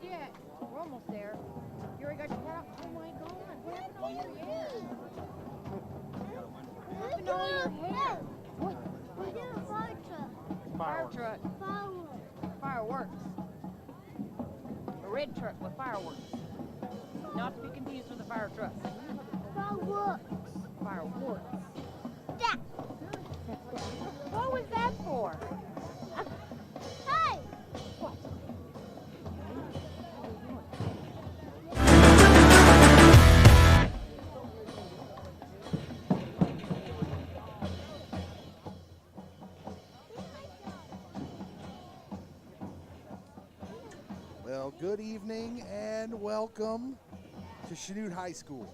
yet. We're almost there. You already got your hat out? Oh my God, what happened to all your hair? What happened to all your hair? What? We did a fire truck. Fire truck. Fireworks. Fireworks. A red truck with fireworks. Not to be confused with a fire truck. Fireworks. Fireworks. Yeah. What was that for? Hey! What? Well, good evening and welcome to Chanute High School.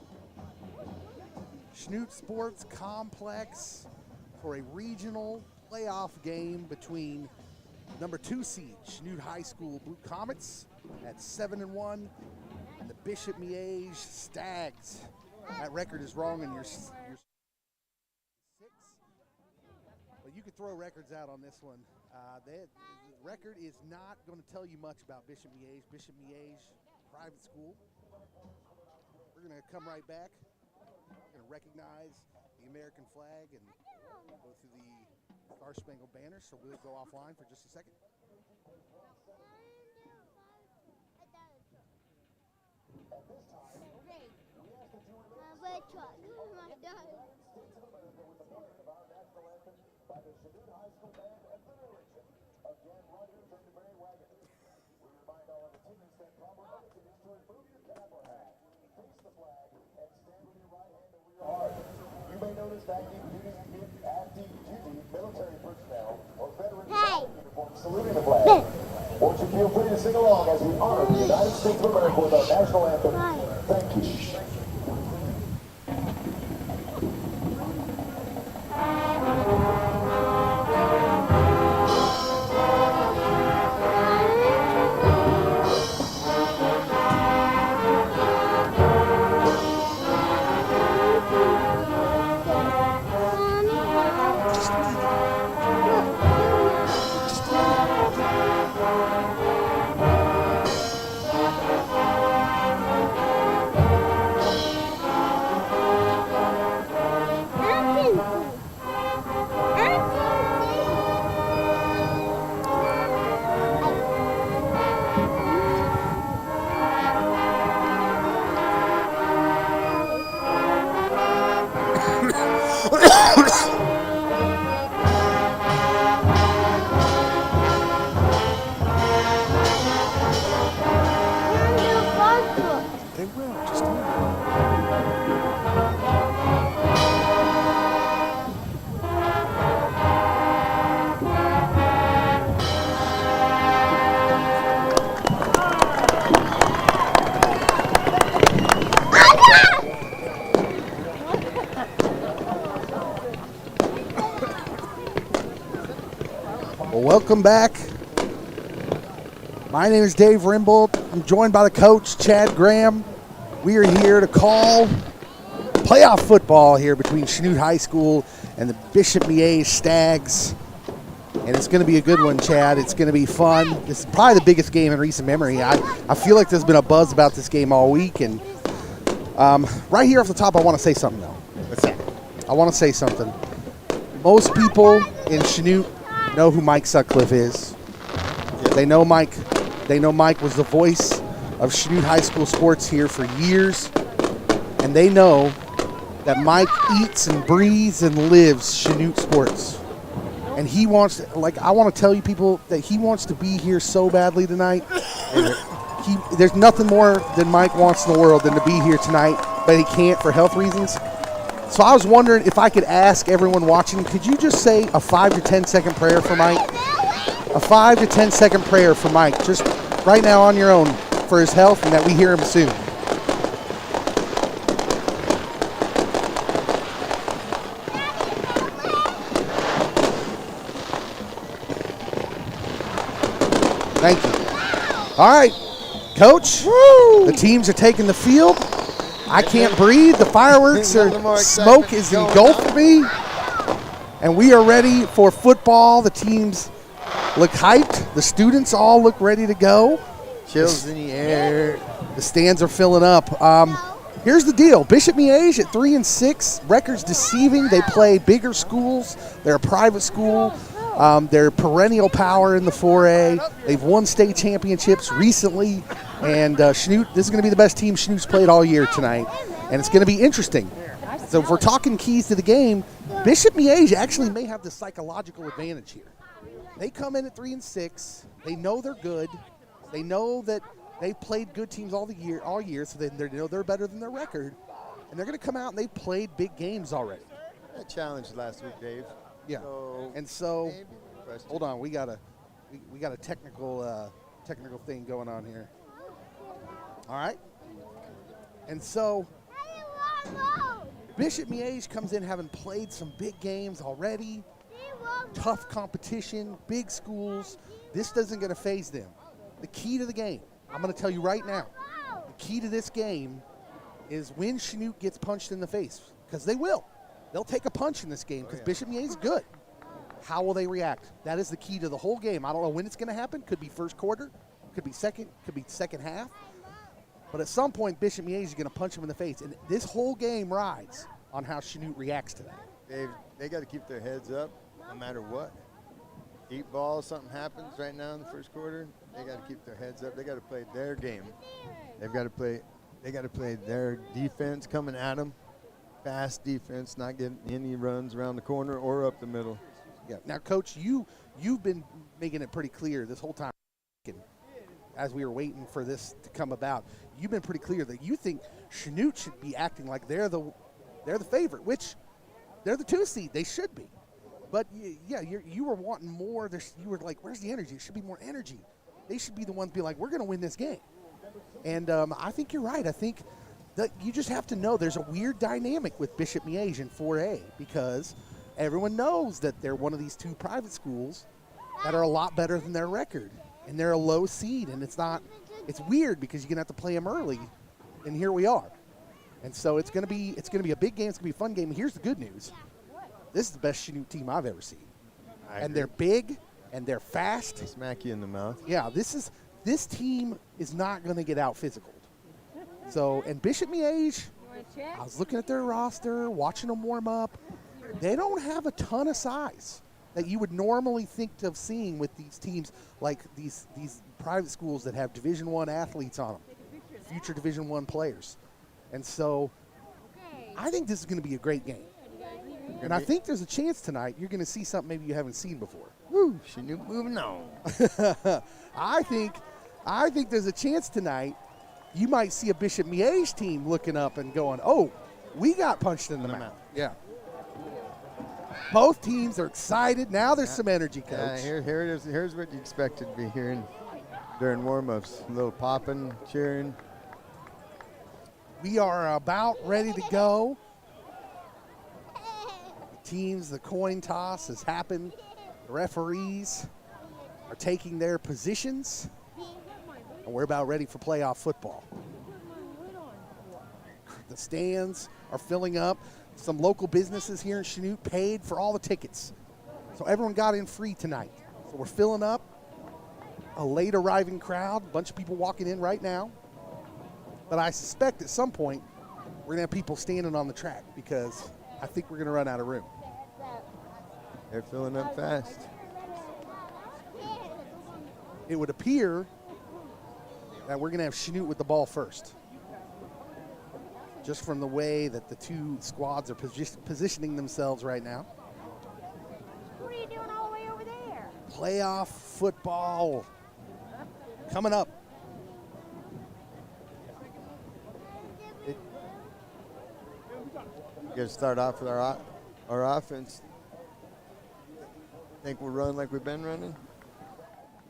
Chanute Sports Complex for a regional playoff game between number 2 seed Chanute High School Blue Comets at 7-1 and the Bishop Miege Stags. That record is wrong in your 6, but you could throw records out on this one. The record is not going to tell you much about Bishop Miege. Bishop Miege, private school. We're going to come right back. We're going to recognize the American flag and go through the Star Spangled Banner, so we'll go offline for just a second. Red truck. Oh my God. You may notice that active duty military personnel or veterans Hey. uniforms saluting the flag. Won't you feel free to sing along as we honor the United States of America with our national anthem? Thank you. They will, just a minute. Well, welcome back. My name is Dave Rimbold. I'm joined by the coach, Chad Graham. We are here to call playoff football here between Chanute High School and the Bishop Miege Stags. And it's going to be a good one, Chad. It's going to be fun. This is probably the biggest game in recent memory. I feel like there's been a buzz about this game all week. And right here off the top, I want to say something, though. What's that? I want to say something. Most people in Chanute know who Mike Sutcliffe is. They know Mike. They know Mike was the voice of Chanute High School sports here for years. And they know that Mike eats and breathes and lives Chanute sports. And he wants, I want to tell you people that he wants to be here so badly tonight. There's nothing more than Mike wants in the world than to be here tonight, but he can't for health reasons. So I was wondering if I could ask everyone watching, could you just say a 5 to 10 second prayer for Mike? A 5 to 10 second prayer for Mike, just right now on your own, for his health and that we hear him soon. Thank you. All right, Coach, the teams are taking the field. I can't breathe. The fireworks are, smoke is engulfed me. And we are ready for football. The teams look hyped. The students all look ready to go. Chills in the air. The stands are filling up. Here's the deal. Bishop Miege at 3-6. Records deceiving. They play bigger schools. They're a private school. They're perennial power in the 4A. They've won state championships recently. And Chanute, this is going to be the best team Chanute's played all year tonight. And it's going to be interesting. So if we're talking keys to the game, Bishop Miege actually may have the psychological advantage here. They come in at 3-6. They know they're good. They know that they've played good teams all year, so they know they're better than their record. And they're going to come out and they've played big games already. That challenge last week, Dave. Yeah. So hold on, we got a technical thing going on here. All right. And so Bishop Miege comes in having played some big games already. Tough competition, big schools. This isn't going to phase them. The key to the game, I'm going to tell you right now, the key to this game is when Chanute gets punched in the face, because they will. They'll take a punch in this game because Bishop Miege is good. How will they react? That is the key to the whole game. I don't know when it's going to happen. Could be first quarter, could be second half. But at some point, Bishop Miege is going to punch him in the face. And this whole game rides on how Chanute reacts to that. They got to keep their heads up no matter what. Deep ball, something happens right now in the first quarter, they got to keep their heads up. They got to play their game. They got to play their defense coming at them. Fast defense, not getting any runs around the corner or up the middle. Yeah. Now, Coach, you've been making it pretty clear this whole time, as we were waiting for this to come about. You've been pretty clear that you think Chanute should be acting like they're the favorite, which they're the 2 seed. They should be. But, yeah, you were wanting more. You were like, where's the energy? It should be more energy. They should be the ones be like, we're going to win this game. And I think you're right. I think that you just have to know there's a weird dynamic with Bishop Miege in 4A because everyone knows that they're one of these 2 private schools that are a lot better than their record. And they're a low seed. And it's weird because you're going to have to play them early. And here we are. And so it's going to be a big game. It's going to be a fun game. And here's the good news. This is the best Chanute team I've ever seen. And they're big, and they're fast. They smack you in the mouth. Yeah, this team is not going to get out physical. So, and Bishop Miege, I was looking at their roster, watching them warm up. They don't have a ton of size that you would normally think of seeing with these teams, like these private schools that have Division I athletes on them, future Division I players. And so I think this is going to be a great game. And I think there's a chance tonight you're going to see something maybe you haven't seen before. Woo, Chanute moving on. I think there's a chance tonight you might see a Bishop Miege team looking up and going, oh, we got punched in the mouth. Yeah. Both teams are excited. Now there's some energy, Coach. Yeah, here it is. Here's what you expected to be hearing during warm-ups. A little popping, cheering. We are about ready to go. The coin toss has happened. The referees are taking their positions, and we're about ready for playoff football. The stands are filling up. Some local businesses here in Chanute paid for all the tickets, so everyone got in free tonight. So we're filling up. A late arriving crowd, a bunch of people walking in right now. But I suspect at some point we're going to have people standing on the track because I think we're going to run out of room. They're filling up fast. It would appear that we're going to have Chanute with the ball first. Just from the way that the 2 squads are positioning themselves right now. What are you doing all the way over there? Playoff football coming up. You got to start off with our offense. Think we'll run like we've been running?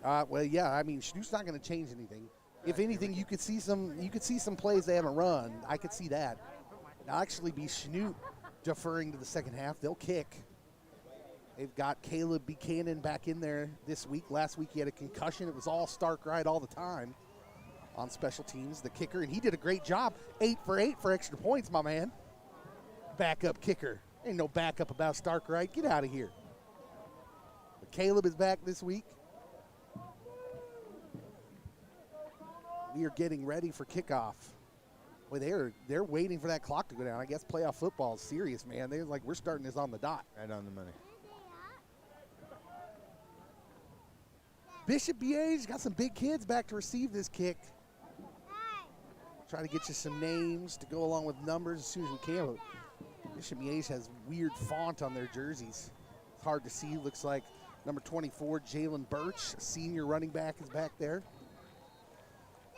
Well, yeah. I mean, Chanute's not going to change anything. If anything, you could see some plays they haven't run. I could see that. It'll actually be Chanute deferring to the second half. They'll kick. They've got Caleb Buchanan back in there this week. Last week he had a concussion. It was all Stark right all the time on special teams, the kicker, and he did a great job. 8 for 8 for extra points, my man. Backup kicker. Ain't no backup about Stark right. Get out of here. But Caleb is back this week. We are getting ready for kickoff. Boy, they're waiting for that clock to go down. I guess playoff football is serious, man. They're like, we're starting this on the dot. Right on the money. Bishop Miege got some big kids back to receive this kick. Try to get you some names to go along with numbers as soon as we can. Bishop Miege has weird font on their jerseys. It's hard to see. Looks like number 24, Jalen Birch, senior running back, is back there.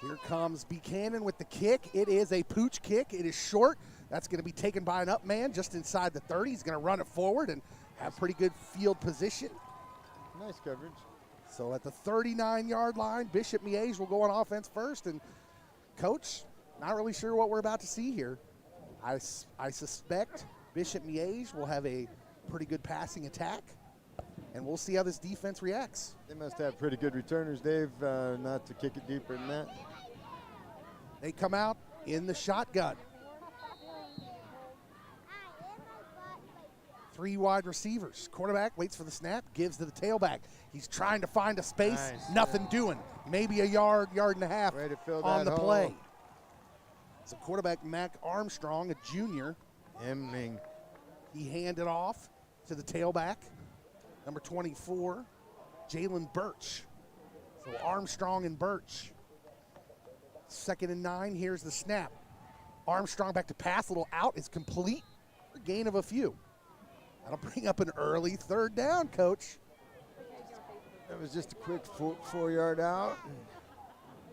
Here comes Buchanan with the kick. It is a pooch kick. It is short. That's going to be taken by an up man just inside the 30. He's going to run it forward and have pretty good field position. Nice coverage. So at the 39-yard line, Bishop Miege will go on offense first. And, Coach, not really sure what we're about to see here. I suspect Bishop Miege will have a pretty good passing attack, and we'll see how this defense reacts. They must have pretty good returners, Dave, not to kick it deeper than that. They come out in the shotgun. 3 wide receivers. Quarterback waits for the snap, gives to the tailback. He's trying to find a space, Nice. nothing doing. Maybe a yard and a half Way to fill on that the hole. play. So quarterback Mac Armstrong, a junior, Hemming. he handed off to the tailback, number 24, Jalen Birch. So Armstrong and Birch. 2nd and 9, here's the snap. Armstrong back to pass, little out is complete, a gain of a few. That'll bring up an early 3rd down, Coach. That was just a quick 4-yard out.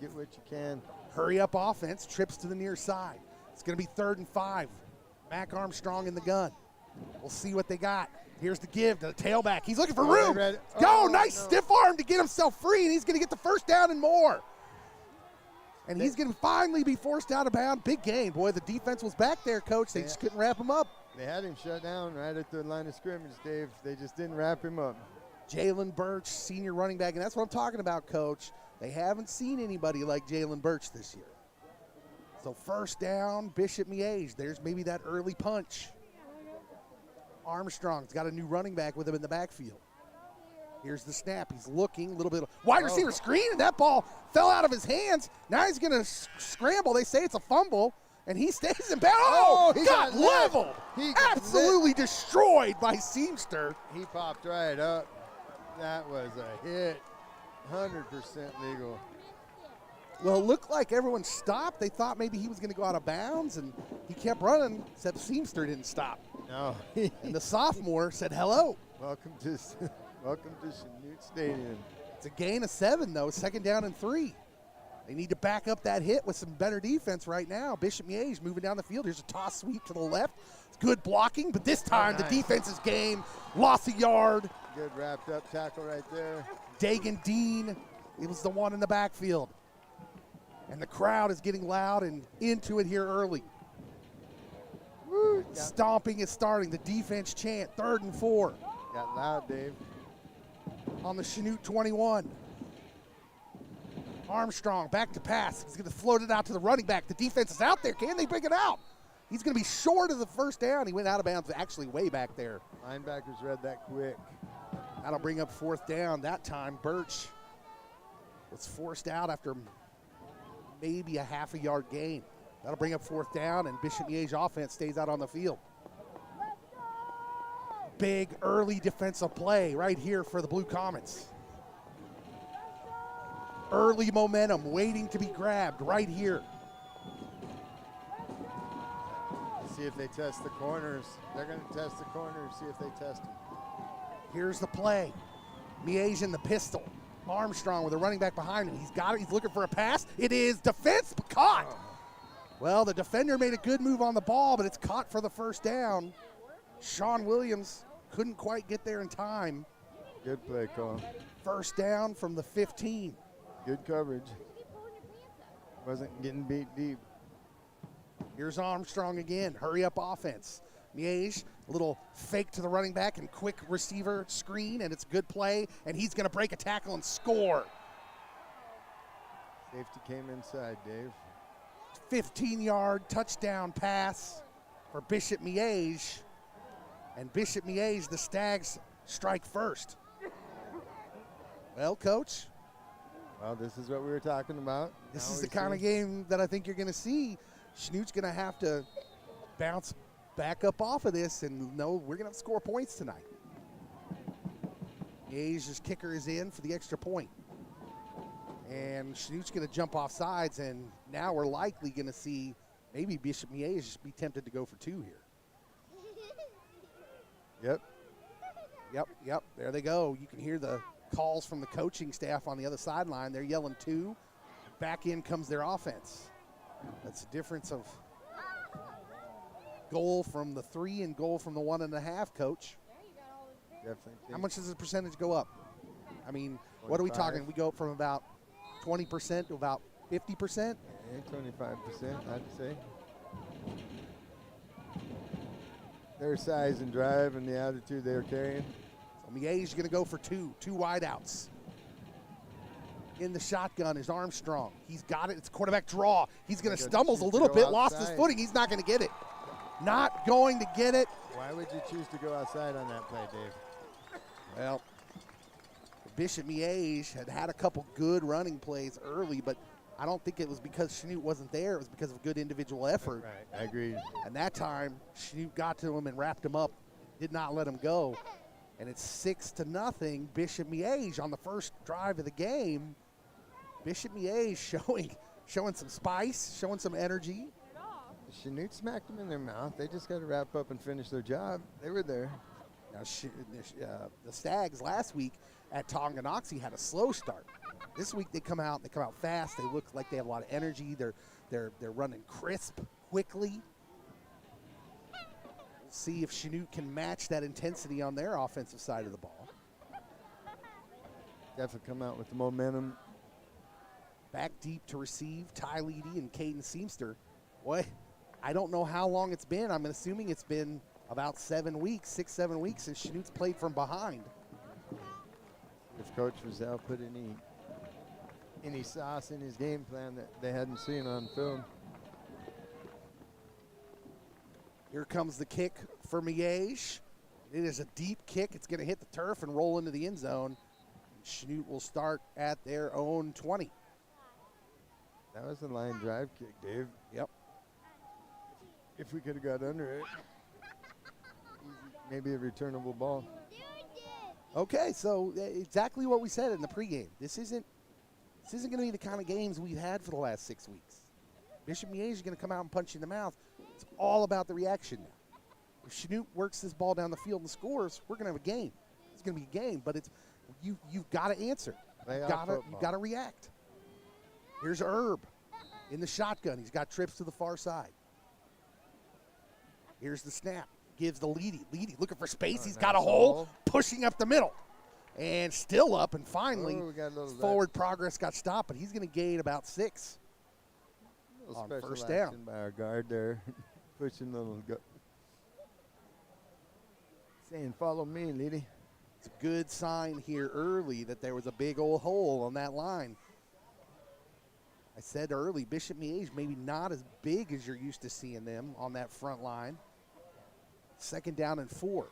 Get what you can. Hurry up offense, trips to the near side. It's going to be 3rd and 5. Mac Armstrong in the gun. We'll see what they got. Here's the give to the tailback. He's looking for room. Go, nice stiff arm to get himself free, and he's going to get the 1st down and more. And he's going to finally be forced out of bounds. Big game. Boy, the defense was back there, Coach. They just couldn't wrap him up. They had him shut down right at the line of scrimmage, Dave. They just didn't wrap him up. Jalen Birch, senior running back, and that's what I'm talking about, Coach. They haven't seen anybody like Jalen Birch this year. So 1st down, Bishop Miege. There's maybe that early punch. Armstrong's got a new running back with him in the backfield. Here's the snap. He's looking, a little bit of wide receiver screen, and that ball fell out of his hands. Now he's going to scramble. They say it's a fumble, and he stays in bounds. Oh, he got leveled. He got absolutely destroyed by Seamster. He popped right up. That was a hit. 100% legal. Well, it looked like everyone stopped. They thought maybe he was going to go out of bounds, and he kept running, except Seamster didn't stop. No. And the sophomore said hello. Welcome to Chanute Stadium. It's a gain of 7, though. 2nd down and 3. They need to back up that hit with some better defense right now. Bishop Miege moving down the field. Here's a toss sweep to the left. It's good blocking, but this time the defense's game. Lost a yard. Good wrapped up tackle right there. Dagan Dean, it was the one in the backfield. And the crowd is getting loud and into it here early. Woo. Stomping is starting. The defense chant, 3rd and 4. Got loud, Dave. On the Chanute 21. Armstrong back to pass. He's going to float it out to the running back. The defense is out there. Can they bring it out? He's going to be short of the 1st down. He went out of bounds actually way back there. Linebackers read that quick. That'll bring up 4th down. That time Birch was forced out after maybe a half a yard gain. That'll bring up 4th down, and Bishop Miege offense stays out on the field. Big early defensive play right here for the Blue Comets. Early momentum waiting to be grabbed right here. See if they test the corners. They're going to test the corners, see if they test them. Here's the play. Miege in the pistol. Armstrong with a running back behind him. He's got it. He's looking for a pass. It is defense, but caught. Well, the defender made a good move on the ball, but it's caught for the 1st down. Sean Williams couldn't quite get there in time. Good play call. 1st down from the 15. Good coverage. Wasn't getting beat deep. Here's Armstrong again. Hurry up offense. Miege, a little fake to the running back and quick receiver screen, and it's a good play, and he's going to break a tackle and score. Safety came inside, Dave. 15-yard touchdown pass for Bishop Miege. And Bishop Miege, the Stags strike first. Well, Coach, Well, this is what we were talking about. This Now is we the kind of see- game that I think you're going to see. Chanute's going to have to bounce back up off of this and know we're going to score points tonight. Miege's kicker is in for the extra point. And Chanute's going to jump off sides, and now we're likely going to see maybe Bishop Miege be tempted to go for 2 here. Yep, there they go. You can hear the calls from the coaching staff on the other sideline. They're yelling 2. Back in comes their offense. That's the difference of goal from the 3 and goal from the 1.5, Coach. Definitely. How much does the percentage go up? I mean, what are we 25. talking? We go up from about 20% to about 50%? Yeah, 25%, I'd say. Their size and drive and the attitude they're carrying. So Miege's going to go for 2 wideouts. In the shotgun is Armstrong. He's got it. It's quarterback draw. He's going to stumbles a little bit, lost his footing. He's not going to get it. Not going to get it. Why would you choose to go outside on that play, Dave? Well, Bishop Miege had a couple good running plays early, but I don't think it was because Chanute wasn't there. It was because of good individual effort. Right, I agree. And that time, Chanute got to him and wrapped him up, did not let him go. And it's 6-0, Bishop Miege on the first drive of the game. Bishop Miege showing some spice, showing some energy. Chanute smacked them in their mouth. They just got to wrap up and finish their job. They were there. Now, the Stags last week at Tonganoxie had a slow start. This week they come out fast. They look like they have a lot of energy. They're running crisp, quickly. See if Chanute can match that intensity on their offensive side of the ball. Definitely come out with the momentum. Back deep to receive, Ty Leedy and Caden Seamster. Boy, I don't know how long it's been. I'm assuming it's been about 7 weeks, 6-7 weeks since Chanute's played from behind. If Coach Rizal put any sauce in his game plan that they hadn't seen on film. Here comes the kick for Miege. It is a deep kick. It's going to hit the turf and roll into the end zone. Chanute will start at their own 20. That was a line drive kick, Dave. Yep. If we could have got under it, maybe a returnable ball. Okay, so exactly what we said in the pregame. This isn't going to be the kind of games we've had for the last 6 weeks. Bishop Miege is going to come out and punch you in the mouth. It's all about the reaction now. If Chanute works this ball down the field and scores, we're going to have a game. It's going to be a game, but it's you've got to answer. You've got to react. Here's Herb in the shotgun. He's got trips to the far side. Here's the snap. Gives the Leedy. Leedy looking for space. He's got a hole, pushing up the middle. And still up, and finally, forward progress got stopped, but he's going to gain about 6 on first down. By our guard there, pushing a little. Saying, follow me, Leedy. It's a good sign here early that there was a big old hole on that line. I said early, Bishop Miege maybe not as big as you're used to seeing them on that front line. 2nd down and 4.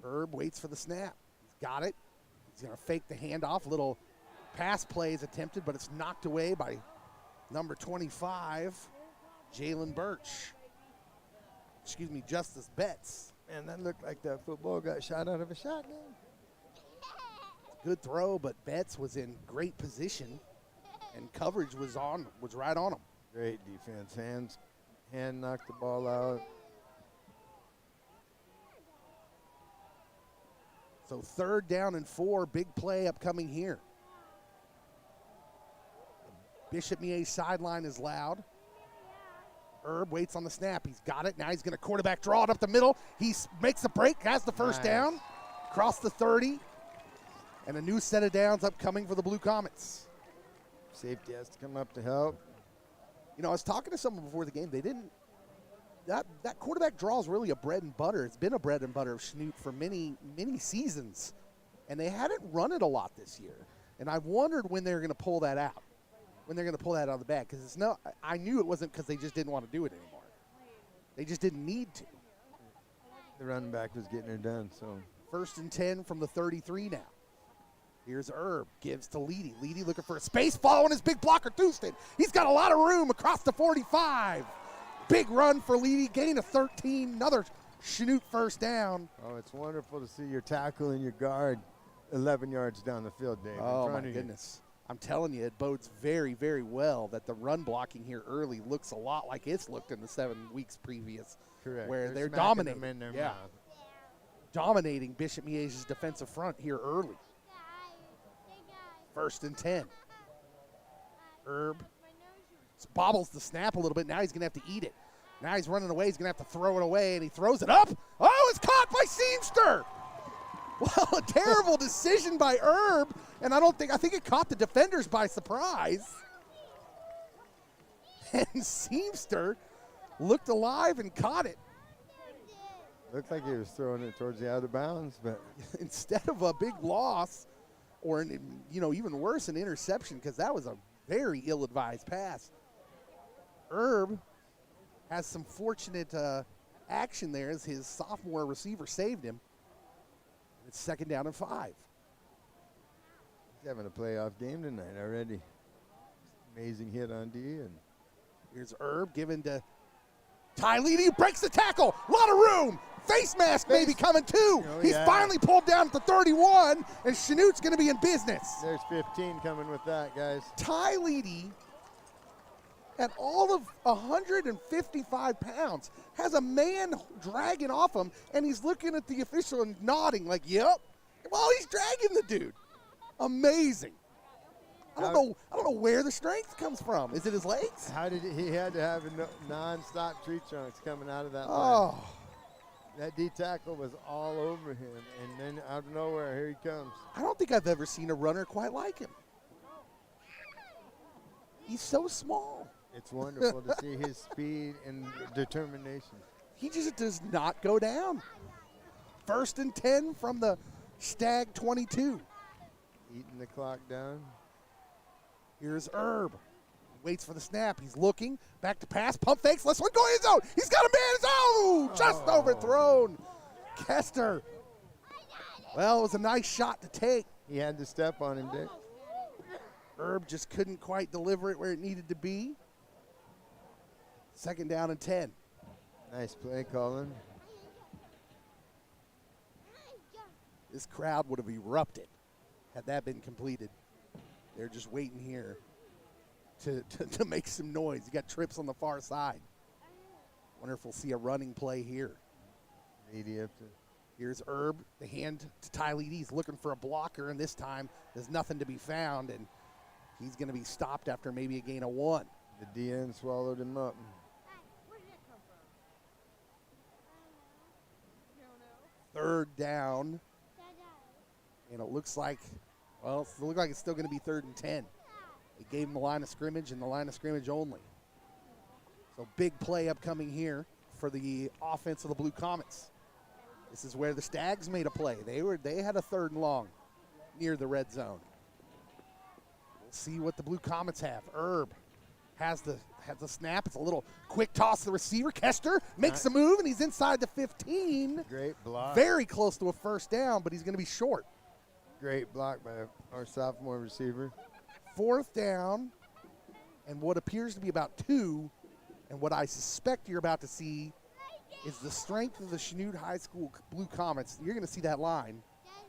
Herb waits for the snap. He's got it. He's going to fake the handoff. Little pass play is attempted, but it's knocked away by number 25, Jalen Birch. Excuse me, Justice Betts. Man, that looked like that football got shot out of a shotgun. Good throw, but Betts was in great position, and coverage was right on him. Great defense. Hand knocked the ball out. So 3rd down and 4, big play upcoming here. Bishop Miege sideline is loud. Herb waits on the snap. He's got it. Now he's going to quarterback draw it up the middle. He makes a break, has the first down, across the 30. And a new set of downs upcoming for the Blue Comets. Safety has to come up to help. You know, I was talking to someone before the game. They didn't. That quarterback draw is really a bread and butter. It's been a bread and butter of Chanute for many, many seasons. And they hadn't run it a lot this year. And I wondered when they were going to pull that out. When they're going to pull that out of the bag. Because I knew it wasn't because they just didn't want to do it anymore. They just didn't need to. The running back was getting her done, so. 1st and 10 from the 33 now. Here's Herb, gives to Leedy. Leedy looking for a space, following his big blocker, Houston. He's got a lot of room across the 45. Big run for Leedy, gain of 13, another Chanute first down. Oh, it's wonderful to see your tackle and your guard 11 yards down the field, Dave. Oh, my goodness. I'm telling you, it bodes very, very well that the run blocking here early looks a lot like it's looked in the 7 weeks previous. Correct. Where they're smacking dominating. them in their Yeah. mouth. Dominating Bishop Miege's defensive front here early. 1st and 10. Herb bobbles the snap a little bit. Now he's going to have to eat it. Now he's running away. He's going to have to throw it away, and he throws it up. Oh, it's caught by Seamster. Well, a terrible decision by Herb, and I think it caught the defenders by surprise. And Seamster looked alive and caught it. Looked like he was throwing it towards the out of bounds, but Instead of a big loss, or even worse, an interception, because that was a very ill-advised pass. Herb has some fortunate action there as his sophomore receiver saved him. It's 2nd down and 5. he's having a playoff game tonight already. Amazing hit on D. And here's Herb given to Ty Leedy, who breaks the tackle. A lot of room. Face mask maybe coming too. Oh, He's yeah. finally pulled down at the 31, and Chanute's going to be in business. There's 15 coming with that, guys. Ty Leedy, at all of 155 pounds, has a man dragging off him, and he's looking at the official and nodding like, yep. Well, he's dragging the dude. Amazing. I don't know where the strength comes from. Is it his legs? How did he had to have non-stop tree trunks coming out of that line. Oh, That D tackle was all over him, and then out of nowhere, here he comes. I don't think I've ever seen a runner quite like him. He's so small. It's wonderful to see his speed and determination. He just does not go down. 1st and 10 from the Stag 22. Eating the clock down. Here's Herb. Waits for the snap. He's looking. Back to pass. Pump fakes. Let's one go in his zone. He's got a man in his zone. Just overthrown. Kester. Well, it was a nice shot to take. He had to step on him, Dick. Herb just couldn't quite deliver it where it needed to be. 2nd down and 10. Nice play, Colin. This crowd would have erupted had that been completed. They're just waiting here to make some noise. You got trips on the far side. Wonder if we'll see a running play here. Leedy up to. Here's Herb, the hand to Ty Leedy. He's looking for a blocker, and this time there's nothing to be found, and he's going to be stopped after maybe a gain of 1. The DN swallowed him up. Where did that come from? You don't know. 3rd down, and it looks like, it's still going to be 3rd and 10. He gave him the line of scrimmage and the line of scrimmage only. So big play upcoming here for the offense of the Blue Comets. This is where the Stags made a play. They had a 3rd and long near the red zone. We'll see what the Blue Comets have. Herb has the snap. It's a little quick toss to the receiver. Kester makes the move, and he's inside the 15. Great block. Very close to a 1st down, but he's going to be short. Great block by our sophomore receiver. 4th down, and what appears to be about 2, and what I suspect you're about to see is the strength of the Chanute High School Blue Comets. You're going to see that line,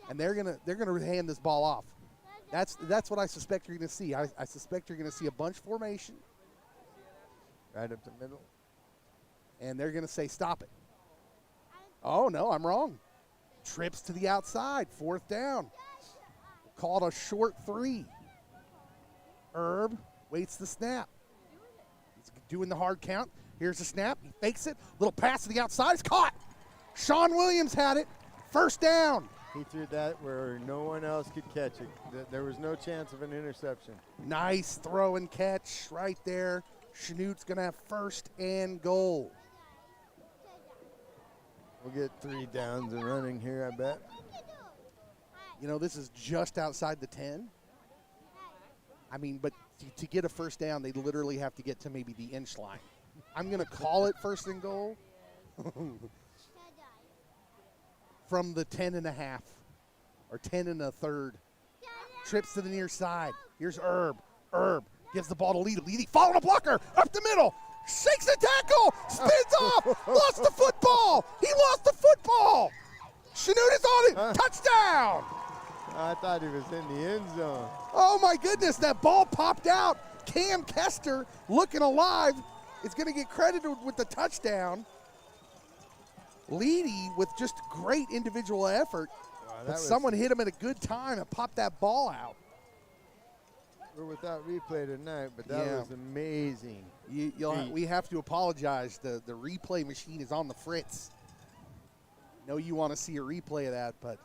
and they're going to hand this ball off. That's what I suspect you're going to see. I suspect you're going to see a bunch formation, Right up the middle. and they're going to say, stop it. Oh, no, I'm wrong. Trips to the outside, 4th down. Called a short 3. Herb waits the snap. He's doing the hard count. Here's the snap. He fakes it. Little pass to the outside. It's caught. Sean Williams had it. 1st down. He threw that where no one else could catch it. There was no chance of an interception. Nice throw and catch right there. Chanute's going to have 1st and goal. We'll get 3 downs and running here, I bet. You know, this is just outside the 10. I mean, but to get a 1st down, they literally have to get to maybe the inch line. I'm going to call it 1st and goal from the 10 and a half or 10 and a third. trips to the near side. Here's Herb. Herb gives the ball to Leedy. Leedy following a blocker up the middle. Shakes the tackle. Spins off. Lost the football. He lost the football. Chanute is on it. Touchdown. I thought he was in the end zone. Oh, my goodness. That ball popped out. Cam Kester, looking alive, is going to get credited with the touchdown. Leedy with just great individual effort. Wow, but someone hit him at a good time and popped that ball out. We're without replay tonight, but that was amazing. We have to apologize. The replay machine is on the fritz. Know you want to see a replay of that, but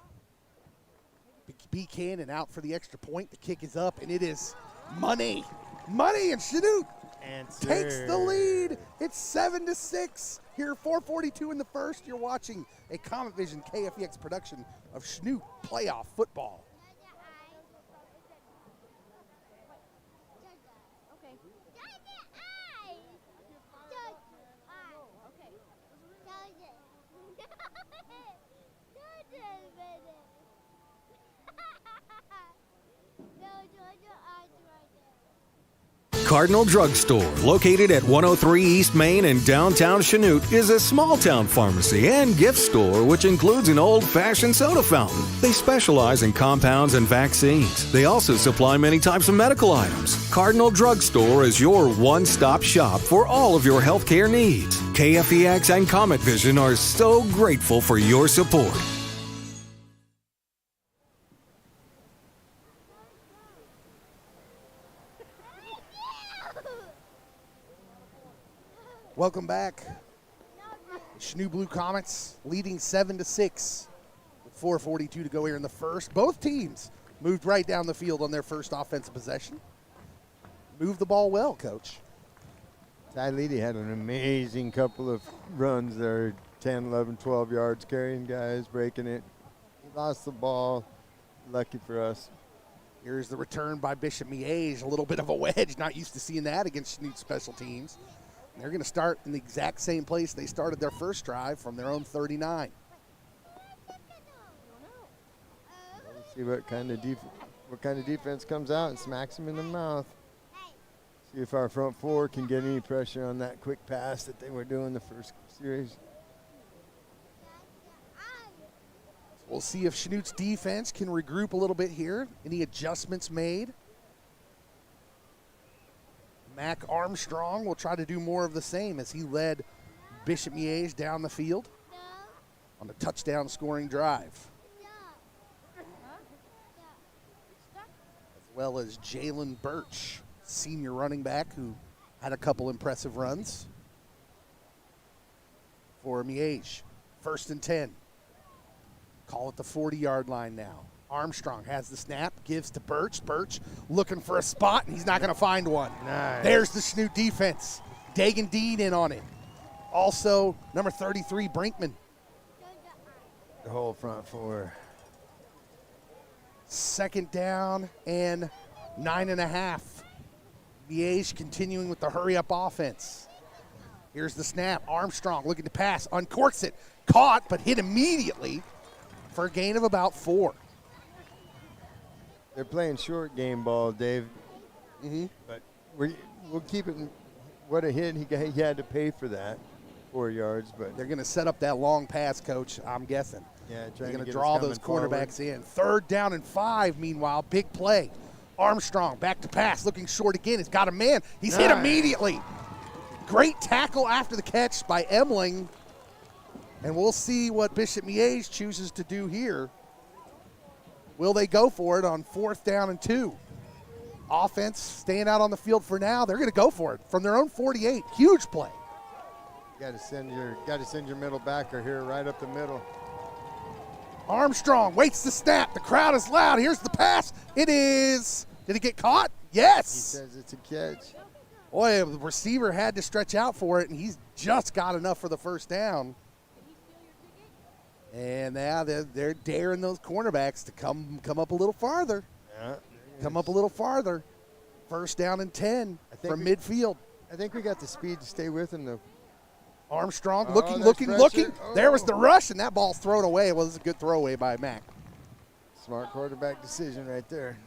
Buchanan out for the extra point. The kick is up, and it is money. Money, and Chanute takes the lead. It's 7-6. Here, 4:42 in the first. You're watching a Comet Vision KFEX production of Chanute playoff football. Cardinal Drug Store, located at 103 East Main in downtown Chanute, is a small-town pharmacy and gift store which includes an old-fashioned soda fountain. They specialize in compounds and vaccines. They also supply many types of medical items. Cardinal Drug Store is your one-stop shop for all of your healthcare needs. KFEX and Comet Vision are so grateful for your support. Welcome back. Chanute Blue Comets leading 7-6 with 4:42 to go here in the first. Both teams moved right down the field on their first offensive possession. Moved the ball well, Coach. Ty Leedy had an amazing couple of runs there, 10, 11, 12 yards, carrying guys, breaking it. He lost the ball. Lucky for us. Here's the return by Bishop Miege, a little bit of a wedge. Not used to seeing that against Chanute special teams. They're going to start in the exact same place they started their first drive, from their own 39. Let's see what kind of defense comes out and smacks him in the mouth. See if our front four can get any pressure on that quick pass that they were doing the first series. We'll see if Chanute's defense can regroup a little bit here. Any adjustments made? Mac Armstrong will try to do more of the same as he led Bishop Miege down the field on a touchdown scoring drive. As well as Jalen Birch, senior running back who had a couple impressive runs for Miege. 1st and 10. Call it the 40-yard line now. Armstrong has the snap, gives to Birch. Birch looking for a spot, and he's not going to find one. Nice. There's the Chanute defense. Dagan Dean in on it. Also, number 33, Brinkman. The whole front four. 2nd down and 9.5. Miege continuing with the hurry-up offense. Here's the snap. Armstrong looking to pass, uncorks it. Caught, but hit immediately for a gain of about 4. They're playing short game ball, Dave. But we'll keep it. What a hit. He had to pay for that, 4 yards. But they're going to set up that long pass, Coach, I'm guessing. Yeah, they're going to draw those cornerbacks in. 3rd down and 5, meanwhile, big play. Armstrong back to pass, looking short again. He's got a man. He's hit immediately. Great tackle after the catch by Emling. And we'll see what Bishop Miege chooses to do here. Will they go for it on 4th down and 2? Offense staying out on the field for now. They're going to go for it from their own 48. Huge play. You got to send your middle backer here right up the middle. Armstrong waits the snap. The crowd is loud. Here's the pass. It is. Did it get caught? Yes. He says it's a catch. Boy, the receiver had to stretch out for it, and he's just got enough for the 1st down. And now they're daring those cornerbacks to come up a little farther. Yeah. Come up a little farther. 1st down and 10 from midfield. I think we got the speed to stay with him, though. Armstrong looking. Oh. There was the rush, and that ball's thrown away. Well, it was a good throwaway by Mac. Smart quarterback decision right there.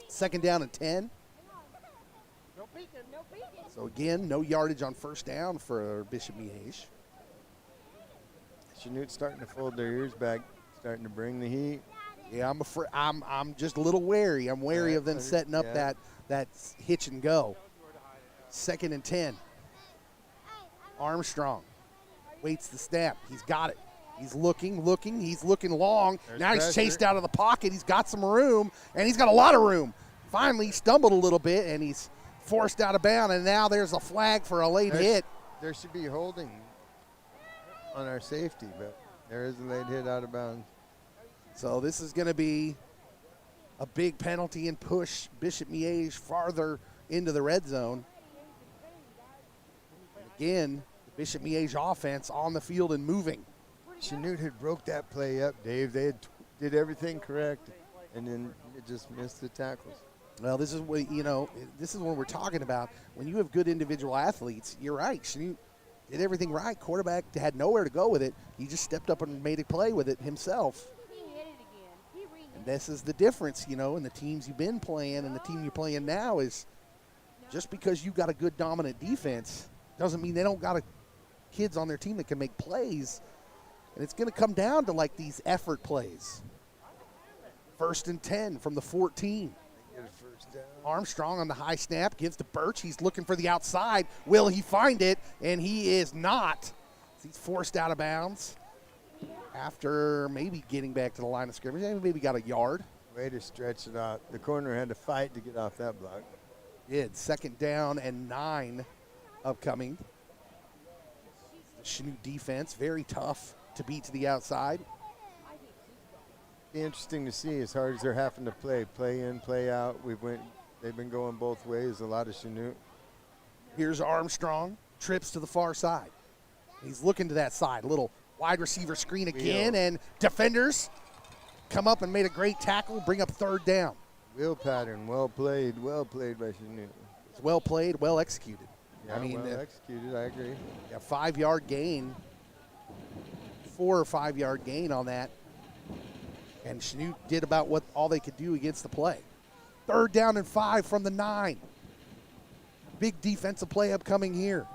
Second down and 10. So again, no yardage on first down for Bishop Miege. Chanute's starting to fold their ears back, starting to bring the heat. Yeah, I'm afraid. I'm just a little wary. I'm wary of them setting up that hitch and go. Second and 10. Armstrong waits the snap. He's got it. He's looking. He's looking long. There's now he's pressure. chased out of the pocket. He's got some room, and he's got a lot of room. Finally, he stumbled a little bit, and he's forced out of bounds, and now there's a flag for a late hit. There should be holding on our safety, but there is a late hit out of bounds. So this is going to be a big penalty and push Bishop Miege farther into the red zone. And again, the Bishop Miege offense on the field and moving. Chanute had broke that play up, Dave. They did everything correct, and then it just missed the tackles. Well, this is what this is what we're talking about. When you have good individual athletes, you're right. Chanute did everything right. Quarterback had nowhere to go with it. He just stepped up and made a play with it himself. And this is the difference, in the teams you've been playing and the team you're playing now is just because you got a good dominant defense doesn't mean they don't got kids on their team that can make plays. And it's going to come down to like these effort plays. First and 10 from the 14. Get a first down. Armstrong on the high snap gives to Birch. He's looking for the outside. Will he find it? And he is not. He's forced out of bounds after maybe getting back to the line of scrimmage. Maybe got a yard. Way to stretch it out. The corner had to fight to get off that block. Did. Second down and 9 upcoming. The Chanute defense, very tough to beat to the outside. Be interesting to see as hard as they're having to play in, play out. They've been going both ways. A lot of Chanute. Here's Armstrong, trips to the far side. He's looking to that side. Little wide receiver screen again, and defenders come up and made a great tackle, bring up third down. Wheel pattern, well played by Chanute. It's well played, well executed. Yeah, well executed, I agree. A 5-yard gain, 4 or 5 yard gain on that. And Chanute did about all they could do against the play. Third down and 5 from the 9. Big defensive play upcoming here.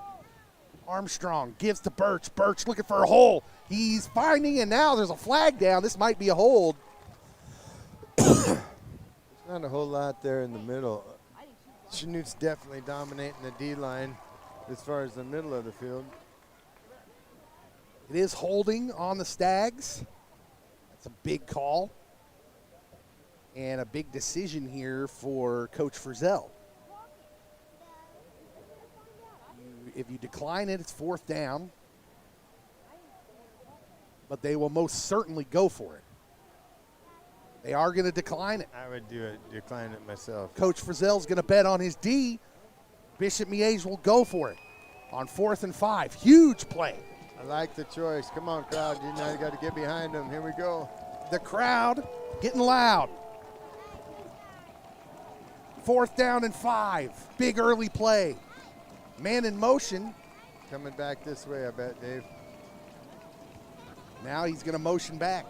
Armstrong gives to Birch. Birch looking for a hole. He's finding, and now there's a flag down. This might be a hold. There's not a whole lot there in the middle. Chanute's definitely dominating the D-line as far as the middle of the field. It is holding on the Stags. That's a big call. And a big decision here for Coach Frizzell. If you decline it, it's fourth down. But they will most certainly go for it. They are going to decline it. I would decline it myself. Coach Frizzell's going to bet on his D. Bishop Miege will go for it on 4th and 5. Huge play. I like the choice. Come on, crowd. You got to get behind them. Here we go. The crowd getting loud. 4th down and 5. Big early play. Man in motion. Coming back this way, I bet, Dave. Now he's going to motion back.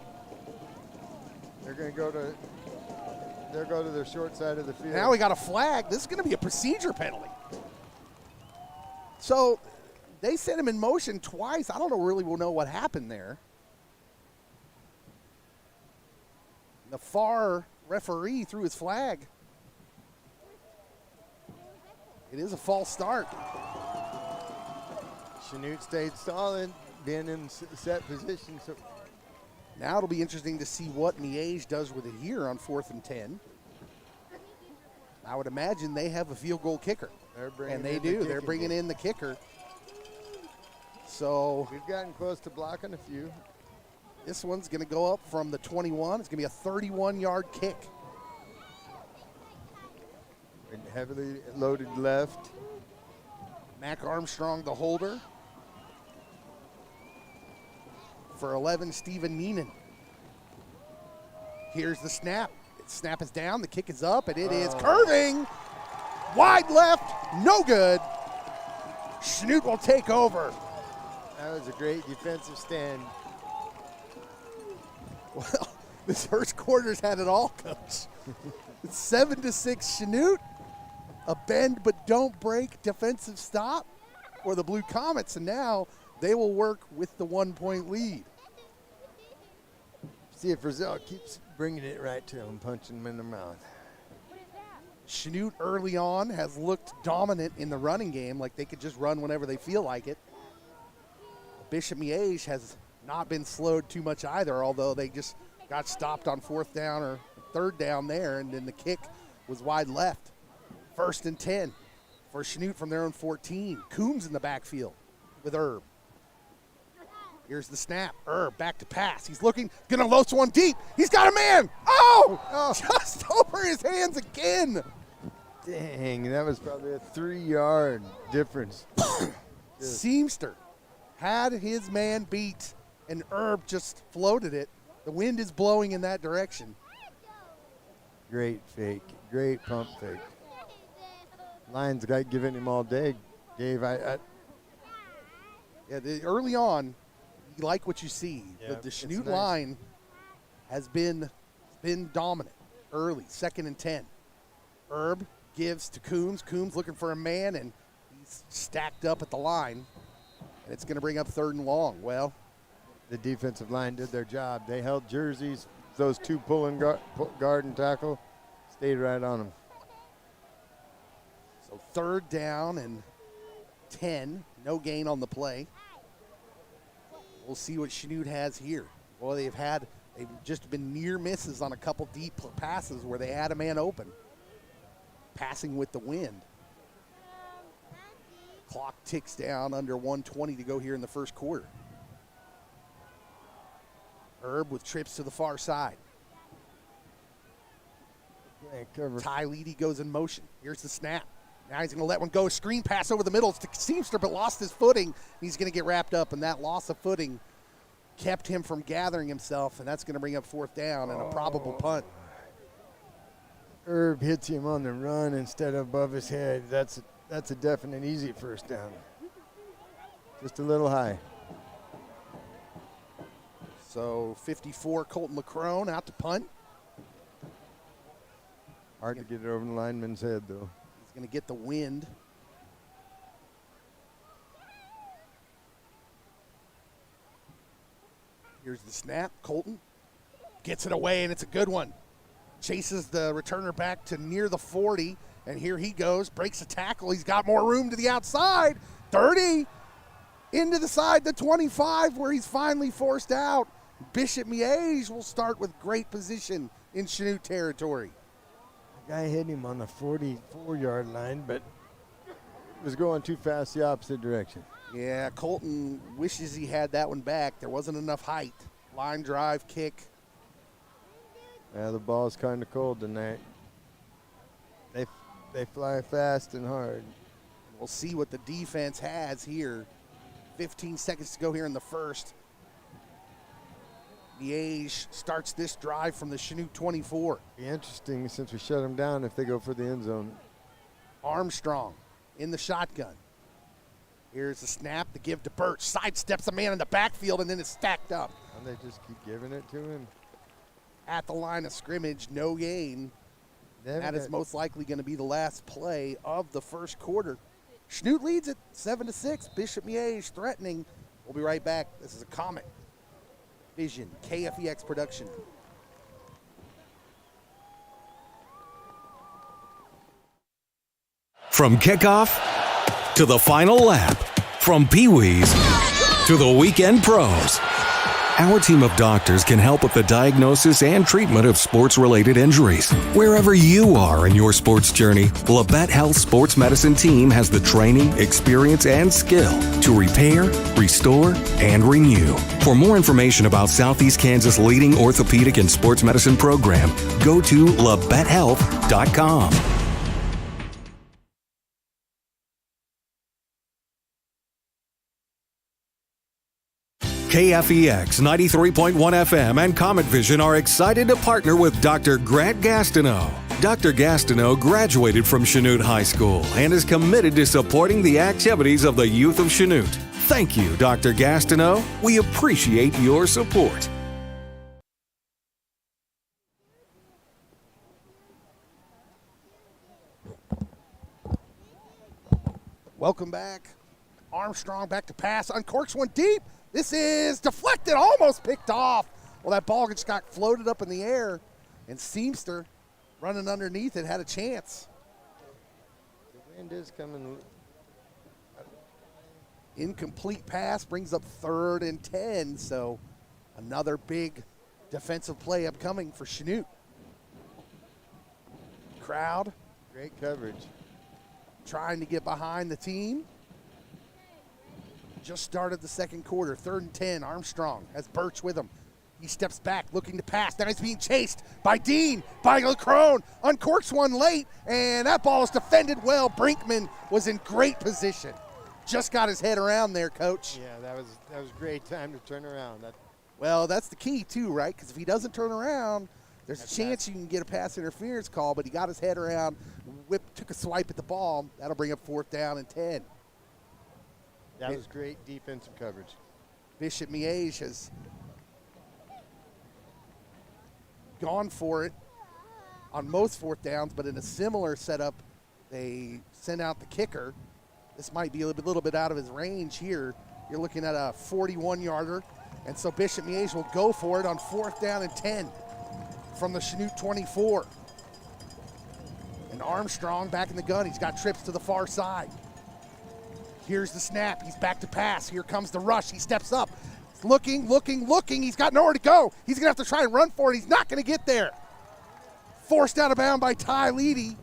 They're going to go to their short side of the field. Now we got a flag. This is going to be a procedure penalty. So they sent him in motion twice. I don't really know what happened there. The far referee threw his flag. It is a false start. Chanute stayed solid, being in set position. So now it'll be interesting to see what Miege does with it here on 4th and 10. I would imagine they have a field goal kicker. And they do. They're bringing in the kicker. So we've gotten close to blocking a few. This one's going to go up from the 21. It's going to be a 31-yard kick. And heavily loaded left. Mac Armstrong, the holder. For 11, Stephen Neenan. Here's the snap. The snap is down. The kick is up, and it is curving. Wide left. No good. Chanute will take over. That was a great defensive stand. Well, this first quarter's had it all, Coach. It's 7-6 Chanute. A bend but don't break defensive stop for the Blue Comets, and now they will work with the 1-point lead. See if Brazil keeps bringing it right to him, punching him in the mouth. Chanute early on has looked dominant in the running game, like they could just run whenever they feel like it. Bishop Miege has not been slowed too much either, although they just got stopped on 4th down or 3rd down there, and then the kick was wide left. 1st and 10 for Chanute from their own 14. Coombs in the backfield with Herb. Here's the snap. Herb back to pass. He's looking, gonna load one deep. He's got a man. Oh! Just over his hands again. Dang, that was probably a 3-yard difference. Seamster had his man beat, and Herb just floated it. The wind is blowing in that direction. Great fake, great pump fake. Lions got giving him all day. Dave, Early on, you like what you see. Yeah, The it's Chanute nice. line has been dominant early, 2nd and 10. Herb gives to Coombs. Coombs looking for a man, and he's stacked up at the line. And it's going to bring up 3rd and long. Well, the defensive line did their job. They held jerseys. Those two pulling guard and tackle stayed right on them. so 3rd down and 10. No gain on the play. We'll see what Chanute has here. Well, they've just been near misses on a couple deep passes where they had a man open. Passing with the wind. Clock ticks down, under 1:20 to go here in the first quarter. Herb with trips to the far side. Ty Leedy goes in motion. Here's the snap. Now he's going to let one go. Screen pass over the middle. It's to Seamster, but lost his footing. He's going to get wrapped up, and that loss of footing kept him from gathering himself, and that's going to bring up 4th down and a probable punt. Herb hits him on the run instead of above his head. That's a definite easy 1st down. Just a little high. So 54, Colton LaCrone out to punt. Hard to get it over the lineman's head, though. He's going to get the wind. Here's the snap. Colton gets it away, and it's a good one. Chases the returner back to near the 40, and here he goes. Breaks a tackle. He's got more room to the outside. 30 into the side, the 25, where he's finally forced out. Bishop Miege will start with great position in Chanute territory. Guy hit him on the 44-yard line, but was going too fast the opposite direction. Yeah, Colton wishes he had that one back. There wasn't enough height. Line drive, kick. Yeah, the ball's kind of cold tonight. They fly fast and hard. We'll see what the defense has here. 15 seconds to go here in the first. Miege starts this drive from the Chanute 24. Be interesting since we shut them down if they go for the end zone. Armstrong in the shotgun. Here's the snap, the give to Birch. Sidesteps a man in the backfield, and then it's stacked up. And they just keep giving it to him. At the line of scrimmage, no gain. That is most likely going to be the last play of the first quarter. Chanute leads it 7-6. Bishop Miege threatening. We'll be right back. This is a Comet Vision KFEX production. From kickoff to the final lap, from Pee-wees to the weekend pros, our team of doctors can help with the diagnosis and treatment of sports-related injuries. Wherever you are in your sports journey, Labette Health Sports Medicine Team has the training, experience, and skill to repair, restore, and renew. For more information about Southeast Kansas' leading orthopedic and sports medicine program, go to labettehealth.com. KFEX 93.1 FM and Comet Vision are excited to partner with Dr. Grant Gastineau. Dr. Gastineau graduated from Chanute High School and is committed to supporting the activities of the youth of Chanute. Thank you, Dr. Gastineau. We appreciate your support. Welcome back. Armstrong back to pass. Uncorks one deep. This is deflected, almost picked off. Well, that ball just got floated up in the air, and Seamster running underneath it had a chance. The wind is coming. Incomplete pass brings up 3rd and 10, so another big defensive play upcoming for Chanute. Crowd Great coverage. trying to get behind the team. Just started the second quarter, 3rd and 10. Armstrong has Birch with him. He steps back looking to pass. Now he's being chased by Dean, by LeCrone. Uncorks one late, and that ball is defended well. Brinkman was in great position. Just got his head around there, Coach. Yeah, that was great time to turn around. Well, that's the key too, right? Because if he doesn't turn around, there's a chance you can get a pass interference call, but he got his head around, took a swipe at the ball. That'll bring up 4th down and 10. That was great defensive coverage. Bishop Miege has gone for it on most 4th downs, but in a similar setup, they sent out the kicker. This might be a little bit out of his range here. You're looking at a 41-yarder, and so Bishop Miege will go for it on 4th down and 10 from the Chanute 24. And Armstrong back in the gun. He's got trips to the far side. Here's the snap. He's back to pass. Here comes the rush. He steps up. He's looking. He's got nowhere to go. He's going to have to try and run for it. He's not going to get there. Forced out of bounds by Ty Leedy.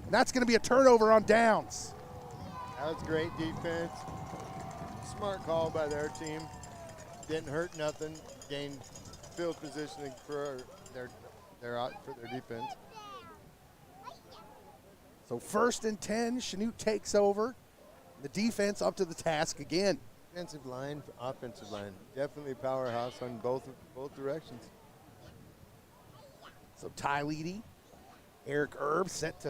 And that's going to be a turnover on downs. That was great defense. Smart call by their team. Didn't hurt nothing. Gained field positioning for their defense. So 1st and 10, Chanute takes over. The defense up to the task again. Defensive line, offensive line, definitely powerhouse on both directions. So Ty Leedy, Eric Erb set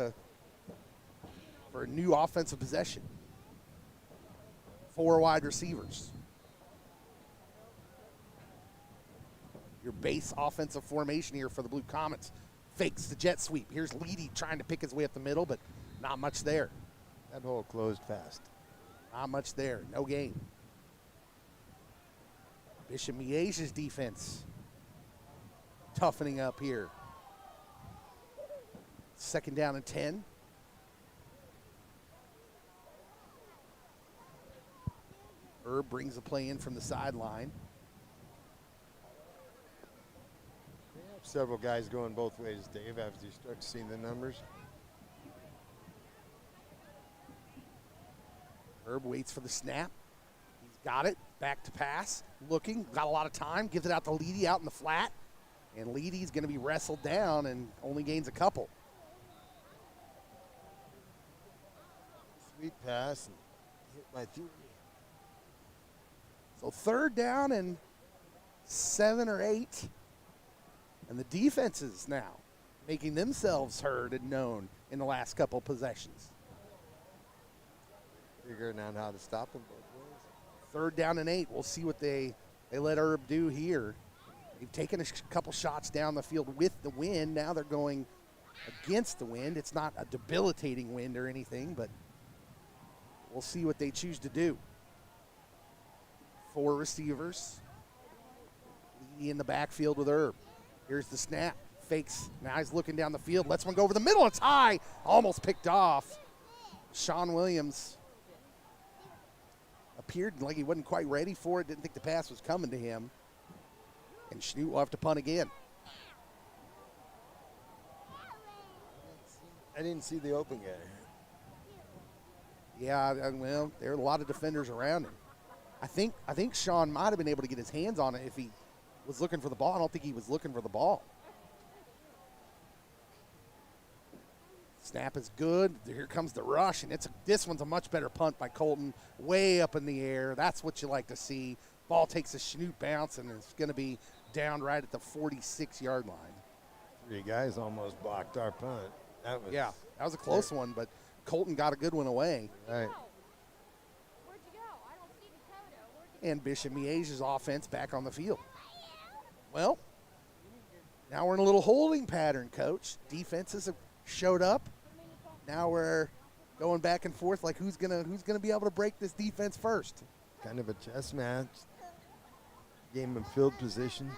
for a new offensive possession. 4 wide receivers. Your base offensive formation here for the Blue Comets. Fakes the jet sweep. Here's Leedy trying to pick his way up the middle, but not much there. That hole closed fast. Not much there. No gain. Bishop Miege's defense toughening up here. 2nd down and 10. Herb brings the play in from the sideline. They have several guys going both ways, Dave, as you start seeing the numbers. Herb waits for the snap. He's got it. Back to pass. Looking. Got a lot of time. Gives it out to Leedy out in the flat. And Leedy's going to be wrestled down and only gains a couple. Sweet pass and hit by 3. So 3rd down and 7 or 8. And the defenses now making themselves heard and known in the last couple possessions. Figuring out how to stop them both ways. 3rd down and 8. We'll see what they let Herb do here. They've taken a couple shots down the field with the wind. Now they're going against the wind. It's not a debilitating wind or anything, but we'll see what they choose to do. 4 receivers. Leedy in the backfield with Herb. Here's the snap. Fakes. Now he's looking down the field. Lets one go over the middle. It's high. Almost picked off. Sean Williams appeared like he wasn't quite ready for it. Didn't think the pass was coming to him. And Chanute will have to punt again. I didn't see the open guy. Yeah, well, there are a lot of defenders around him. I think Sean might have been able to get his hands on it if he was looking for the ball. I don't think he was looking for the ball. Snap is good. Here comes the rush, and this one's a much better punt by Colton. Way up in the air. That's what you like to see. Ball takes a Chanute bounce, and it's going to be down right at the 46-yard line. 3 guys almost blocked our punt. That was a close one, but Colton got a good one away. Right. Where'd you go? I don't see the Toto. And Bishop Miege's offense back on the field. Well, now we're in a little holding pattern, Coach. Defenses have showed up. Now we're going back and forth like who's gonna be able to break this defense first. Kind of a chess match. Game of field position.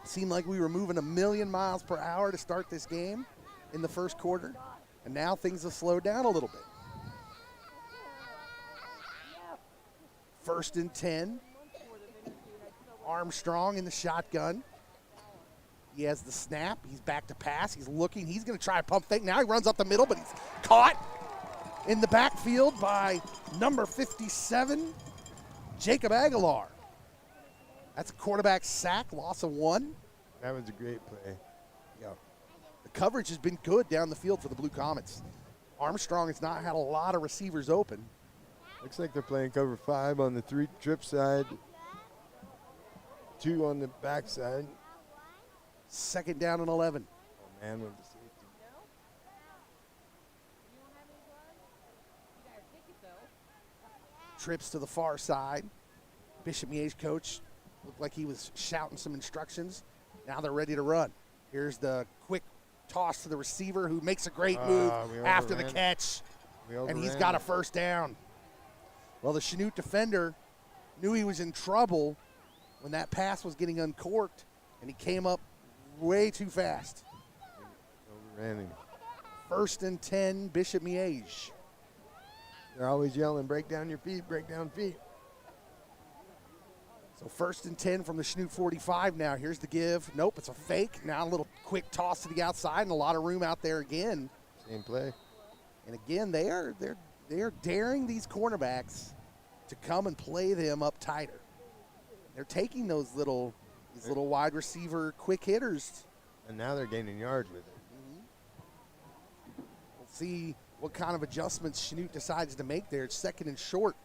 Seemed like we were moving a million miles per hour to start this game in the first quarter, and now things have slowed down a little bit. 1st and 10. Armstrong in the shotgun. He has the snap. He's back to pass. He's looking. He's going to try a pump fake. Now he runs up the middle, but he's caught in the backfield by number 57, Jacob Aguilar. That's a quarterback sack, loss of 1. That was a great play. Yeah. The coverage has been good down the field for the Blue Comets. Armstrong has not had a lot of receivers open. Looks like they're playing cover 5 on the 3 trip side, 2 on the back side. 2nd down and 11. Oh, man, with the safety. Trips to the far side. Bishop Miege coach looked like he was shouting some instructions. Now they're ready to run. Here's the quick toss to the receiver who makes a great move after the catch. And he's got a 1st down. Well, the Chanute defender knew he was in trouble when that pass was getting uncorked, and he came up way too fast. Overran him. 1st and 10, Bishop Miege. They're always yelling, break down your feet, break down feet. So 1st and 10 from the Chanute 45 now. Here's the give. Nope, it's a fake. Now a little quick toss to the outside and a lot of room out there again. Same play. And again, they are daring these cornerbacks to come and play them up tighter. They're taking these little wide receiver quick hitters. And now they're gaining yards with it. We'll see what kind of adjustments Chanute decides to make there. It's 2nd and short.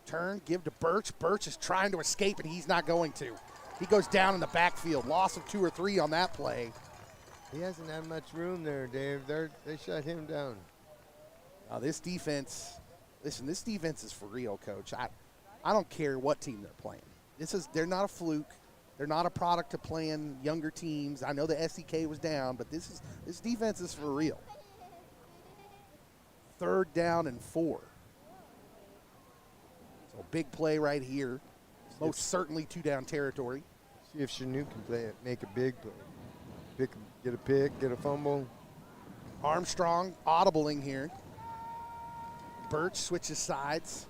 Turn, give to Birch. Birch is trying to escape, and he's not going to. He goes down in the backfield. Loss of 2 or 3 on that play. He hasn't had much room there, Dave. They shut him down. Now this defense, listen, this defense is for real, Coach. I don't care what team they're playing. They're not a fluke. They're not a product of playing younger teams. I know the SEK was down, but this defense is for real. 3rd down and 4. So big play right here. Most certainly 2-down territory. See if Chanute can make a big play. Get a pick, get a fumble. Armstrong audibling here. Birch switches sides.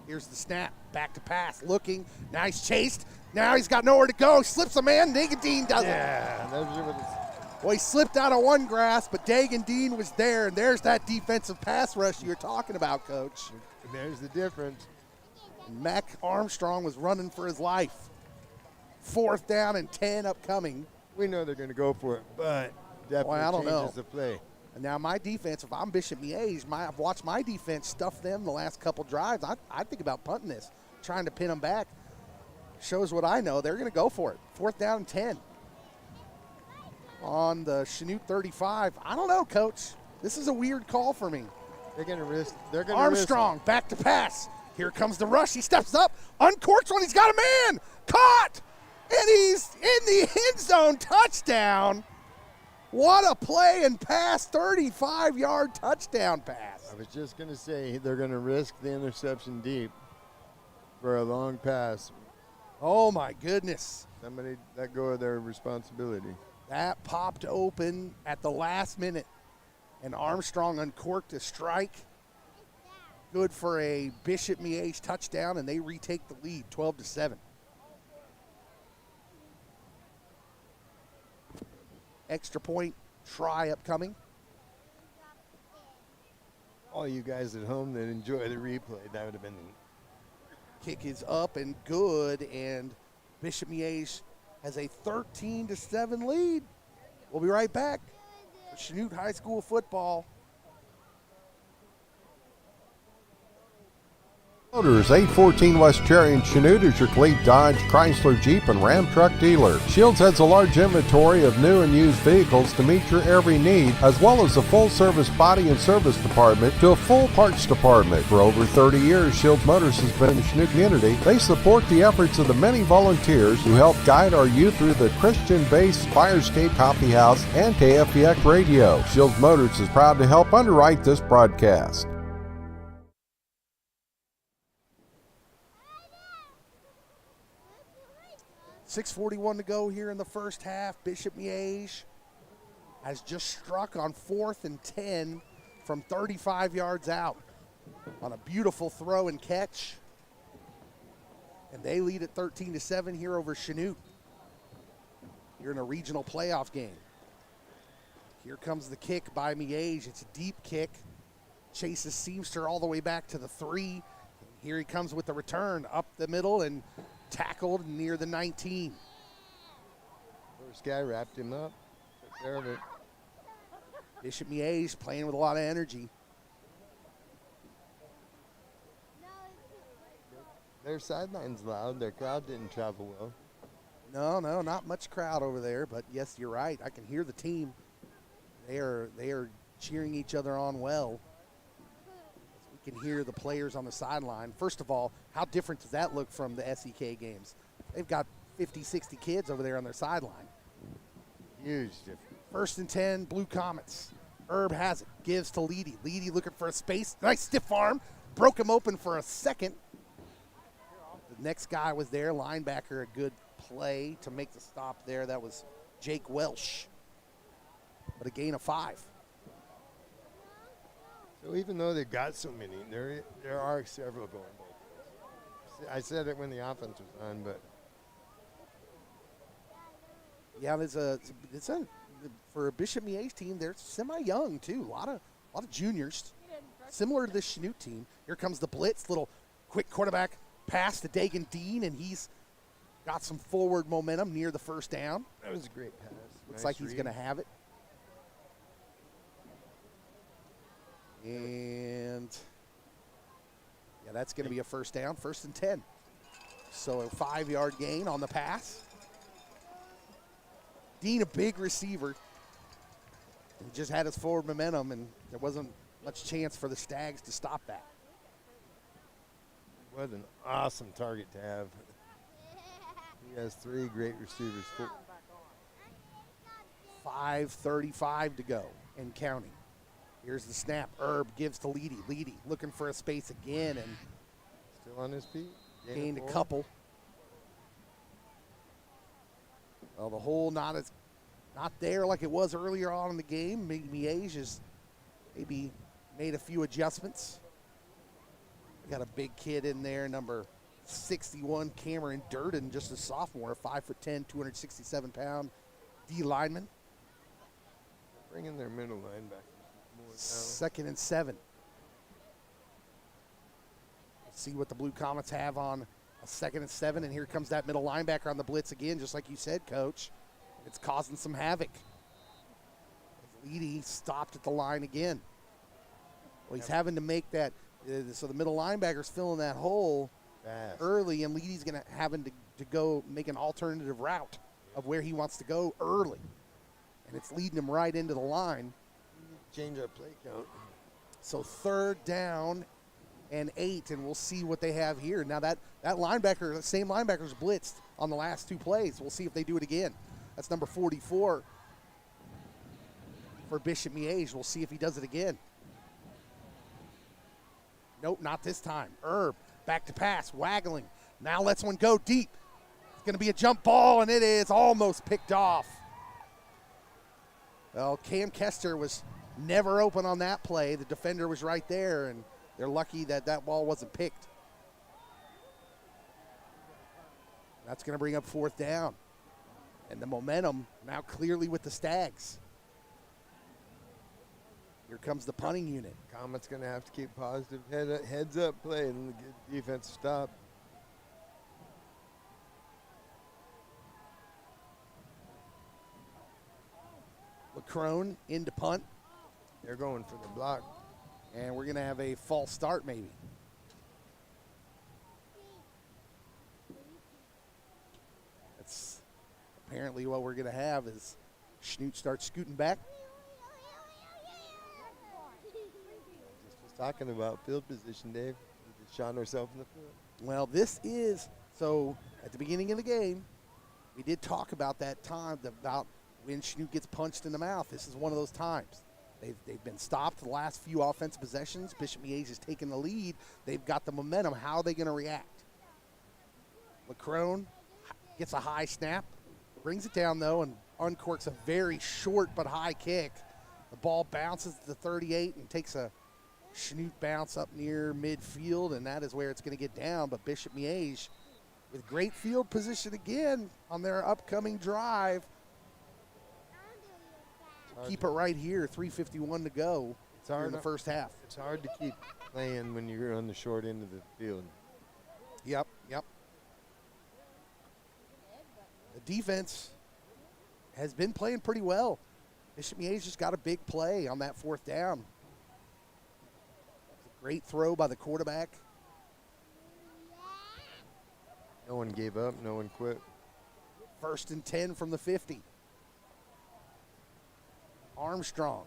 Here's the snap. Back to pass. Looking. Now he's chased. Now he's got nowhere to go. Slips a man. Dagan does it. Well, he slipped out of one grasp, but Dagan was there, and there's that defensive pass rush you were talking about, Coach. There's the difference. Mac Armstrong was running for his life. 4th down and 10 upcoming. We know they're going to go for it, but definitely changes the play. And now my defense, if I'm Bishop Miege, I've watched my defense stuff them the last couple drives. I think about punting this, trying to pin them back. Shows what I know. They're going to go for it. 4th down and 10. On the Chanute 35. I don't know, Coach. This is a weird call for me. They're going to risk. Armstrong, back to pass. Here comes the rush. He steps up, uncorks one. He's got a man. Caught. And he's in the end zone. Touchdown. What a play and pass. 35-yard touchdown pass. I was just going to say they're going to risk the interception deep for a long pass. Oh, my goodness. Somebody let go of their responsibility. That popped open at the last minute, and Armstrong uncorked a strike. Good for a Bishop Miege touchdown, and they retake the lead, 12-7. Extra point try upcoming. All you guys at home that enjoy the replay, that would have been. Kick is up and good, and Bishop Miege has a 13-7 lead. We'll be right back for Chanute High School football. Motors, 814 West Cherry in Chanute is your complete Dodge, Chrysler, Jeep, and Ram truck dealer. Shields has a large inventory of new and used vehicles to meet your every need, as well as a full-service body and service department to a full parts department. For over 30 years, Shields Motors has been in the Chanute community. They support the efforts of the many volunteers who help guide our youth through the Christian-based Firescape Coffee House and KFPX Radio. Shields Motors is proud to help underwrite this broadcast. 6:41 to go here in the first half. Bishop Miege has just struck on 4th and 10 from 35 yards out on a beautiful throw and catch. And they lead at 13-7 here over Chanute. Here in a regional playoff game. Here comes the kick by Miege. It's a deep kick. Chases Seamster all the way back to the 3. Here he comes with the return up the middle and tackled near the 19. First guy wrapped him up. Took care of it. Bishop Miege playing with a lot of energy. Their sideline's loud. Their crowd didn't travel well. No, not much crowd over there, but yes, you're right. I can hear the team. They are cheering each other on well. We can hear the players on the sideline. First of all, how different does that look from the SEK games? They've got 50, 60 kids over there on their sideline. Huge difference. 1st and 10, Blue Comets. Herb has it, gives to Leedy. Leedy looking for a space. Nice stiff arm. Broke him open for a second. The next guy was there, linebacker, a good play to make the stop there. That was Jake Welsh. But a gain of 5. So even though they've got so many, there are several going both ways. I said it when the offense was on, but yeah, for a Bishop Miege team, they're semi-young too. A lot of juniors, similar to the Chanute team. Here comes the blitz, little quick quarterback pass to Dagan Dean, and he's got some forward momentum near the first down. that was a great pass. Looks Nice like he's read. going to have it. And yeah, that's going to be a first down, 1st and 10. So a 5-yard gain on the pass. Dean, a big receiver. He just had his forward momentum, and there wasn't much chance for the Stags to stop that. What an awesome target to have. He has 3 great receivers. 5:35 to go and counting. Here's the snap. Herb gives to Leedy. Leedy looking for a space again and Still on his feet. gained a couple. Well, the hole not there like it was earlier on in the game. Miege has maybe made a few adjustments. We got a big kid in there, number 61, Cameron Durden, just a sophomore, 5'10", 267-pound D lineman. Bring in their middle linebacker. 2nd and 7. Let's see what the Blue Comets have on a 2nd and 7, and here comes that middle linebacker on the blitz again, just like you said, Coach. It's causing some havoc. Leedy stopped at the line again. Well, he's having to make that, so the middle linebacker's filling that hole Fast. early, and Leedy's going to having to go make an alternative route of where he wants to go early. And it's leading him right into the line. Change our play count. So 3rd down and 8, and we'll see what they have here. Now that linebacker, the same linebacker's blitzed on the last 2 plays. We'll see if they do it again. That's number 44 for Bishop Miege. We'll see if he does it again. Nope, not this time. Herb, back to pass, waggling. Now lets one go deep. It's going to be a jump ball, and it is almost picked off. Well, Cam Kester was never open on that play. The defender was right there, and they're lucky that that ball wasn't picked. That's going to bring up 4th down. And the momentum now clearly with the Stags. Here comes the punting unit. Comet's going to have to keep positive heads up play and get defense stop. LeCrone into punt. They're going for the block. And we're going to have a false start maybe. apparently what we're going to have is Chanute starts scooting back. Just was talking about field position, Dave. We just shot ourselves in the foot. Well, this is, so at the beginning of the game, we did talk about that time, about when Chanute gets punched in the mouth. This is one of those times. They've been stopped the last few offensive possessions. Bishop Miege has taken the lead. They've got the momentum. How are they going to react? LaCrone gets a high snap, brings it down, though, and uncorks a very short but high kick. The ball bounces to the 38 and takes a Chanute bounce up near midfield, and that is where it's going to get down. But Bishop Miege with great field position again on their upcoming drive. Keep it right here, 3:51 to go in the first half. It's hard to keep playing when you're on the short end of the field. Yep. The defense has been playing pretty well. Bishop Miege just got a big play on that 4th down. Great throw by the quarterback. No one gave up. No one quit. 1st and 10 from the 50. Armstrong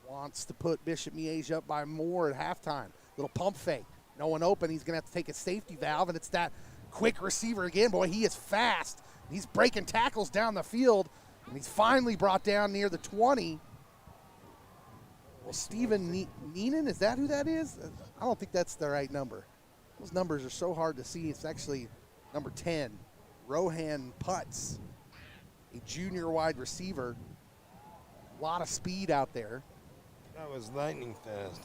wants to put Bishop Miege up by more at halftime. Little pump fake. No one open. He's going to have to take a safety valve, and it's that quick receiver again. Boy, he is fast. He's breaking tackles down the field, and he's finally brought down near the 20. Well, Steven Neenan, is that who that is? I don't think that's the right number. Those numbers are so hard to see. It's actually number 10, Rohan Putz, a junior wide receiver. A lot of speed out there. That was lightning fast.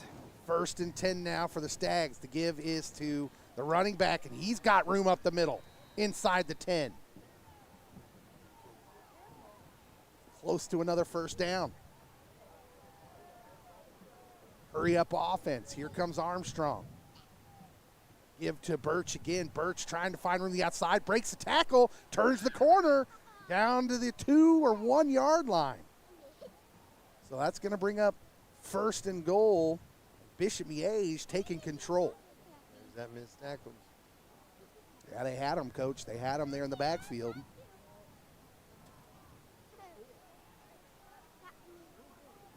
1st and 10 now for the Stags. The give is to the running back, and he's got room up the middle, inside the 10. Close to another 1st down. Hurry up offense. Here comes Armstrong. Give to Birch again. Birch trying to find room on the outside. Breaks the tackle. Turns the corner down to the 2 or 1 yard line. So that's going to bring up 1st and goal. Bishop Miege taking control. There's that missed tackle. Yeah, they had him, Coach. They had him there in the backfield.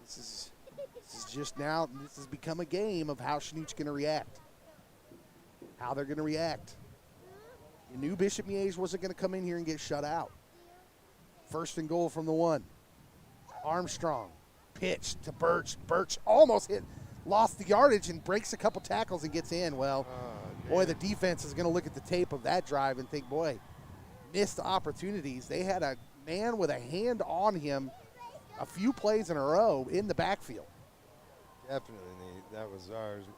This is just now, this has become a game of how Chanute's going to react. How they're going to react. You knew Bishop Miege wasn't going to come in here and get shut out. 1st and goal from the 1. Armstrong pitched to Birch. Birch almost lost the yardage and breaks a couple tackles and gets in. Well, boy, the defense is going to look at the tape of that drive and think, boy, missed opportunities. They had a man with a hand on him a few plays in a row in the backfield. Definitely, that was ours to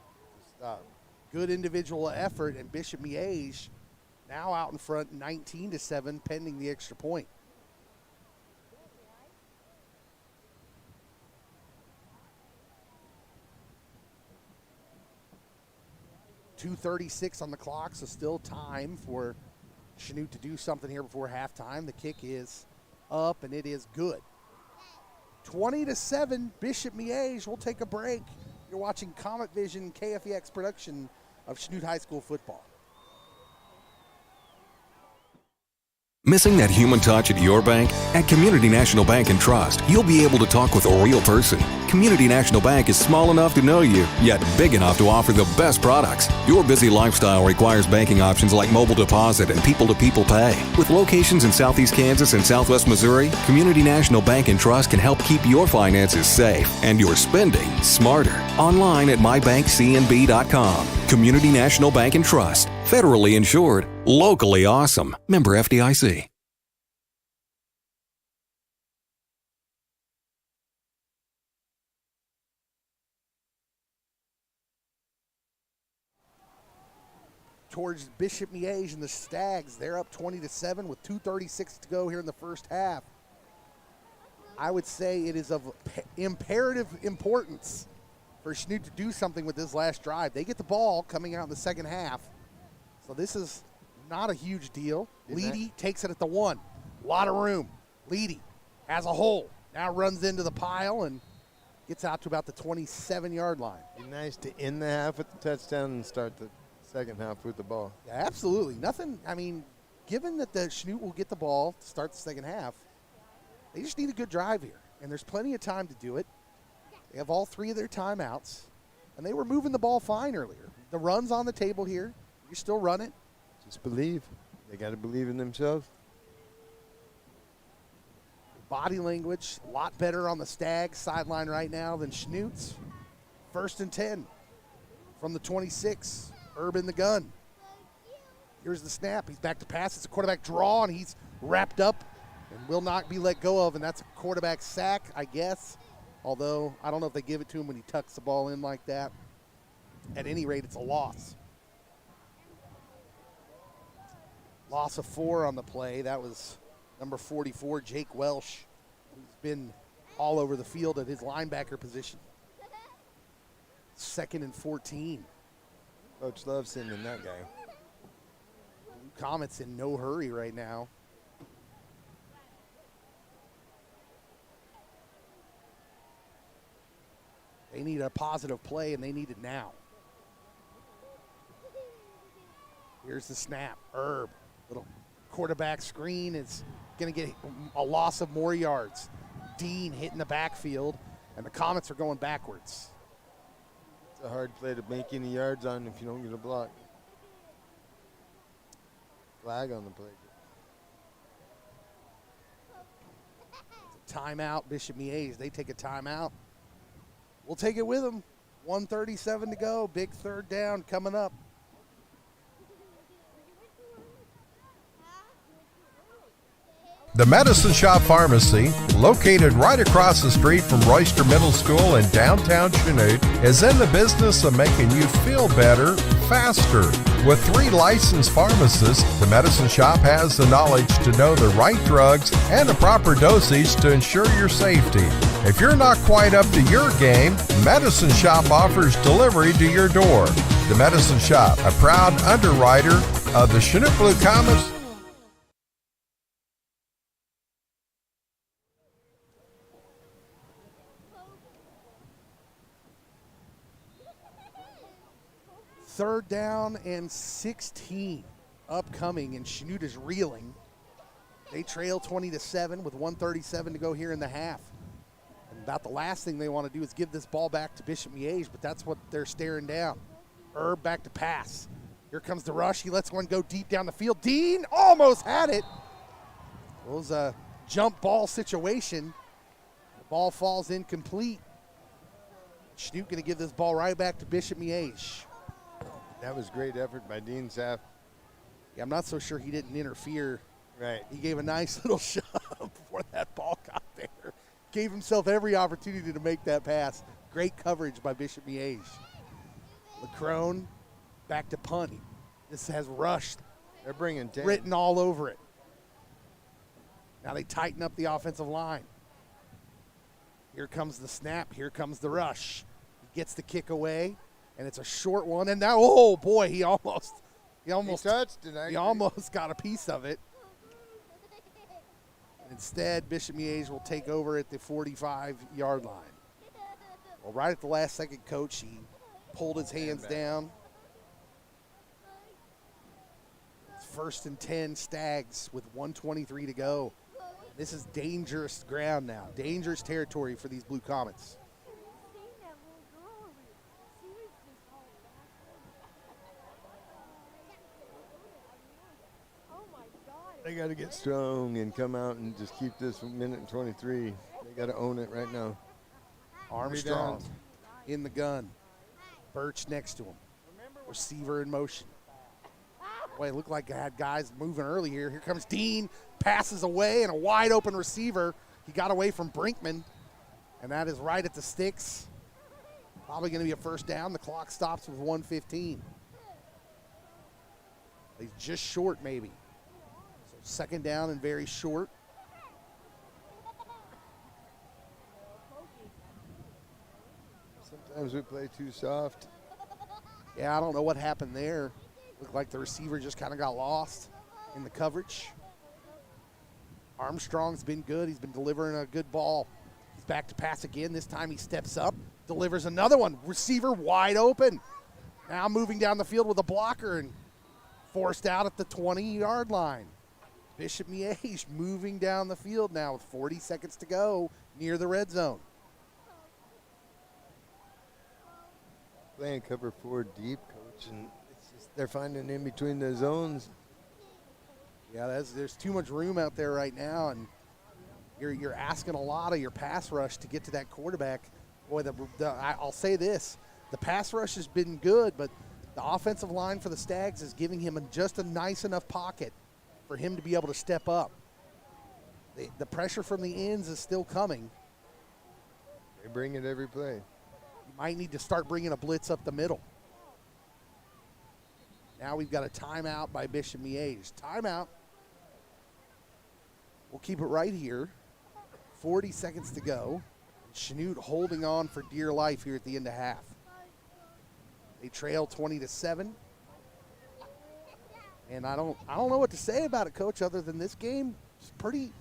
stop. Good individual effort, and Bishop Miege now out in front 19-7 pending the extra point. .236 on the clock, so still time for Chanute to do something here before halftime. The kick is up, and it is good. 20-7, Bishop Miege. We'll take a break. You're watching Comet Vision KFEX production of Chanute High School football. Missing that human touch at your bank? At Community National Bank and Trust, you'll be able to talk with a real person. Community National Bank is small enough to know you, yet big enough to offer the best products. Your busy lifestyle requires banking options like mobile deposit and people-to-people pay. With locations in Southeast Kansas and Southwest Missouri, Community National Bank and Trust can help keep your finances safe and your spending smarter. Online at mybankcnb.com. Community National Bank and Trust. Federally insured. Locally awesome. Member FDIC. Towards Bishop Miege and the Stags. They're up 20-7 with 2:36 to go here in the first half. I would say it is of imperative importance for Chanute to do something with this last drive. They get the ball coming out in the second half. So this is not a huge deal. Leedy takes it at the 1. A lot of room. Leedy has a hole. Now runs into the pile and gets out to about the 27-yard line. Be nice to end the half with the touchdown and start the second half with the ball. Yeah, absolutely. Nothing, I mean, given that the Chanute will get the ball to start the second half, they just need a good drive here. And there's plenty of time to do it. They have all 3 of their timeouts. And they were moving the ball fine earlier. The run's on the table here. You still run it. Just believe. They got to believe in themselves. Body language, a lot better on the Stags sideline right now than Chanute's. 1st and 10 from the 26. Herb in the gun. Here's the snap. He's back to pass. It's a quarterback draw, and he's wrapped up and will not be let go of, and that's a quarterback sack, I guess. Although, I don't know if they give it to him when he tucks the ball in like that. At any rate, it's a loss. Loss of 4 on the play. That was number 44, Jake Welsh, who's been all over the field at his linebacker position. 2nd and 14. Coach loves sending that guy. Comet's in no hurry right now. They need a positive play, and they need it now. Here's the snap. Herb, little quarterback screen. It's going to get a loss of more yards. Dean hitting the backfield, and the Comets are going backwards. It's a hard play to make any yards on if you don't get a block. Flag on the play. Timeout, Bishop Miege. They take a timeout. We'll take it with them. 1:37 to go. Big 3rd down coming up. The Medicine Shop Pharmacy, located right across the street from Royster Middle School in downtown Chanute, is in the business of making you feel better faster. With 3 licensed pharmacists, the Medicine Shop has the knowledge to know the right drugs and the proper dosage to ensure your safety. If you're not quite up to your game, Medicine Shop offers delivery to your door. The Medicine Shop, a proud underwriter of the Chanute Blue Comets. Third down and 16 upcoming, and Chanute is reeling. They trail 20-7 with 1:37 to go here in the half. And about the last thing they want to do is give this ball back to Bishop Miege, but that's what they're staring down. Herb back to pass. Here comes the rush. He lets one go deep down the field. Dean almost had it. It was a jump ball situation. The ball falls incomplete. Chanute going to give this ball right back to Bishop Miege. That was great effort by Dean Saff. Yeah, I'm not so sure he didn't interfere. Right. He gave a nice little shove before that ball got there. Gave himself every opportunity to make that pass. Great coverage by Bishop Miege. LeCrone back to punt. This has rushed. They're bringing 10. Written all over it. Now they tighten up the offensive line. Here comes the snap. Here comes the rush. He gets the kick away, and it's a short one. And now, oh boy, he almost touched it. He almost got a piece of it. Instead, Bishop Miege will take over at the 45-yard line. Well, right at the last second, Coach, he pulled his hands down. It's 1st and 10 Stags with 1:23 to go. This is dangerous ground now, dangerous territory for these Blue Comets. They got to get strong and come out and just keep this 1:23. They got to own it right now. Armstrong in the gun. Birch next to him. Receiver in motion. Boy, it looked like I had guys moving early here. Here comes Dean. Passes away and a wide open receiver. He got away from Brinkman, and that is right at the sticks. Probably going to be a first down. The clock stops with 1:15. He's just short maybe. So 2nd down and very short. Sometimes we play too soft. Yeah, I don't know what happened there. Looked like the receiver just kind of got lost in the coverage. Armstrong's been good. He's been delivering a good ball. He's back to pass again. This time he steps up, delivers another one. Receiver wide open. Now moving down the field with a blocker and forced out at the 20-yard line. Bishop Miege moving down the field now with 40 seconds to go near the red zone. Playing cover 4 deep, coach, and it's just they're finding in between the zones. Yeah, there's too much room out there right now, and you're asking a lot of your pass rush to get to that quarterback. Boy, I'll say this. The pass rush has been good, but the offensive line for the Stags is giving him just a nice enough pocket for him to be able to step up. The pressure from the ends is still coming. They bring it every play. You might need to start bringing a blitz up the middle. Now we've got a timeout by Bishop Miege. Timeout. We'll keep it right here. 40 seconds to go. Chanute holding on for dear life here at the end of half. They trail 20-7. And I don't know what to say about it, Coach, other than this game is pretty.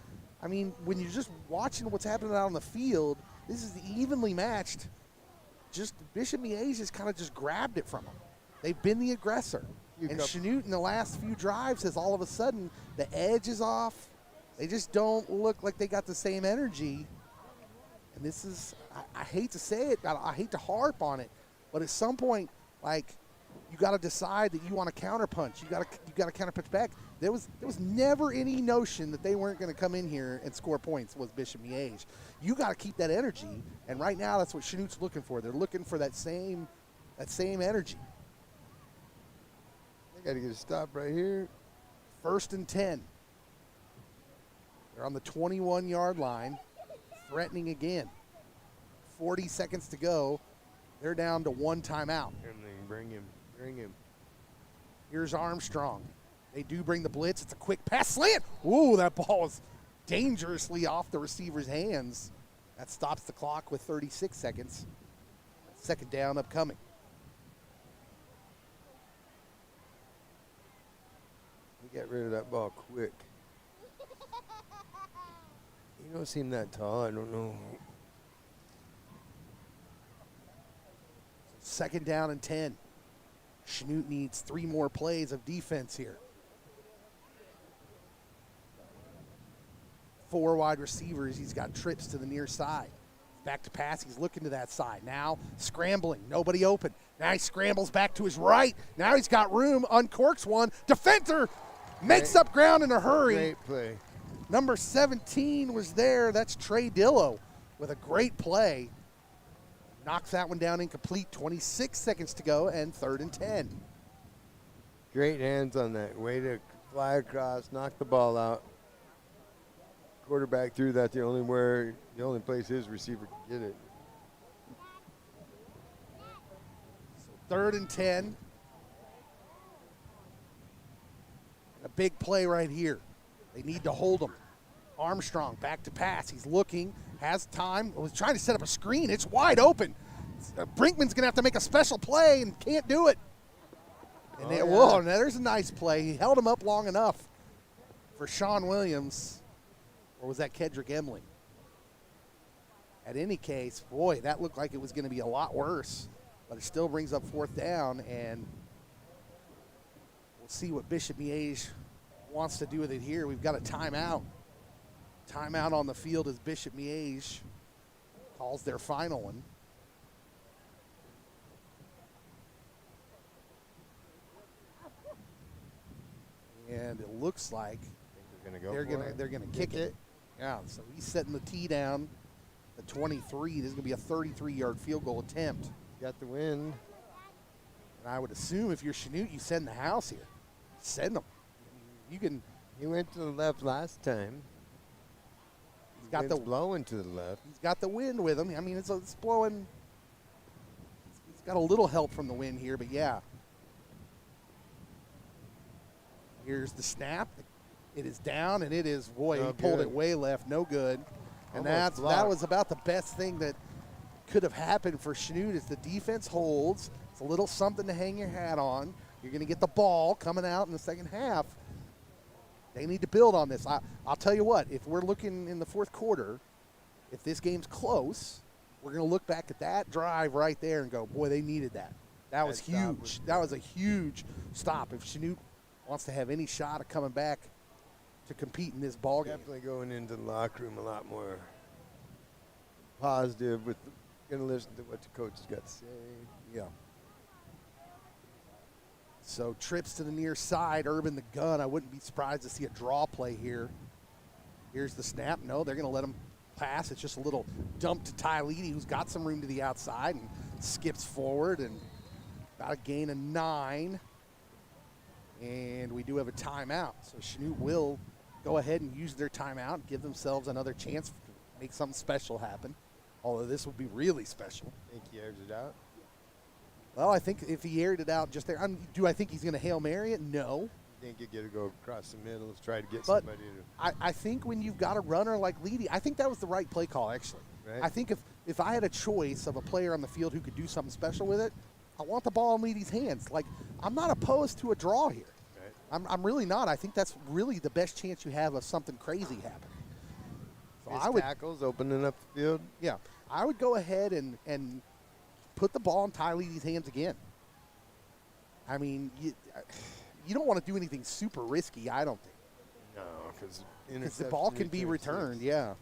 I mean, when you're just watching what's happening out on the field, this is evenly matched. Just Bishop Miege has kind of just grabbed it from them. They've been the aggressor. And Chanute in the last few drives has all of a sudden the edge is off. They just don't look like they got the same energy. And this is, I hate to say it, I hate to harp on it, but at some point, like, you got to decide that you want to counterpunch. You got to counterpunch back. There was never any notion that they weren't going to come in here and score points with Bishop Miege. You got to keep that energy, and right now that's what Chanute's looking for. They're looking for that same energy. They got to get a stop right here. 1st and 10. They're on the 21-yard line, threatening again. 40 seconds to go. They're down to 1 timeout. Bring him. Here's Armstrong. They do bring the blitz. It's a quick pass slant. Ooh, that ball is dangerously off the receiver's hands. That stops the clock with 36 seconds. 2nd down upcoming. We get rid of that ball quick. You don't seem that tall. I don't know. 2nd down and 10. Chanute needs 3 more plays of defense here. 4 wide receivers. He's got trips to the near side. Back to pass. He's looking to that side. Now scrambling. Nobody open. Now he scrambles back to his right. Now he's got room. Uncorks one. Defender makes up ground in a hurry. Great play. Number 17 was there. That's Trey Dillo with a great play. Knocks that one down incomplete. 26 seconds to go and 3rd and 10. Great hands on that. Way to fly across, knock the ball out. Quarterback threw that the only place his receiver could get it. 3rd and 10. A big play right here. They need to hold him. Armstrong back to pass. He's looking, has time. Was trying to set up a screen. It's wide open. Brinkman's going to have to make a special play and can't do it. And whoa, now there's a nice play. He held him up long enough for Sean Williams. Or was that Kedrick Emling? At any case, boy, that looked like it was going to be a lot worse. But it still brings up 4th down, and we'll see what Bishop Miege wants to do with it here. We've got a timeout. Timeout on the field as Bishop Miege calls their final one. And it looks like they're gonna kick it. Yeah, so he's setting the tee down at 23. This is gonna be a 33-yard field goal attempt. Got the wind. And I would assume if you're Chanute, you send the house here. Send them. You can. He went to the left last time. He's got the blowing to the left. He's got the wind with him. I mean, it's blowing. He's got a little help from the wind here, but yeah. Here's the snap. It is down, and it is, boy, he pulled it way left. No good. And that was about the best thing that could have happened for Chanute is the defense holds. It's a little something to hang your hat on. You're going to get the ball coming out in the second half. They need to build on this. I'll tell you what, if we're looking in the 4th quarter, if this game's close, we're going to look back at that drive right there and go, boy, they needed that. That was huge. That was a huge stop. If Chanute wants to have any shot of coming back to compete in this ball game. Definitely going into the locker room a lot more positive with going to listen to what the coach has got to say. Yeah. So trips to the near side, Urban the gun. I wouldn't be surprised to see a draw play here. Here's the snap. No, they're going to let him pass. It's just a little dump to Ty Leedy, who's got some room to the outside and skips forward, and about a gain of 9. And we do have a timeout. So Chanute will go ahead and use their timeout, give themselves another chance to make something special happen. Although this would be really special. Think he airs it out? Well, I think if he aired it out just there, do I think he's going to Hail Mary it? No. I think you get to go across the middle, try to get But somebody to. I think when you've got a runner like Leedy, I think that was the right play call, actually. Right. I think if I had a choice of a player on the field who could do something special with it, I want the ball in Leedy's hands. Like, I'm not opposed to a draw here. Right. I'm really not. I think that's really the best chance you have of something crazy happening. So His I would, tackles opening up the field. yeah, I would go ahead and put the ball in Ty Leedy's hands again. I mean, you don't want to do anything super risky, I don't think. No, because the ball can be returned, yeah.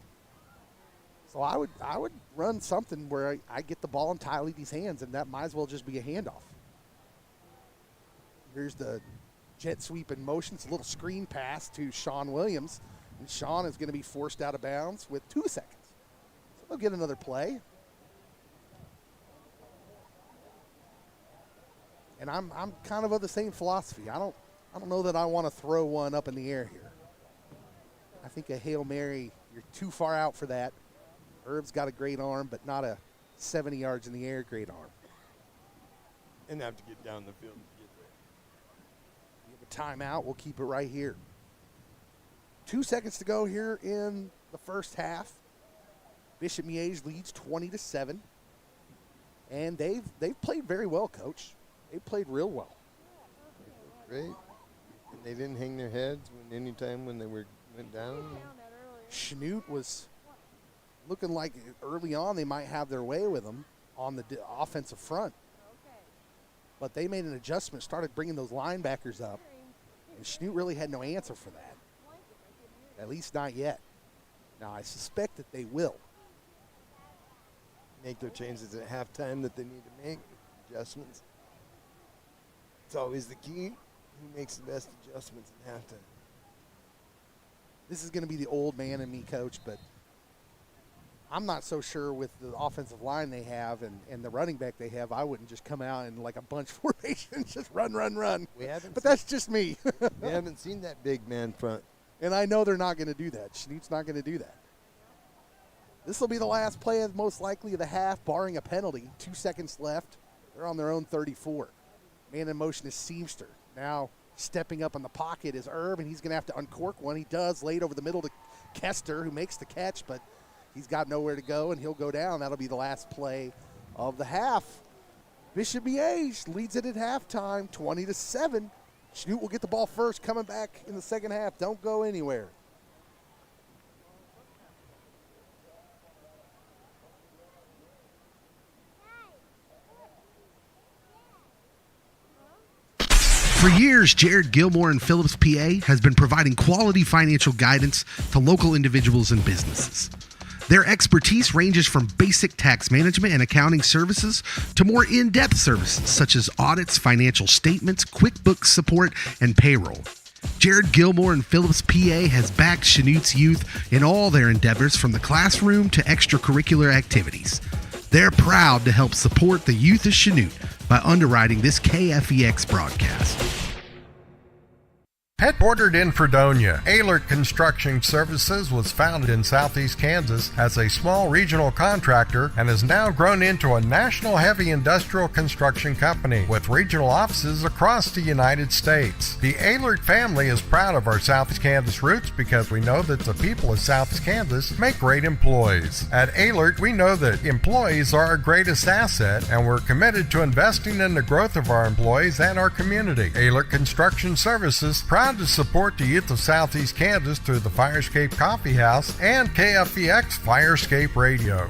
So I would run something where I get the ball in Ty Leedy's hands, and that might as well just be a handoff. Here's the jet sweep in motion. It's a little screen pass to Sean Williams, and Sean is going to be forced out of bounds with 2 seconds. So they'll get another play. And I'm kind of the same philosophy. I don't know that I want to throw one up in the air here. I think a Hail Mary, you're too far out for that. Herb's got a great arm, but not a 70 yards in the air great arm. And have to get down the field to get there. We have a timeout. We'll keep it right here. 2 seconds to go here in the first half. Bishop Miege leads 20-7. And they've played very well, Coach. They played real well. Great. And they didn't hang their heads any time when they went down. Chanute was looking like early on they might have their way with them on the offensive front. But they made an adjustment, started bringing those linebackers up. And Chanute really had no answer for that. At least not yet. Now, I suspect that they will. Make their changes at halftime that they need to make, adjustments. It's always the key. Who makes the best adjustments at halftime? This is going to be the old man in me, Coach, but I'm not so sure with the offensive line they have and the running back they have. I wouldn't just come out in like a bunch formation and just run. But that's just me. We haven't seen that big man front. And I know they're not going to do that. Chanute's not going to do that. This will be the last play of most likely of the half, barring a penalty. 2 seconds left. They're on their own 34. Man in motion is Seamster. Now stepping up in the pocket is Herb, and he's going to have to uncork one. He does, laid over the middle to Kester, who makes the catch, but he's got nowhere to go, and he'll go down. That'll be the last play of the half. Bishop Miege leads it at halftime, 20-7. Chanute will get the ball first, coming back in the second half. Don't go anywhere. For years, Jared Gilmore in Phillips, PA has been providing quality financial guidance to local individuals and businesses. Their expertise ranges from basic tax management and accounting services to more in-depth services such as audits, financial statements, QuickBooks support, and payroll. Jared Gilmore in Phillips, PA has backed Chanute's youth in all their endeavors from the classroom to extracurricular activities. They're proud to help support the youth of Chanute by underwriting this KFEX broadcast. Headquartered in Fredonia, Ehlert Construction Services was founded in southeast Kansas as a small regional contractor and has now grown into a national heavy industrial construction company with regional offices across the United States. The Ehlert family is proud of our southeast Kansas roots because we know that the people of southeast Kansas make great employees. At Ehlert, we know that employees are our greatest asset, and we're committed to investing in the growth of our employees and our community. Ehlert Construction Services proud to support the youth of Southeast Kansas through the Firescape Coffee House and KFEX Firescape Radio.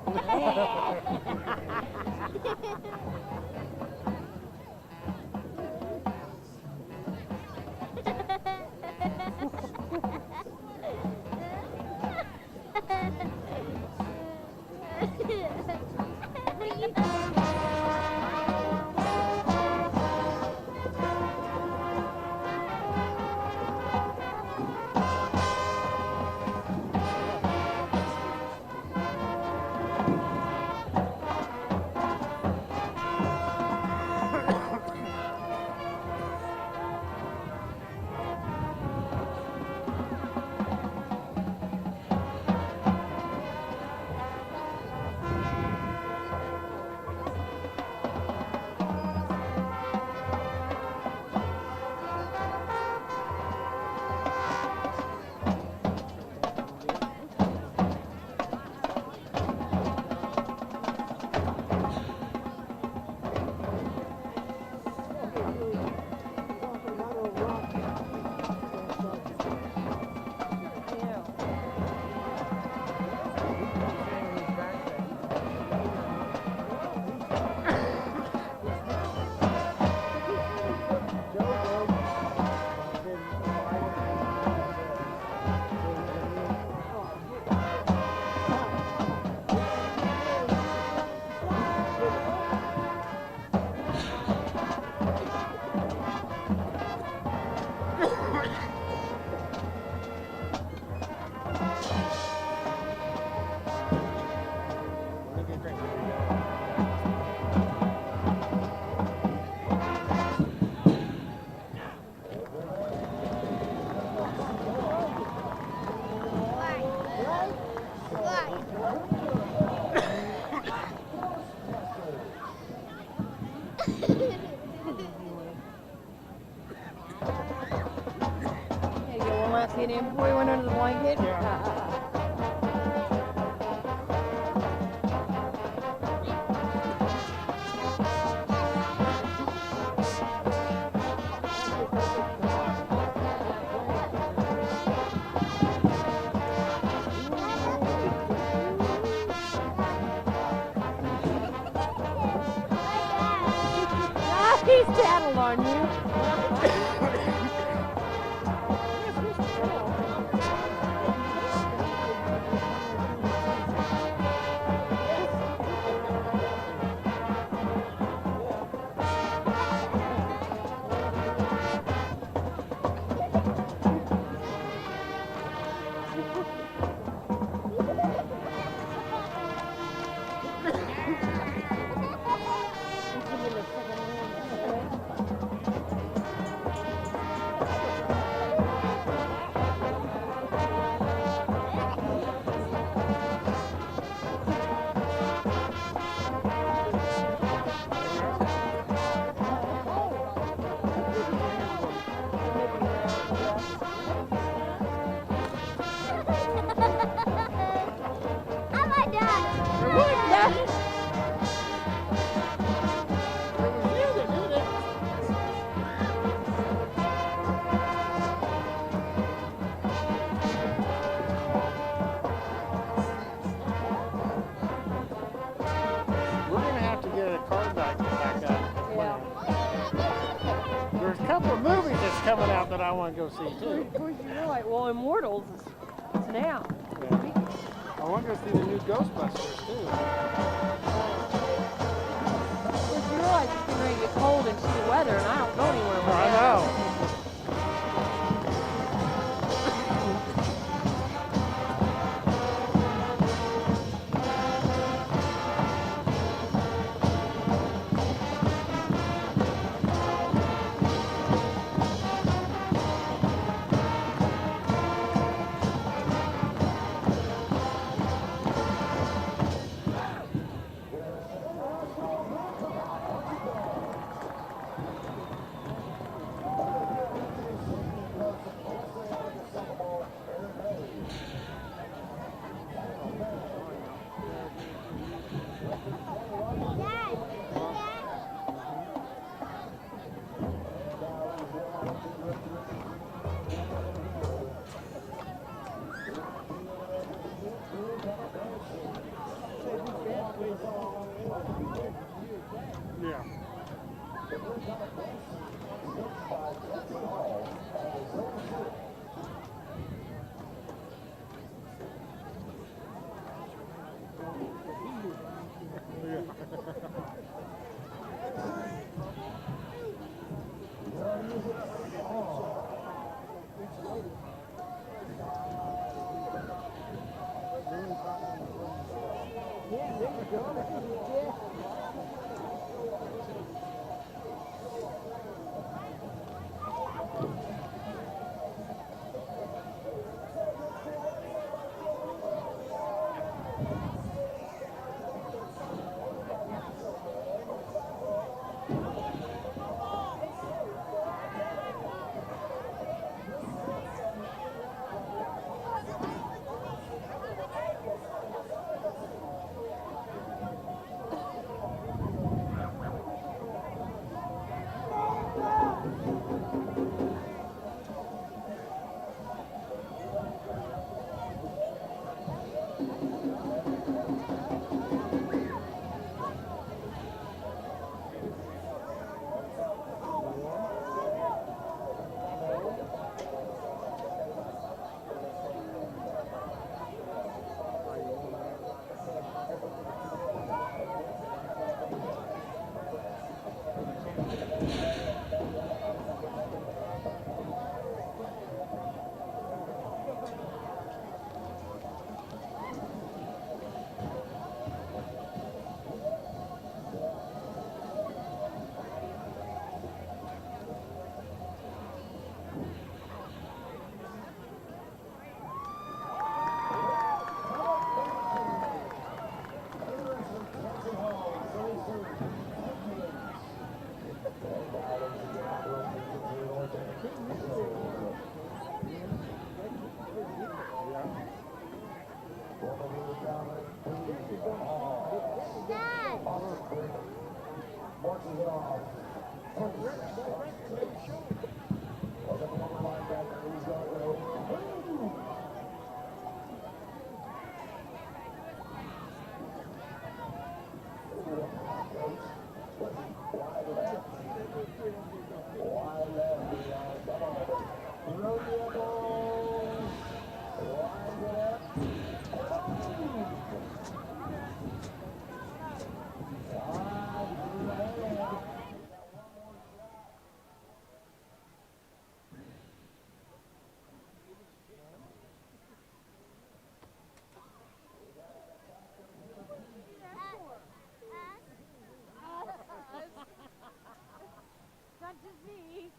Yeah, you want to see him before he went under the blanket? He's tattled on you. Coming out that I want to go see too. Of course, you're right. Well, Immortals is now. Yeah. I want to go see the new Ghostbusters too. Of course, you realize it's getting ready to get cold and shitty weather, and I don't go anywhere with I that. know. Yeah. Not just me.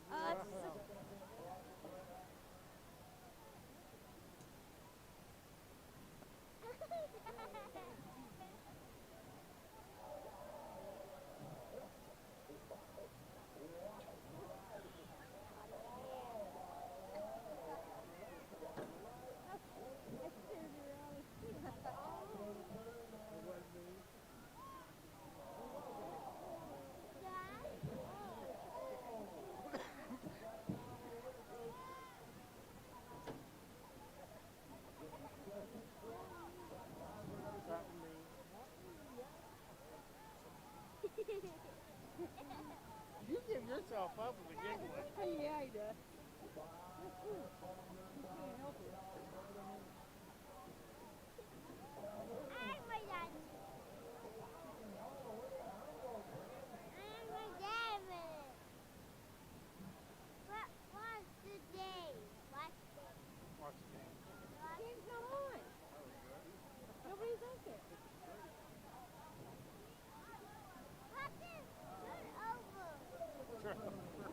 You give yourself up with a giggle. Yeah, he does.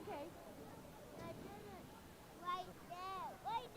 Okay. Wait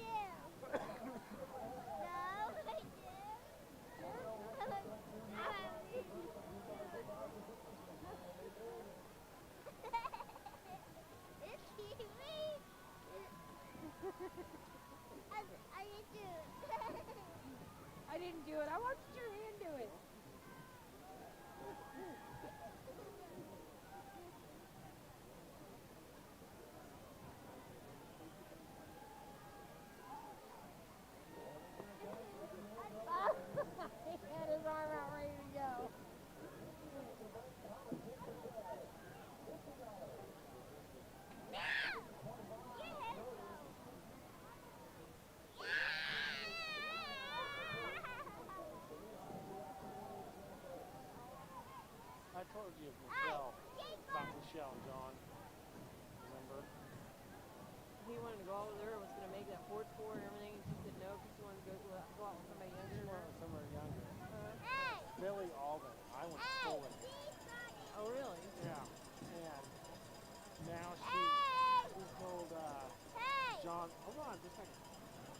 told you Michelle, about Michelle and John. Remember? He wanted to go over there, was going to make that fourth score and everything, and she said no because she wanted to go out with somebody younger. She went with somebody younger. Billy Alden. I went to school with her. Oh, really? Yeah. And now she told John, hold on just a second.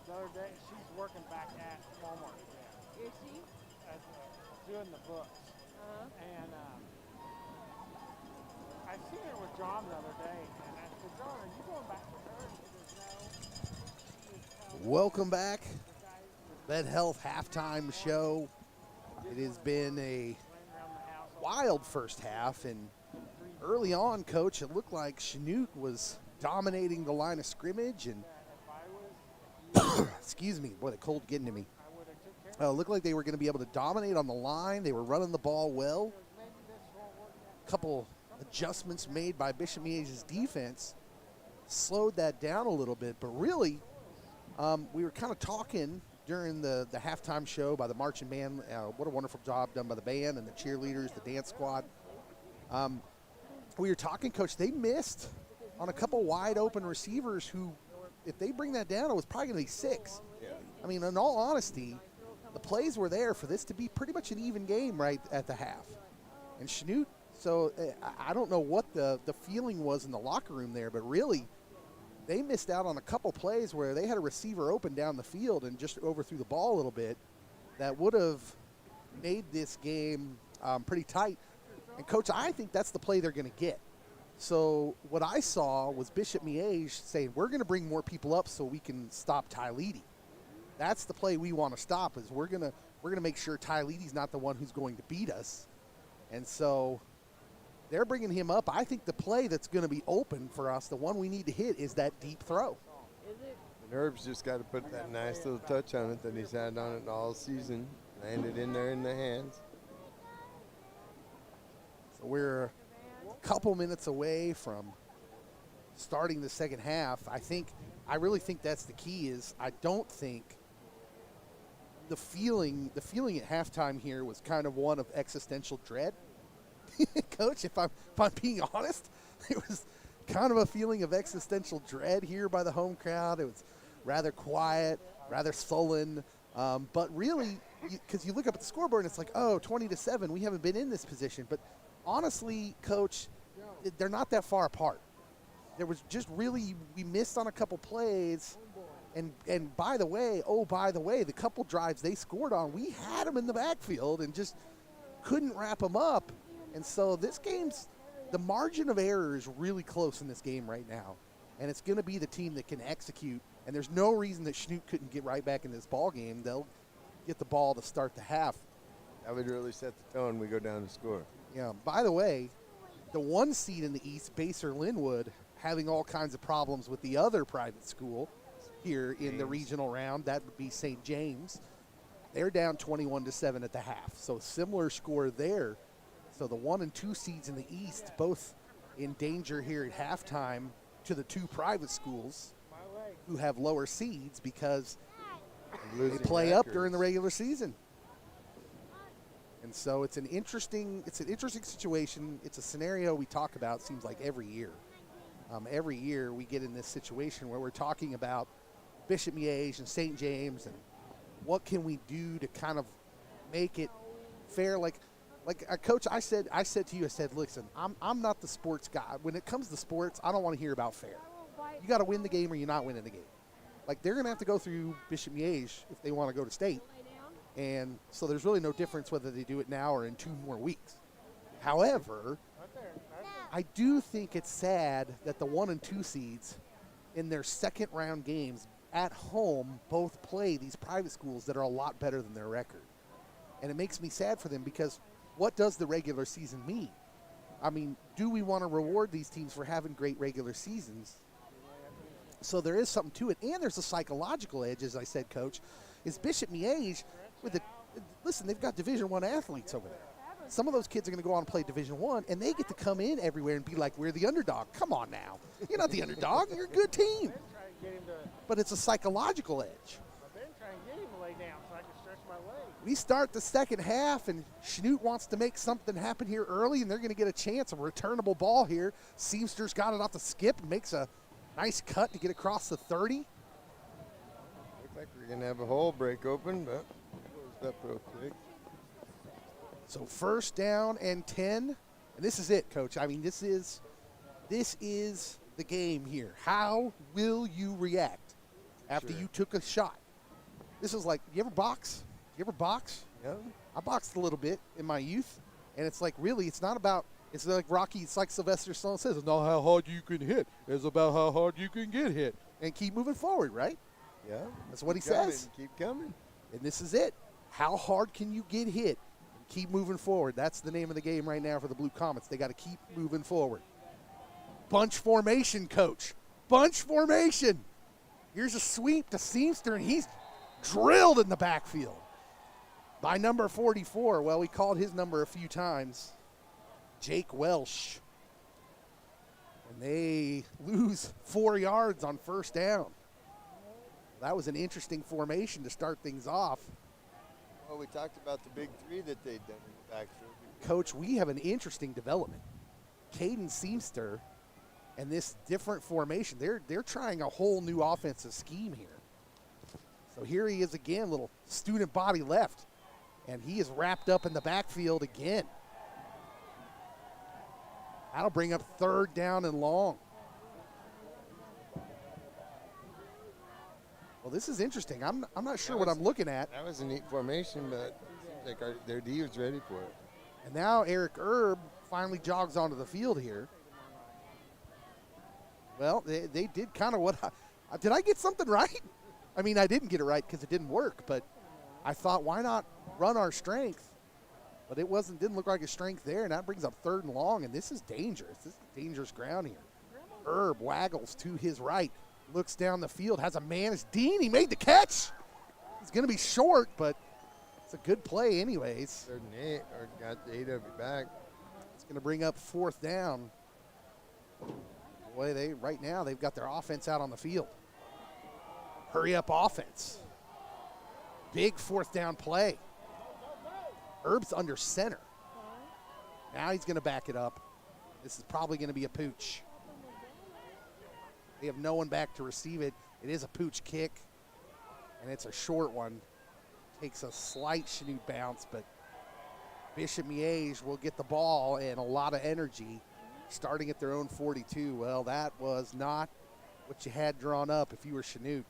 The other day, she's working back at Walmart again. Is she? As, doing the books. And I seen her with John the other day, and I said, John, are you going back with her? And he goes, no. Welcome back. Vet Health halftime show. It has been a wild first half, and early on, Coach, it looked like Chanute was dominating the line of scrimmage, and excuse me, boy, the cold getting to me. It looked like they were going to be able to dominate on the line. They were running the ball well. A couple adjustments made by Bishop Miege's defense slowed that down a little bit, but really, we were kind of talking during the halftime show by the marching band. What a wonderful job done by the band and the cheerleaders, the dance squad. We were talking, Coach, they missed on a couple wide open receivers who, if they bring that down, it was probably going to be 6. Yeah. I mean, in all honesty, the plays were there for this to be pretty much an even game right at the half. And Chanute, so I don't know what the feeling was in the locker room there, but really, they missed out on a couple plays where they had a receiver open down the field and just overthrew the ball a little bit that would have made this game pretty tight. And, Coach, I think that's the play they're going to get. So what I saw was Bishop Miege saying, we're going to bring more people up so we can stop Tyledy. That's the play we want to stop, is we're going to make sure Tyledy's not the one who's going to beat us. And so they're bringing him up. I think the play that's going to be open for us, the one we need to hit, is that deep throw. And Herb's just got to put that nice little touch on it that he's had on it all season. Landed in there in the hands. So we're a couple minutes away from starting the second half. I really think that's the key. Is I don't think the feeling at halftime here was kind of one of existential dread. Coach, if I'm being honest, it was kind of a feeling of existential dread here by the home crowd. It was rather quiet, rather sullen, but really, because you look up at the scoreboard and it's like, oh, 20-7, we haven't been in this position. But honestly, Coach, they're not that far apart. There was just really, we missed on a couple plays. And by the way, the couple drives they scored on, we had them in the backfield and just couldn't wrap them up. And so this game's, the margin of error is really close in this game right now. And it's going to be the team that can execute. And there's no reason that Chanute couldn't get right back in this ball game. They'll get the ball to start the half. That would really set the tone. We go down to score. Yeah, by the way, the 1 seed in the East, Baser Linwood, having all kinds of problems with the other private school here in the regional round. That would be St. James. They're down 21-7 at the half. So similar score there. So the 1 and 2 seeds in the East, both in danger here at halftime to the 2 private schools who have lower seeds because they play up during the regular season. And so it's an interesting situation. It's a scenario we talk about, seems like every year. Every year we get in this situation where we're talking about Bishop Miege and St. James and what can we do to kind of make it fair. Like Coach, I said to you, listen, I'm not the sports guy. When it comes to sports, I don't want to hear about fair. You got to win the game or you're not winning the game. Like, they're going to have to go through Bishop Miege if they want to go to state. And so there's really no difference whether they do it now or in 2 more weeks. However, I do think it's sad that the 1 and 2 seeds in their second round games at home both play these private schools that are a lot better than their record. And it makes me sad for them because what does the regular season mean? I mean, do we want to reward these teams for having great regular seasons? So there is something to it. And there's a psychological edge, as I said, Coach, is Bishop Miege listen, they've got Division I athletes over there. Some of those kids are going to go on and play Division I, and they get to come in everywhere and be like, we're the underdog. Come on now. You're not the underdog. You're a good team. But it's a psychological edge. I've been trying to get him to lay down so I can stretch my legs. we start the second half, and Chanute wants to make something happen here early, and they're going to get a chance, a returnable ball here. Seamster's got it off the skip and makes a nice cut to get across the 30. Looks like we're going to have a hole break open, but closed up real quick. So first down and 10, and this is it, Coach. I mean, this is the game here. How will you react after you took a shot? This is like, you ever box? You ever box? Yeah. I boxed a little bit in my youth, and it's like, really, it's not about, it's like Rocky, it's like Sylvester Stallone says, it's not how hard you can hit, it's about how hard you can get hit. And keep moving forward, right? Yeah. That's what he Coming, says. keep coming. And this is it. How hard can you get hit? Keep moving forward. That's the name of the game right now for the Blue Comets. They got to keep moving forward. Bunch formation, Coach. Bunch formation. Here's a sweep to Seamster, and he's drilled in the backfield by number 44. Well, we called his number a few times. Jake Welsh. And they lose 4 yards on first down. That was an interesting formation to start things off. Well, we talked about the big three that they'd done in the backfield. Coach, we have an interesting development. Caden Seamster and this different formation, they're trying a whole new offensive scheme here. So here he is again, little student body left, and he is wrapped up in the backfield again. That'll bring up third down and long. Well, this is interesting. I'm not sure what I'm looking at. That was a neat formation, but it seems like their D was ready for it. And now Eric Erb finally jogs onto the field here. Well, they did kind of what did I get something right? I mean, I didn't get it right because it didn't work, but I thought, why not run our strength? But it didn't look like a strength there, and that brings up third and long, and this is dangerous. This is dangerous ground here. Erb waggles to his right, looks down the field, has a man. It's Dean. He made the catch. He's going to be short, but it's a good play anyways. Third and 8, or got the 8 of it back. It's going to bring up fourth down. Boy, right now they've got their offense out on the field. Hurry up offense. Big fourth down play. Erb's under center. Now he's going to back it up. This is probably going to be a pooch. They have no one back to receive it. It is a pooch kick, and it's a short one. Takes a slight Chanute bounce, but Bishop Miege will get the ball and a lot of energy starting at their own 42. Well, that was not what you had drawn up if you were Chanute.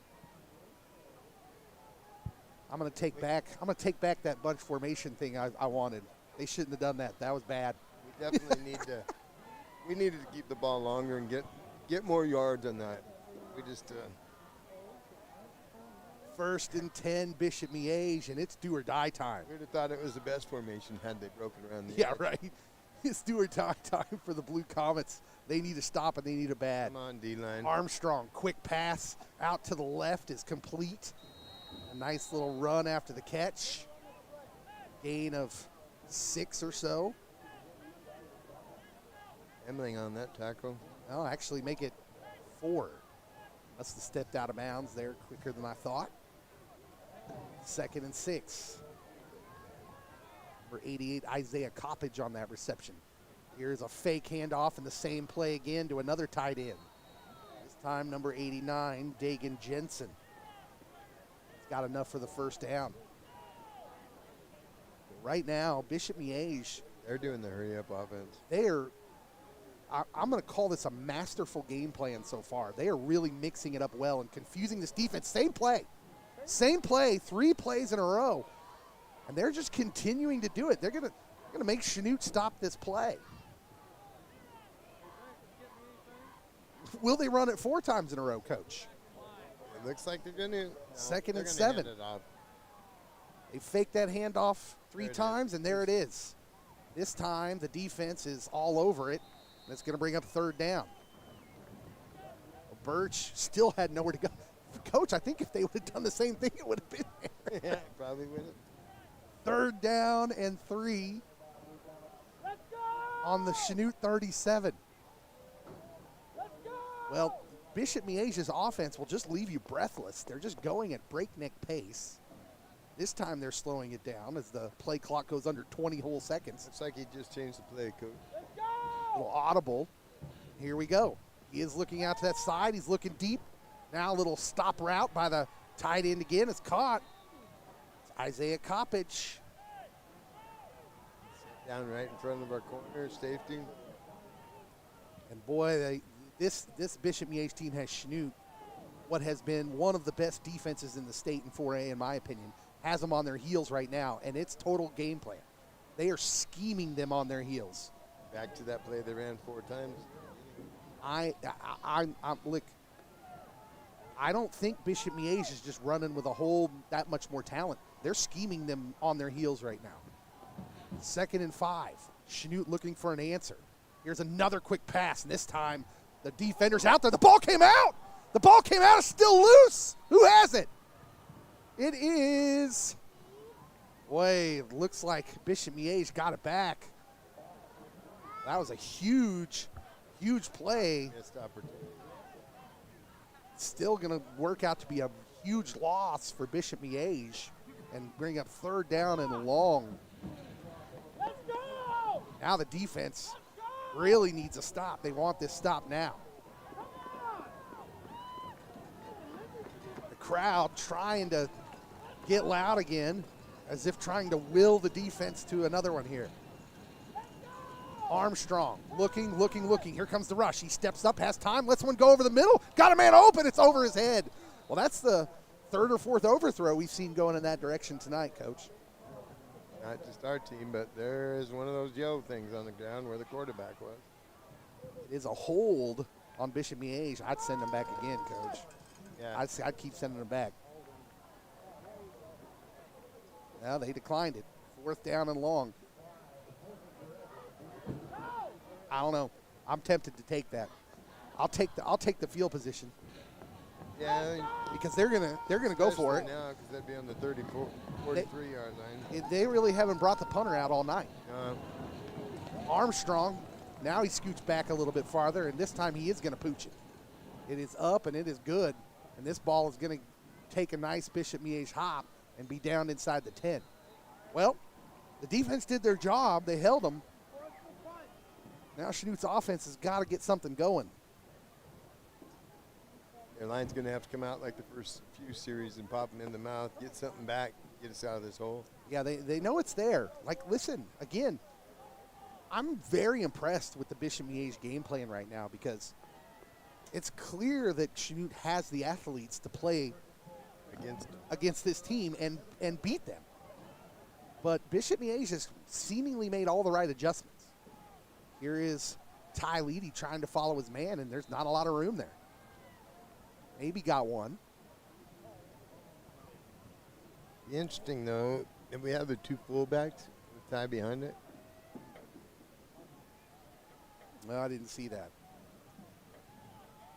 I'm going to take back that bunch formation thing I wanted. They shouldn't have done that. That was bad. We definitely we needed to keep the ball longer and get more yards on that. We just First and 10, Bishop Miege, and it's do or die time. we'd have thought it was the best formation had they broken around the Yeah, edge. right. It's do or die time for the Blue Comets. They need to stop and they need a bad. Come on, D-line. Armstrong, quick pass out to the left is complete. A nice little run after the catch. Gain of 6 or so. Emling on that tackle. Oh, actually make it 4. Must have stepped out of bounds there quicker than I thought. 2nd and 6. Number 88, Isaiah Coppage on that reception. Here's a fake handoff and the same play again to another tight end. This time number 89, Dagan Jensen. He's got enough for the first down. Right now, Bishop Miege, They're doing the hurry-up offense. I'm going to call this a masterful game plan so far. They are really mixing it up well and confusing this defense. Same play, 3 plays in a row. And they're just continuing to do it. They're gonna make Chanute stop this play. Will they run it 4 times in a row, Coach? It looks like they're going to. 2nd and 7. They fake that handoff 3 times, and there it is. This time, the defense is all over it, and it's going to bring up third down. Birch still had nowhere to go. Coach, I think if they would have done the same thing, it would have been there. Yeah, probably would have. Third down and 3 on the Chanute 37. Well, Bishop Miege's offense will just leave you breathless. They're just going at breakneck pace. This time they're slowing it down as the play clock goes under 20 whole seconds. Looks like he just changed the play, Coach. A little audible. Here we go. He is looking out to that side. He's looking deep. Now a little stop route by the tight end again. It's caught. It's Isaiah Coppage. Down right in front of our corner, safety. And boy, this Bishop Miege team has Chanute, what has been one of the best defenses in the state in 4A, in my opinion, has them on their heels right now, and it's total game plan. They are scheming them on their heels. Back to that play they ran 4 times. Look, I don't think Bishop Miege is just running with that much more talent. They're scheming them on their heels right now. 2nd and 5. Chanute looking for an answer. Here's another quick pass, and this time the defender's out there. The ball came out. The ball came out. It's still loose. Who has it? It is. Boy, it looks like Bishop Miege got it back. That was a huge play. Missed opportunity. Still going to work out to be a huge loss for Bishop Miege and bring up 3rd down and long. Now the defense really needs a stop. They want this stop now. The crowd trying to get loud again, as if trying to will the defense to another one here. Armstrong looking. Here comes the rush. He steps up, has time, lets one go over the middle. Got a man open. It's over his head. Well, that's the 3rd or 4th overthrow we've seen going in that direction tonight, Coach. Not just our team, but there is one of those yellow things on the ground where the quarterback was. It is a hold on Bishop Miege. I'd send him back again, Coach. Yeah. I'd keep sending him back. Now they declined it. 4th down and long. I don't know. I'm tempted to take that. I'll take the field position. Yeah, because they're gonna go for it now, because they'd be on the 43-yard line. They really haven't brought the punter out all night. Armstrong, now he scoots back a little bit farther, and this time he is going to pooch it. It is up and it is good, and this ball is going to take a nice Bishop Miege hop and be down inside the 10. Well, the defense did their job. They held them. Now Chanute's offense has got to get something going. Their line's going to have to come out like the first few series and pop them in the mouth, get something back, get us out of this hole. Yeah, they know it's there. Like, listen, again, I'm very impressed with the Bishop Miege game plan right now because it's clear that Chanute has the athletes to play against this team and beat them. But Bishop Miege has seemingly made all the right adjustments. Here is Ty Leedy trying to follow his man, and there's not a lot of room there. Maybe got one. Interesting, though, if we have the 2 fullbacks with Ty behind it. No, I didn't see that.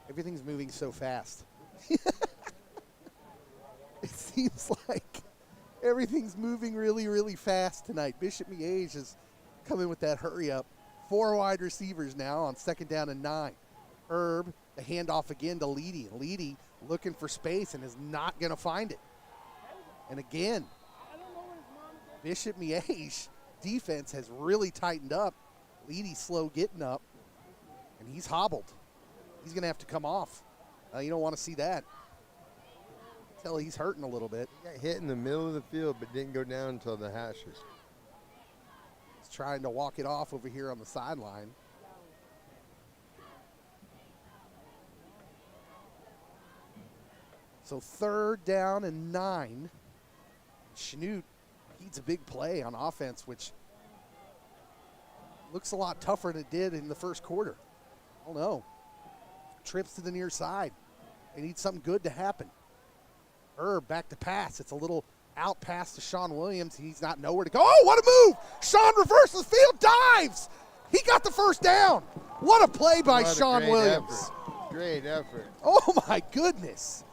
Everything's moving so fast. It seems like everything's moving really, really fast tonight. Bishop Miege is coming with that hurry up. 4 wide receivers now on 2nd down and 9. Herb, the handoff again to Leedy. Leedy looking for space and is not going to find it. And again, Bishop Miege defense has really tightened up. Leedy slow getting up, and he's hobbled. He's going to have to come off. You don't want to see that. Tell he's hurting a little bit. He got hit in the middle of the field, but didn't go down until the hashes. He's trying to walk it off over here on the sideline. So 3rd down and 9. Chanute needs a big play on offense, which looks a lot tougher than it did in the first quarter. I don't know. Trips to the near side. They need something good to happen. Herb back to pass. It's a little out pass to Sean Williams. He's not nowhere to go. Oh, what a move! Sean reverses field, dives! He got the 1st down. What a play by Sean Williams. Great effort. Oh, my goodness.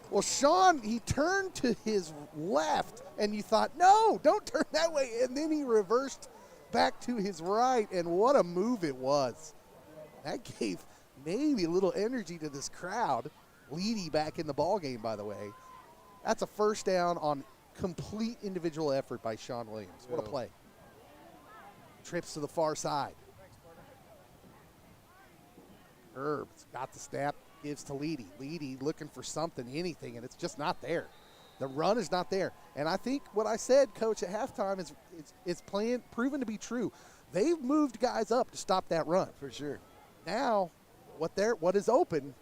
Well, Sean, he turned to his left, and you thought, no, don't turn that way. And then he reversed back to his right, and what a move it was. That gave maybe a little energy to this crowd. Leedy back in the ball game, by the way. That's a 1st down on complete individual effort by Sean Williams. What a Yeah. play. Trips to the far side. Herb's got the snap, gives to Leedy. Leedy looking for something, anything, and it's just not there. The run is not there. And I think what I said, Coach, at halftime is it's proven to be true. They've moved guys up to stop that run. For sure. Now, what is open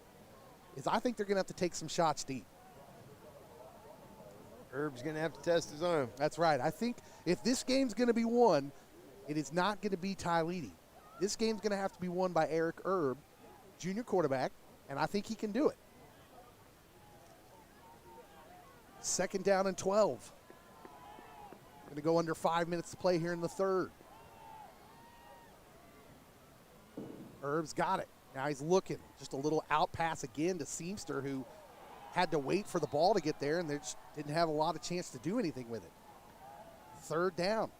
is I think they're going to have to take some shots deep. Herb's going to have to test his arm. That's right. I think if this game's going to be won, it is not going to be Ty Leedy. This game's going to have to be won by Eric Herb, junior quarterback, and I think he can do it. 2nd down and 12. Going to go under 5 minutes to play here in the third. Herb's got it. Now he's looking. Just a little out pass again to Seamster, who had to wait for the ball to get there, and they just didn't have a lot of chance to do anything with it. 3rd down.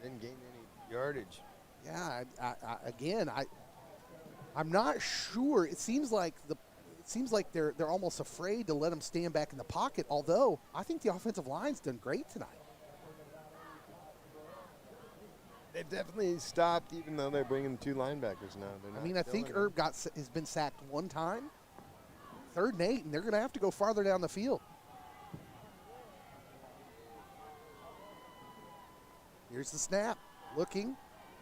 Didn't gain any yardage. Yeah, I'm not sure. It seems like they're almost afraid to let him stand back in the pocket, although I think the offensive line's done great tonight. They've definitely stopped, even though they're bringing 2 linebackers now. I mean, I think Herb has been sacked 1 time. 3rd and 8, and they're going to have to go farther down the field. Here's the snap. Looking.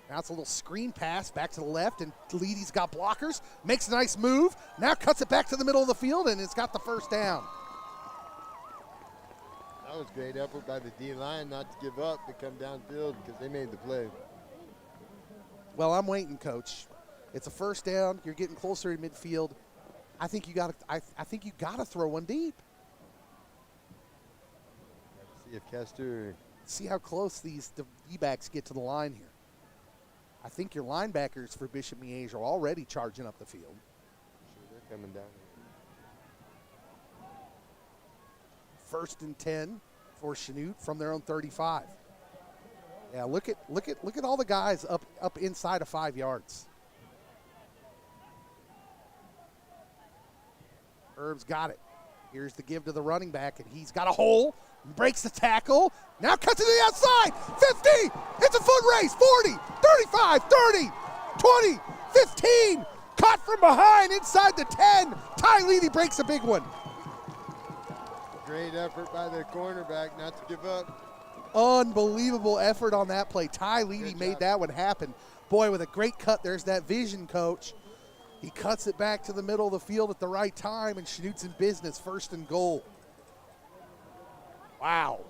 Now it's a little screen pass back to the left, and Leedy's got blockers. Makes a nice move. Now cuts it back to the middle of the field, and it's got the 1st down. That was great effort by the D-line not to give up, to come downfield because they made the play. Well, I'm waiting, Coach. It's a 1st down. You're getting closer to midfield. I think you got to. I think you got to throw one deep. See if Kester. See how close the D-backs get to the line here. I think your linebackers for Bishop Miege are already charging up the field. Sure, they're coming down. 1st and 10 for Chanute from their own 35. Yeah, look at all the guys up inside of 5 yards. Herb's got it. Here's the give to the running back, and he's got a hole. Breaks the tackle. Now cuts to the outside. 50. It's a foot race. 40, 35, 30, 20, 15. Caught from behind inside the 10. Ty Leedy breaks a big one. Great effort by their cornerback not to give up. Unbelievable effort on that play. Ty Leedy made that one happen. Boy, with a great cut. There's that vision, Coach. He cuts it back to the middle of the field at the right time, and Chanute's in business. 1st and goal. Wow.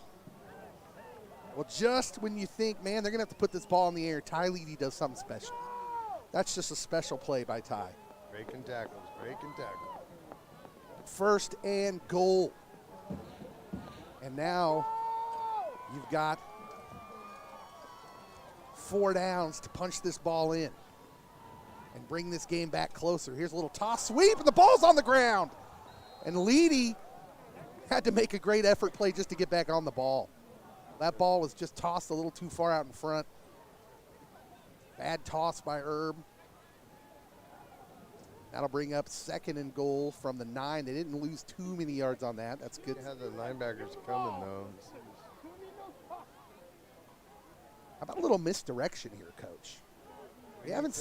Well, just when you think, man, they're going to have to put this ball in the air, Ty Leedy does something special. That's just a special play by Ty. Breaking tackles, breaking tackles. 1st and goal. And now you've got 4 downs to punch this ball in and bring this game back closer. Here's a little toss sweep, and the ball's on the ground. And Leedy had to make a great effort play just to get back on the ball. That ball was just tossed a little too far out in front. Bad toss by Herb. That'll bring up 2nd and goal from the 9. They didn't lose too many yards on that. That's good. They have the linebackers coming, though. How about a little misdirection here, Coach? We haven't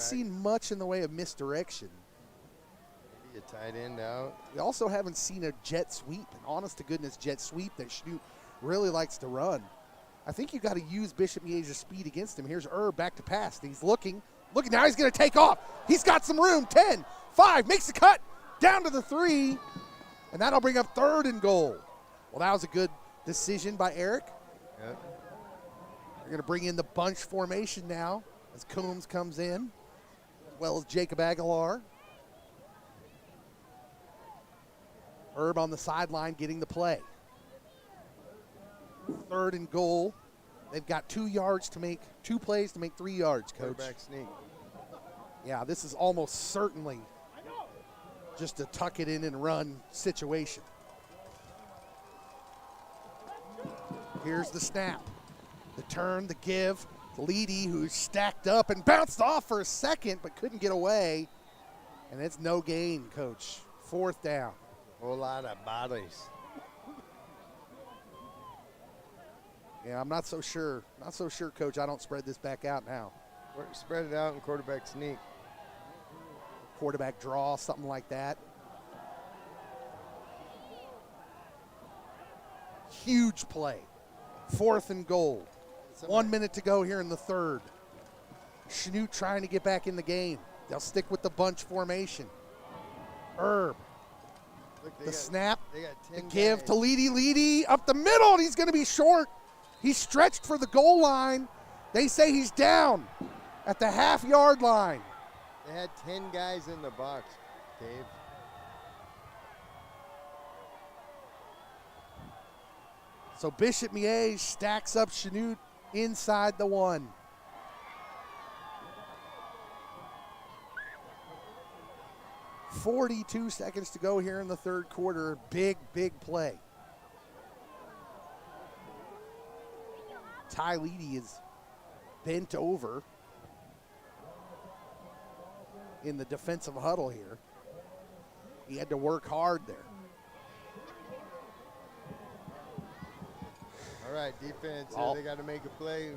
seen much in the way of misdirection. Maybe a tight end out. We also haven't seen a jet sweep, an honest-to-goodness jet sweep that Chanute really likes to run. I think you got to use Bishop Miege's speed against him. Here's Herb back to pass. He's looking. Now he's going to take off. He's got some room. 10, 5, makes the cut. Down to the 3. And that'll bring up 3rd and goal. Well, that was a good decision by Eric. Yep. They're going to bring in the bunch formation now as Coombs comes in, as well as Jacob Aguilar. Herb on the sideline getting the play. 3rd and goal. They've got 2 yards to make, 2 plays to make 3 yards, Coach. Quarterback sneak. Yeah, this is almost certainly just a tuck it in and run situation. Here's the snap. The turn, the give. Leedy, who's stacked up and bounced off for a second but couldn't get away. And it's no gain, Coach. 4th down. Whole lot of bodies. Yeah, I'm not so sure. Not so sure, Coach. I don't spread this back out now. Spread it out and quarterback sneak. Quarterback draw, something like that. Huge play. 4th and goal. 1 minute to go here in the third. Chanute trying to get back in the game. They'll stick with the bunch formation. Herb. Look, The snap. They got The 10 give guys. to Leedy up the middle, and he's going to be short. He's stretched for the goal line. They say he's down at the half-yard line. They had 10 guys in the box, Dave. So Bishop Miege stacks up Chanute inside the 1. .42 seconds to go here in the third quarter. Big play. Ty Leedy is bent over in the defensive huddle here. He had to work hard there. All right, defense, they got to make a play.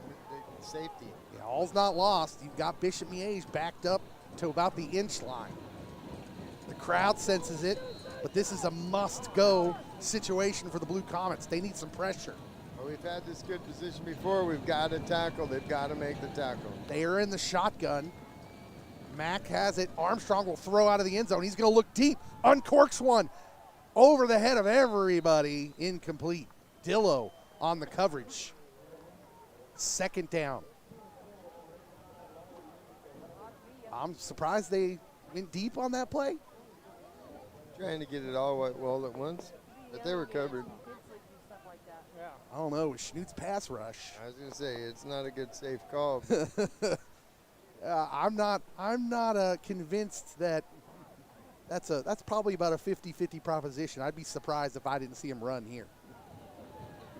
Safety. Yeah, all's not lost. You've got Bishop Miege backed up to about the inch line. The crowd senses it, but this is a must-go situation for the Blue Comets. They need some pressure. Well, we've had this good position before. We've got to tackle. They've got to make the tackle. They are in the shotgun. Mack has it. Armstrong will throw out of the end zone. He's going to look deep. Uncorks one. Over the head of everybody. Incomplete. Dillo on the coverage. 2nd down. I'm surprised they went deep on that play. Trying to get it all at once, but they were covered. I don't know. With Chanute's pass rush. I was going to say, it's not a good safe call. I'm not convinced that that's probably about a 50-50 proposition. I'd be surprised if I didn't see him run here.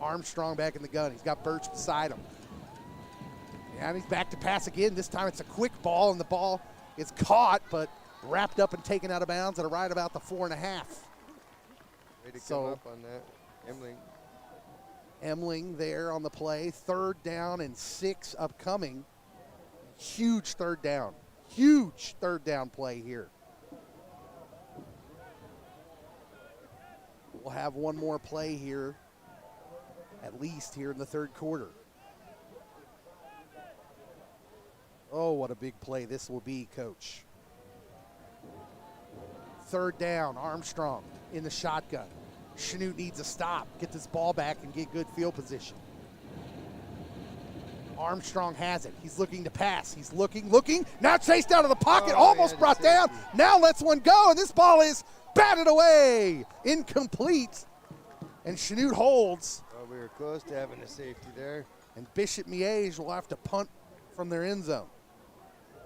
Armstrong back in the gun. He's got Birch beside him. And he's back to pass again. This time it's a quick ball, and the ball is caught, but wrapped up and taken out of bounds at right about the 4.5. Way to come up on that, Emling. Emling there on the play. 3rd down and 6 upcoming. Huge 3rd down. Huge 3rd down play here. We'll have one more play here, at least here in the third quarter. Oh, what a big play this will be, Coach. 3rd down, Armstrong in the shotgun. Chanute needs a stop, get this ball back and get good field position. Armstrong has it. He's looking to pass. He's looking. Now chased out of the pocket, almost brought down. Now lets one go, and this ball is batted away. Incomplete. And Chanute holds. Well, we were close to having a safety there. And Bishop Miege will have to punt from their end zone.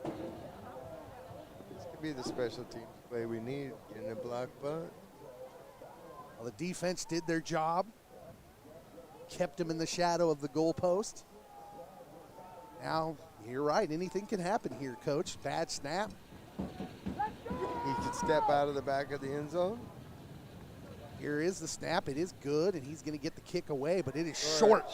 This could be the special teams play we need in a block punt. Well, the defense did their job. Kept him in the shadow of the goalpost. Now, you're right. Anything can happen here, Coach. Bad snap. He could step out of the back of the end zone. Here is the snap. It is good, and he's going to get the kick away, but it is short.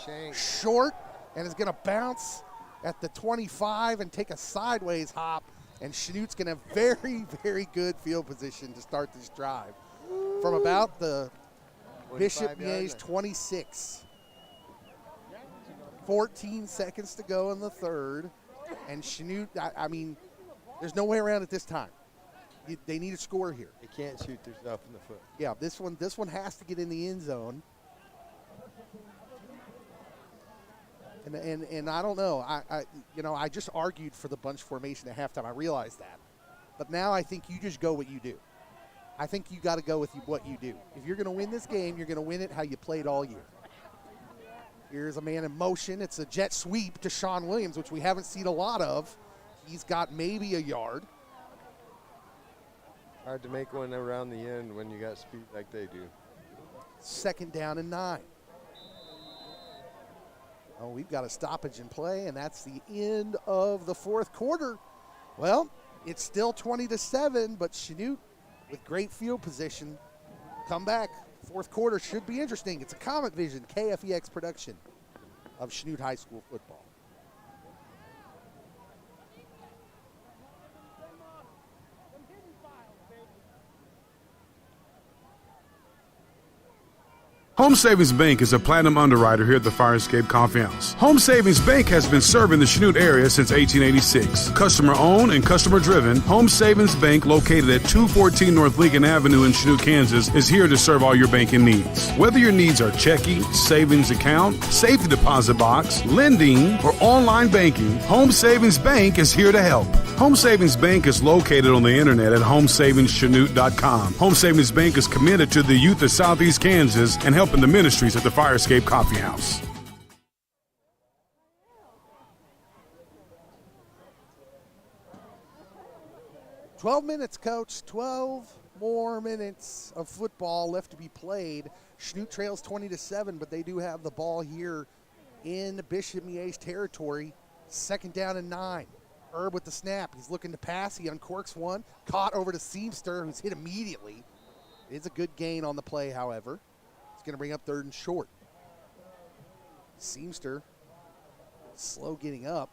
And it's going to bounce at the 25 and take a sideways hop, and Chanute's going to have very, very good field position to start this drive from about the Bishop Miege 26. 14 seconds to go in the third, and Chanute, I mean, there's no way around it this time. They need a score here. They can't shoot themselves in the foot. Yeah, this one has to get in the end zone. And I don't know. I just argued for the bunch formation at halftime. I realize that. But now I think you just go what you do. I think you got to go with what you do. If you're going to win this game, you're going to win it how you played all year. Here's a man in motion. It's a jet sweep to Sean Williams, which we haven't seen a lot of. He's got maybe a yard. Hard to make one around the end when you got speed like they do. 2nd down and 9. Oh, we've got a stoppage in play, and that's the end of the fourth quarter. Well, it's still 20-7, but Chanute with great field position. Come back. Fourth quarter should be interesting. It's a Comet Vision KFEX production. of Chanute High School football. Home Savings Bank is a platinum underwriter here at the Fire Escape Coffee House. Home Savings Bank has been serving the Chanute area since 1886. Customer owned and customer driven, Home Savings Bank, located at 214 North Lincoln Avenue in Chanute, Kansas, is here to serve all your banking needs. Whether your needs are checking, savings account, safety deposit box, lending, or online banking, Home Savings Bank is here to help. Home Savings Bank is located on the internet at homesavingschanute.com. Home Savings Bank is committed to the youth of Southeast Kansas and helping the ministries at the Fire Escape Coffee House. "12 minutes, Coach. 12 more minutes of football left to be played. Chanute trails 20-7, but they do have the ball here in Bishop Miege's territory. 2nd down and 9. Herb with the snap. He's looking to pass. He uncorks one. Caught over to Seamster, who's hit immediately. It's a good gain on the play, however. It's going to bring up 3rd and short. Seamster slow getting up.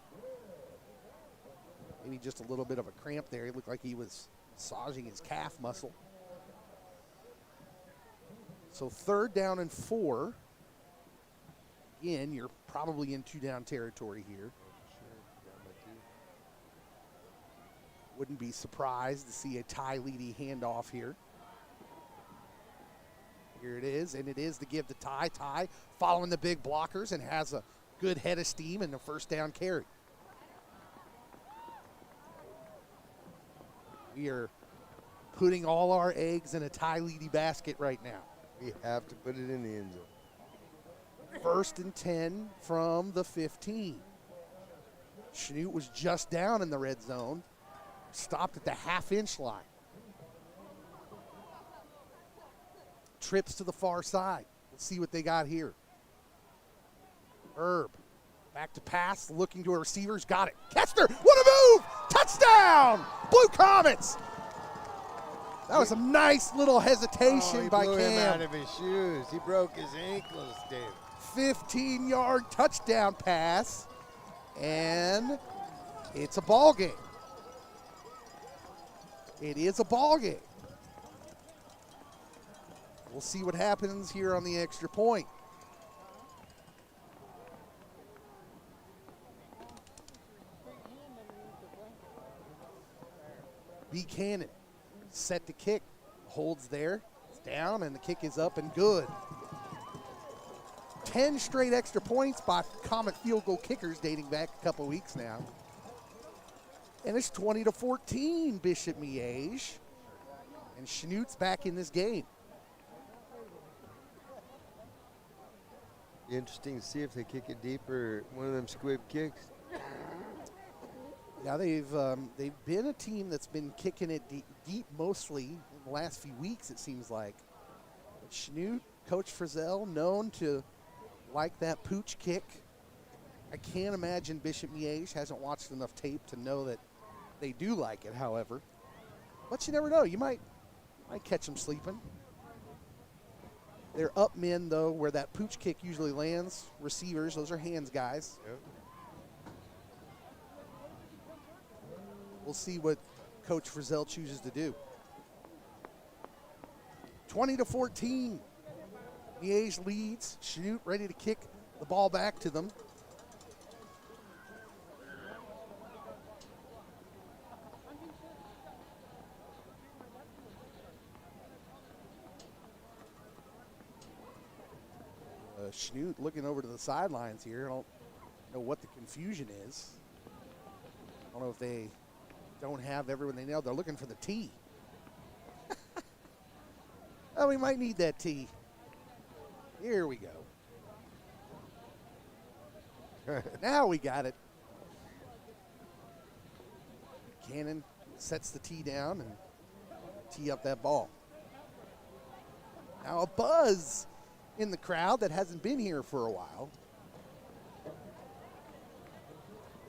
Maybe just a little bit of a cramp there. He looked like he was massaging his calf muscle. So 3rd down and 4. Again, you're probably in 2-down territory here. Wouldn't be surprised to see a Ty Leedy handoff here. Here it is, and it is to give to Ty. Ty following the big blockers and has a good head of steam and a 1st down carry. We are putting all our eggs in a Ty Leedy basket right now. We have to put it in the end zone. 1st and 10 from the 15. Chanute was just down in the red zone. Stopped at the half-inch line. Trips to the far side. Let's see what they got here. Herb, back to pass, looking to a receiver's got it. Kester, what a move! Touchdown! Blue Comets! That was a nice little hesitation by blew Cam. him out of his shoes. He broke his ankles, Dave. 15-yard touchdown pass, and it's a ball game. It is a ball game. We'll see what happens here on the extra point. Buchanan set to kick, holds there, it's down, and the kick is up and good. 10 straight extra points by Comet field goal kickers dating back a couple weeks now. And it's 20-14, Bishop Miege. And Chanute's back in this game. Be interesting to see if they kick it deeper, one of them squib kicks. Yeah, they've been a team that's been kicking it deep mostly in the last few weeks, it seems like. But Chanute, Coach Frizzell, known to like that pooch kick. I can't imagine Bishop Miege hasn't watched enough tape to know that they do like it, however. But you never know. You might catch them sleeping. They're up men, though, where that pooch kick usually lands. Receivers, those are hands guys. Yep. We'll see what Coach Frizzell chooses to do. 20-14. Miege leads. Chanute ready to kick the ball back to them. Chanute looking over to the sidelines here. I don't know what the confusion is. I don't know if they don't have everyone they nailed. They're looking for the T. Oh, we might need that T. Here we go. Now we got it. Cannon sets the T down and tee up that ball. Now a buzz in the crowd that hasn't been here for a while.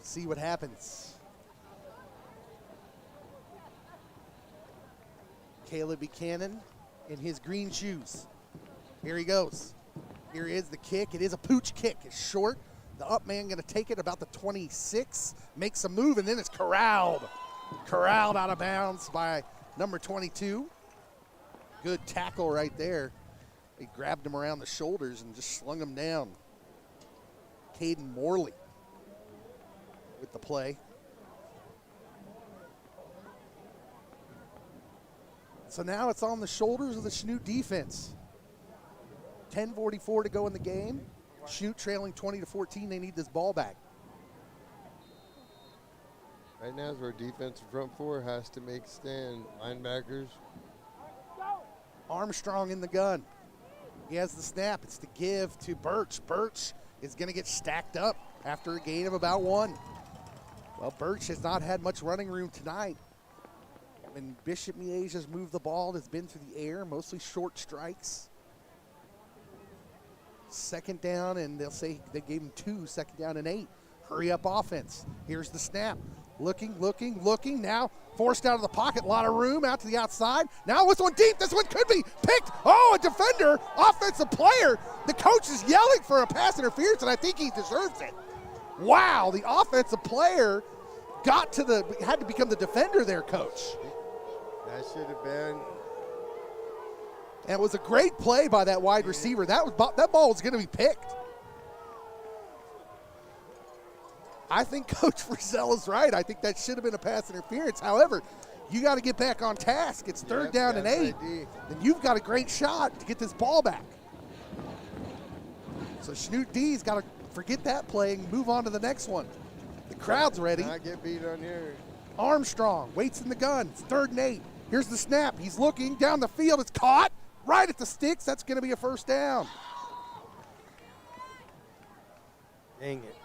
See what happens. Caleb Buchanan in his green shoes. Here he goes. Here is the kick. It is a pooch kick. It's short. The up man going to take it about the 26, makes a move, and then it's corralled. Corralled out of bounds by number 22. Good tackle right there. He grabbed him around the shoulders and just slung him down. Caden Morley with the play. So now it's on the shoulders of the Chanute defense. 10:44 to go in the game. Chanute trailing 20-14. They need this ball back. Right now is where defensive front four has to make stand. Linebackers. Armstrong in the gun. He has the snap. It's to give to Birch. Birch is going to get stacked up after a gain of about 1. Well, Birch has not had much running room tonight. When Bishop Miege has moved the ball, it's been through the air, mostly short strikes. Second down, and they'll say they gave him 2, second down and 8. Hurry up offense. Here's the snap. Looking. Now forced out of the pocket. A lot of room out to the outside. Now this one deep. This one could be picked. Oh, a defender, offensive player. The coach is yelling for a pass interference, and I think he deserves it. Wow, the offensive player had to become the defender there, coach. That should have been. And it was a great play by that wide receiver. That ball was going to be picked. I think Coach Frizzell is right. I think that should have been a pass interference. However, you got to get back on task. It's third down and 8. And you've got a great shot to get this ball back. So Chanute D's got to forget that play and move on to the next one. The crowd's ready. Not get beat on here. Armstrong waits in the gun. It's third and 8. Here's the snap. He's looking down the field. It's caught right at the sticks. That's going to be a first down. Dang it.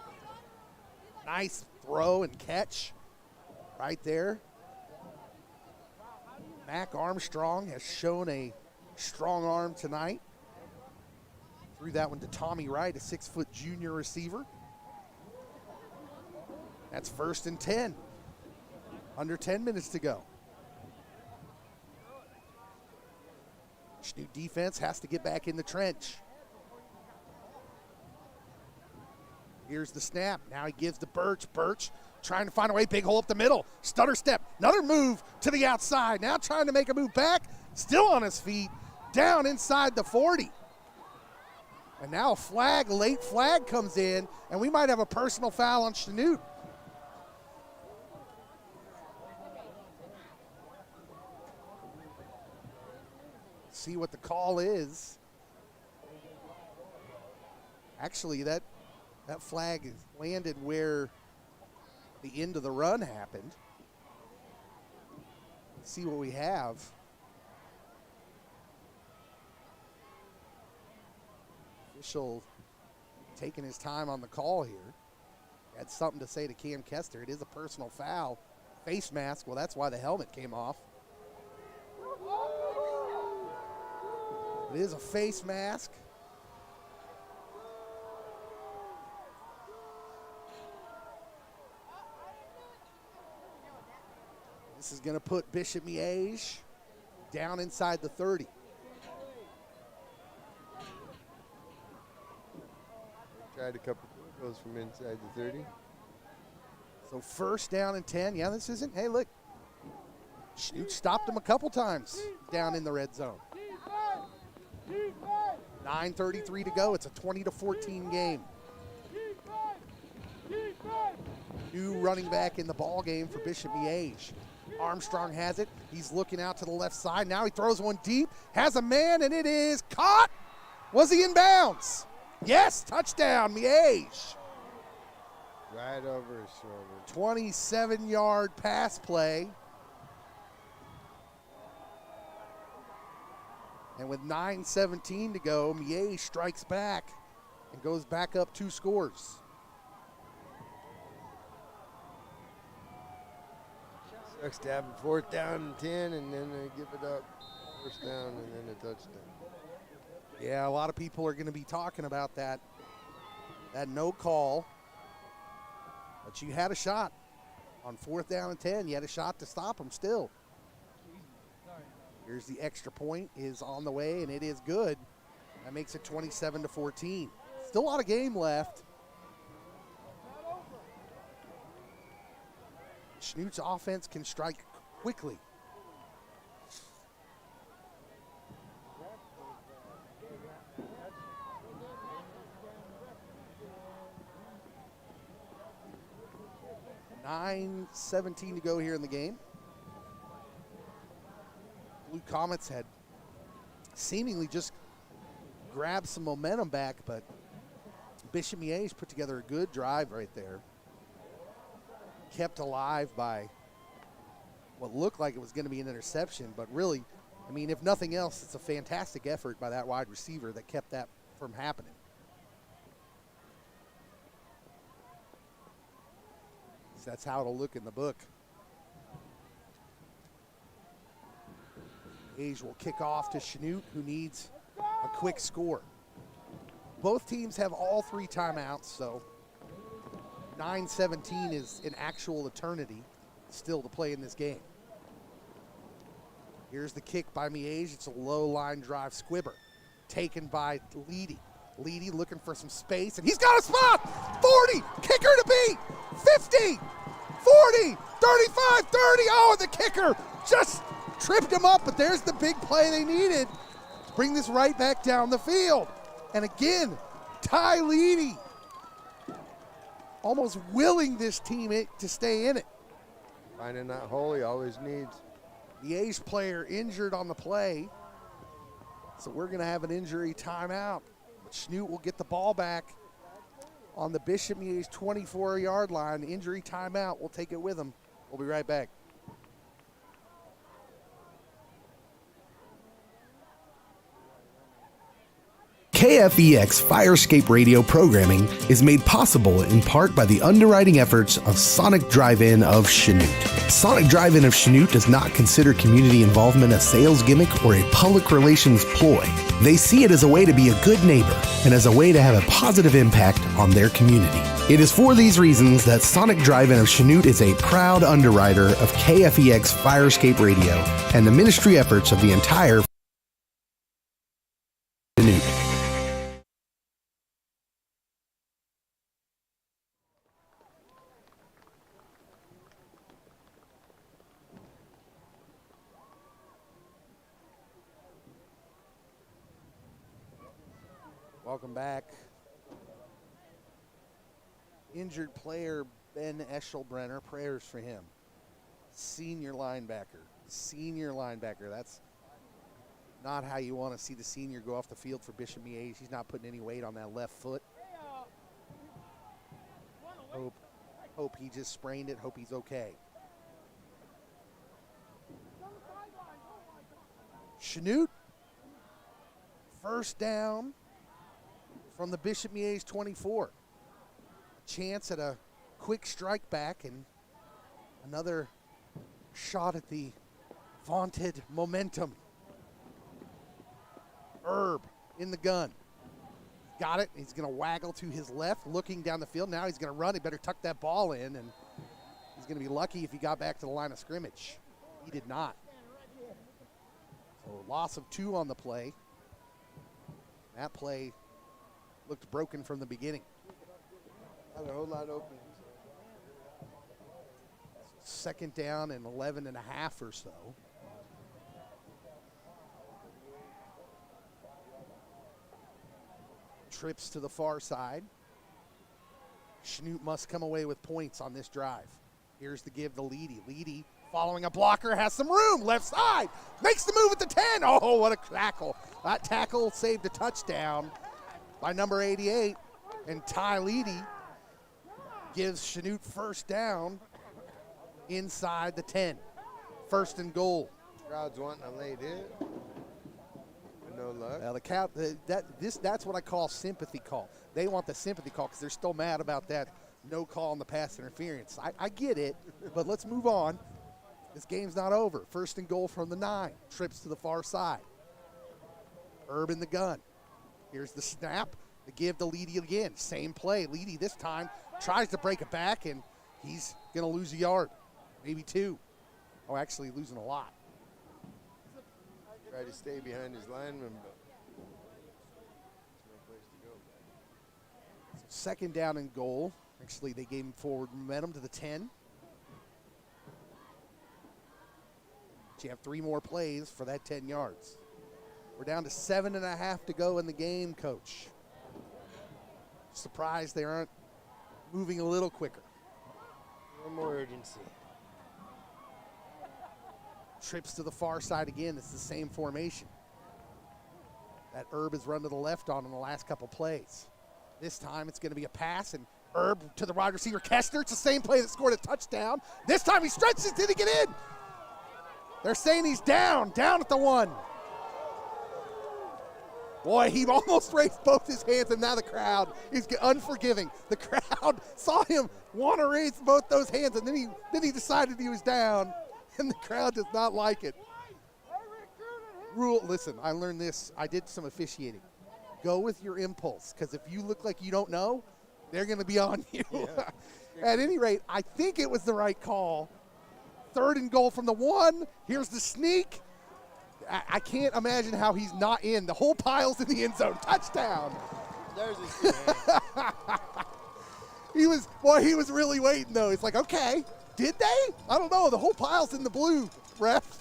Nice throw and catch right there. Mac Armstrong has shown a strong arm tonight. Threw that one to Tommy Wright, a 6-foot junior receiver. That's first and 10. Under 10 minutes to go. Chanute defense has to get back in the trench. Here's the snap. Now he gives to Birch. Birch trying to find a way. Big hole up the middle. Stutter step. Another move to the outside. Now trying to make a move back. Still on his feet. Down inside the 40. And now a late flag comes in, and we might have a personal foul on Chanute. See what the call is. Actually, that flag is landed where the end of the run happened. Let's see what we have. Official taking his time on the call here. Had something to say to Cam Kester. It is a personal foul. Face mask, well, that's why the helmet came off. It is a face mask. This is going to put Bishop Miege down inside the 30. Tried a couple goes from inside the 30. So first down and 10. Yeah, this isn't. Hey, look. Chanute stopped him a couple times down in the red zone. 9:33 to go. It's a 20-14 game. New running back in the ball game for Bishop Miege. Armstrong has it. He's looking out to the left side. Now he throws one deep. Has a man, and it is caught. Was he in bounds? Yes, touchdown, Miege. Right over his shoulder. 27-yard pass play. And with 9:17 to go, Miege strikes back and goes back up 2 scores. Sucks to have a 4th down and 10, and then they give it up. First down and then a touchdown. Yeah, a lot of people are going to be talking about that no call. But you had a shot on 4th down and 10. You had a shot to stop them still. Here's the extra point is on the way, and it is good. That makes it 27-14. Still a lot of game left. Chanute's offense can strike quickly. .9:17 to go here in the game. Blue Comets had seemingly just grabbed some momentum back, but Bishop Miege put together a good drive right there. Kept alive by what looked like it was going to be an interception, but really, I mean, if nothing else, it's a fantastic effort by that wide receiver that kept that from happening. So that's how it'll look in the book. Miege will kick off to Chanute, who needs a quick score. Both teams have all 3 timeouts, so 9:17 is an actual eternity still to play in this game. Here's the kick by Miege. It's a low line drive squibber taken by Leedy. Leedy looking for some space, and he's got a spot! 40, kicker to beat! 50, 40, 35, 30. Oh, the kicker just tripped him up, but there's the big play they needed to bring this right back down the field. And again, Ty Leedy almost willing this team to stay in it. Finding that hole he always needs. The A's player injured on the play, so we're going to have an injury timeout. But Chanute will get the ball back on the Bishop Miege 24-yard line. Injury timeout. We'll take it with them. We'll be right back. KFEX Firescape Radio programming is made possible in part by the underwriting efforts of Sonic Drive-In of Chanute. Sonic Drive-In of Chanute does not consider community involvement a sales gimmick or a public relations ploy. They see it as a way to be a good neighbor and as a way to have a positive impact on their community. It is for these reasons that Sonic Drive-In of Chanute is a proud underwriter of KFEX Firescape Radio and the ministry efforts of the entire Chanute. Welcome back. Injured player Ben Eschelbrenner, prayers for him. Senior linebacker. That's not how you want to see the senior go off the field for Bishop Miege. He's not putting any weight on that left foot. Hope he just sprained it. Hope he's okay. Chanute, first down from the Bishop Miege 24. Chance at a quick strike back and another shot at the vaunted momentum. Herb in the gun. Got it. He's going to waggle to his left, looking down the field. Now he's going to run. He better tuck that ball in, and he's going to be lucky if he got back to the line of scrimmage. He did not. So loss of 2 on the play. That play looked broken from the beginning. Not a whole lot open. Second down and 11 and a half or so. Trips to the far side. Chanute must come away with points on this drive. Here's the give to Leedy. Leedy, following a blocker, has some room. Left side. Makes the move at the 10. Oh, what a tackle. That tackle saved a touchdown by number 88. And Ty Leedy gives Chanute first down inside the 10. First and goal. Crowd's wanting to lay it. No luck. That's what I call sympathy call. They want the sympathy call because they're still mad about that no call on the pass interference. I get it, but let's move on. This game's not over. First and goal from the 9. Trips to the far side. Herb in the gun. Here's the snap. The give to Leedy again. Same play. Leedy this time tries to break it back, and he's going to lose a yard, maybe 2. Oh, actually losing a lot. Try to stay behind his lineman, but there's no place to go. Second down and goal. Actually, they gave him forward momentum to the 10. but you have 3 more plays for that 10 yards. We're down to 7.5 to go in the game, Coach. Surprised they aren't moving a little quicker. A little more urgency. Trips to the far side again. It's the same formation that Herb has run to the left on in the last couple plays. This time it's going to be a pass, and Herb to the wide receiver, Kestner. It's the same play that scored a touchdown. This time he stretches. Did he get in? They're saying he's down at the 1. Boy, he almost raised both his hands, and now the crowd is unforgiving. The crowd saw him want to raise both those hands, and then he decided he was down, and the crowd does not like it. Listen, I learned this. I did some officiating. Go with your impulse, because if you look like you don't know, they're going to be on you. Yeah. At any rate, I think it was the right call. 3rd and goal from the 1. Here's the sneak. I can't imagine how he's not in. The whole pile's in the end zone. Touchdown. There's his he was really waiting, though. It's like, okay, did they? I don't know. The whole pile's in the blue, ref.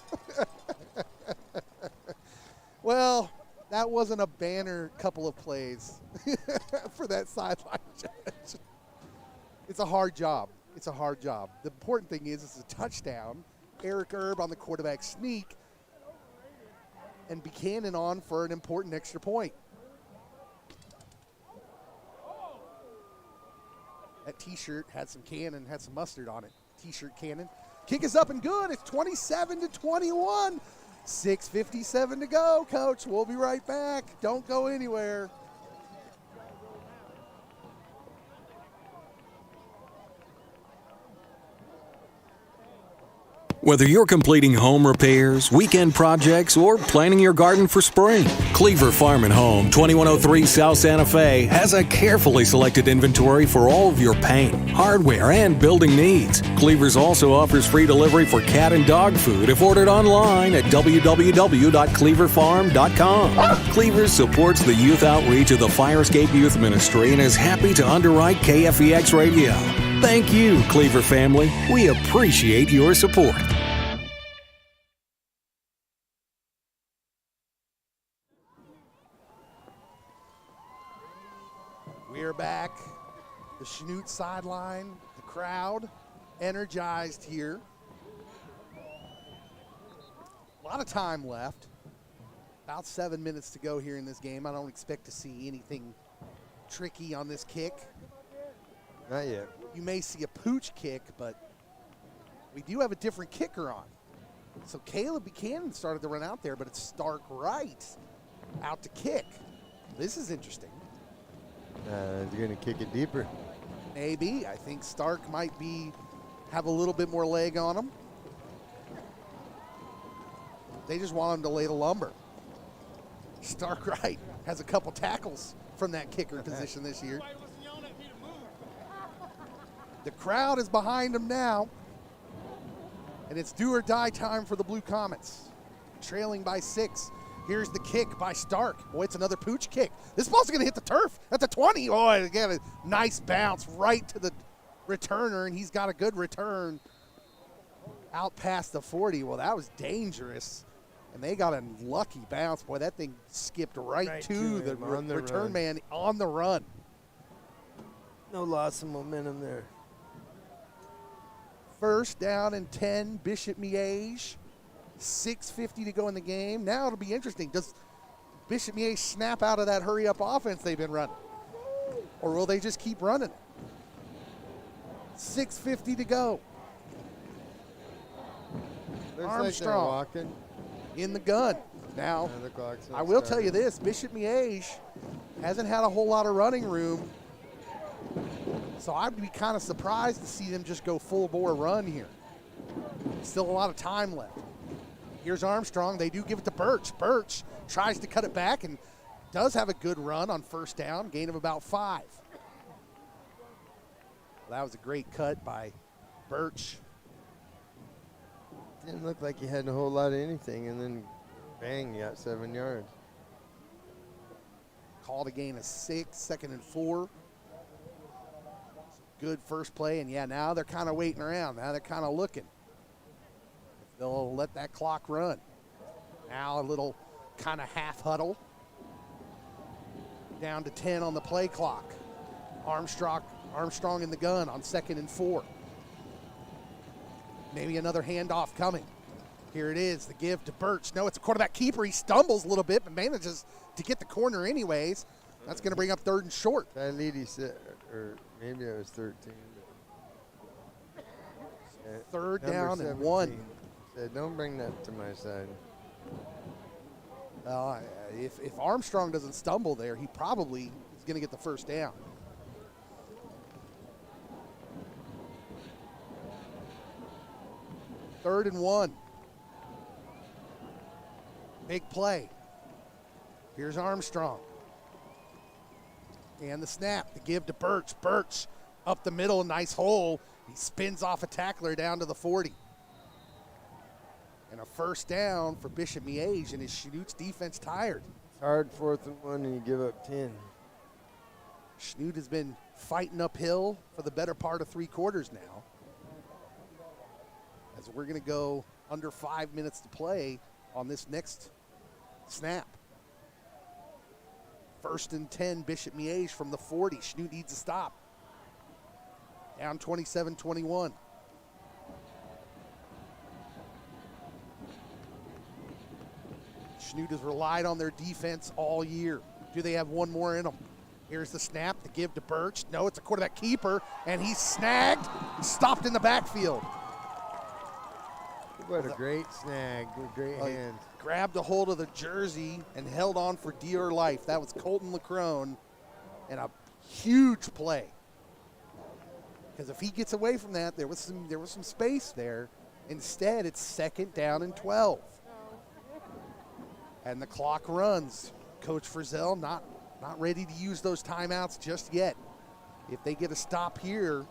Well, that wasn't a banner couple of plays for that sideline judge. It's a hard job. It's a hard job. The important thing is it's a touchdown. Eric Herb on the quarterback sneak, and Buchanan on for an important extra point. That T-shirt had some cannon, had some mustard on it. T-shirt cannon. Kick is up and good. It's 27-21. 6:57 to go, Coach. We'll be right back. Don't go anywhere. Whether you're completing home repairs, weekend projects, or planning your garden for spring, Cleaver Farm and Home, 2103 South Santa Fe, has a carefully selected inventory for all of your paint, hardware, and building needs. Cleaver's also offers free delivery for cat and dog food if ordered online at www.cleaverfarm.com. Cleaver supports the youth outreach of the Fire Escape Youth Ministry and is happy to underwrite KFEX Radio. Thank you, Cleaver family. We appreciate your support. We're back. The Chanute sideline, the crowd energized here. A lot of time left. About 7 minutes to go here in this game. I don't expect to see anything tricky on this kick. Not yet. You may see a pooch kick, but we do have a different kicker on. So Caleb Buchanan started to run out there, but it's Stark Wright out to kick. This is interesting. You're going to kick it deeper. Maybe. I think Stark might have a little bit more leg on him. They just want him to lay the lumber. Stark Wright has a couple tackles from that kicker position this year. The crowd is behind him now, and it's do or die time for the Blue Comets. Trailing by 6. Here's the kick by Stark. Boy, it's another pooch kick. This ball's going to hit the turf at the 20. Oh, again, a nice bounce right to the returner, and he's got a good return out past the 40. Well, that was dangerous, and they got a lucky bounce. Boy, that thing skipped right to the return man on the run. No loss of momentum there. First down and 10, Bishop Miege. 6:50 to go in the game. Now it'll be interesting. Does Bishop Miege snap out of that hurry-up offense they've been running? Or will they just keep running it? 6:50 to go. Armstrong walking in the gun. Now, I will tell you this. Bishop Miege hasn't had a whole lot of running room. So I'd be kind of surprised to see them just go full-bore run here. Still a lot of time left. Here's Armstrong. They do give it to Birch. Birch tries to cut it back and does have a good run on first down, gain of about 5. Well, that was a great cut by Birch. Didn't look like he had a whole lot of anything, and then bang, you got 7 yards. Called a gain of 6, 2nd and 4. Good first play, and yeah, now they're kind of waiting around. Now they're kind of looking. If they'll let that clock run. Now a little kind of half huddle. Down to 10 on the play clock. Armstrong in the gun on 2nd and 4. Maybe another handoff coming. Here it is, the give to Birch. No, it's a quarterback keeper. He stumbles a little bit, but manages to get the corner anyways. That's going to bring up 3rd and short. That lead he said, or maybe it was 13. 3rd down and 1. Said, don't bring that to my side. If Armstrong doesn't stumble there, he probably is going to get the 1st down. Third and 1. Big play. Here's Armstrong. And the snap, the give to Birch. Birch up the middle, nice hole. He spins off a tackler down to the 40. And a 1st down for Bishop Miege, and his Chanute's defense tired. It's hard 4th and 1 and you give up 10. Chanute has been fighting uphill for the better part of 3 quarters now. As we're going to go under 5 minutes to play on this next snap. 1st and 10, Bishop Miege from the 40. Chanute needs a stop. Down 27-21. Chanute has relied on their defense all year. Do they have one more in them? Here's the snap, the give to Birch. No, it's a quarterback keeper, and he's snagged. He's stopped in the backfield. What a great snag, great hand. Grabbed a hold of the jersey and held on for dear life. That was Colton LeCrone, and a huge play. Because if he gets away from that, there was some space there. Instead, it's 2nd down and 12. And the clock runs. Coach Frizzell not ready to use those timeouts just yet. If they get a stop here,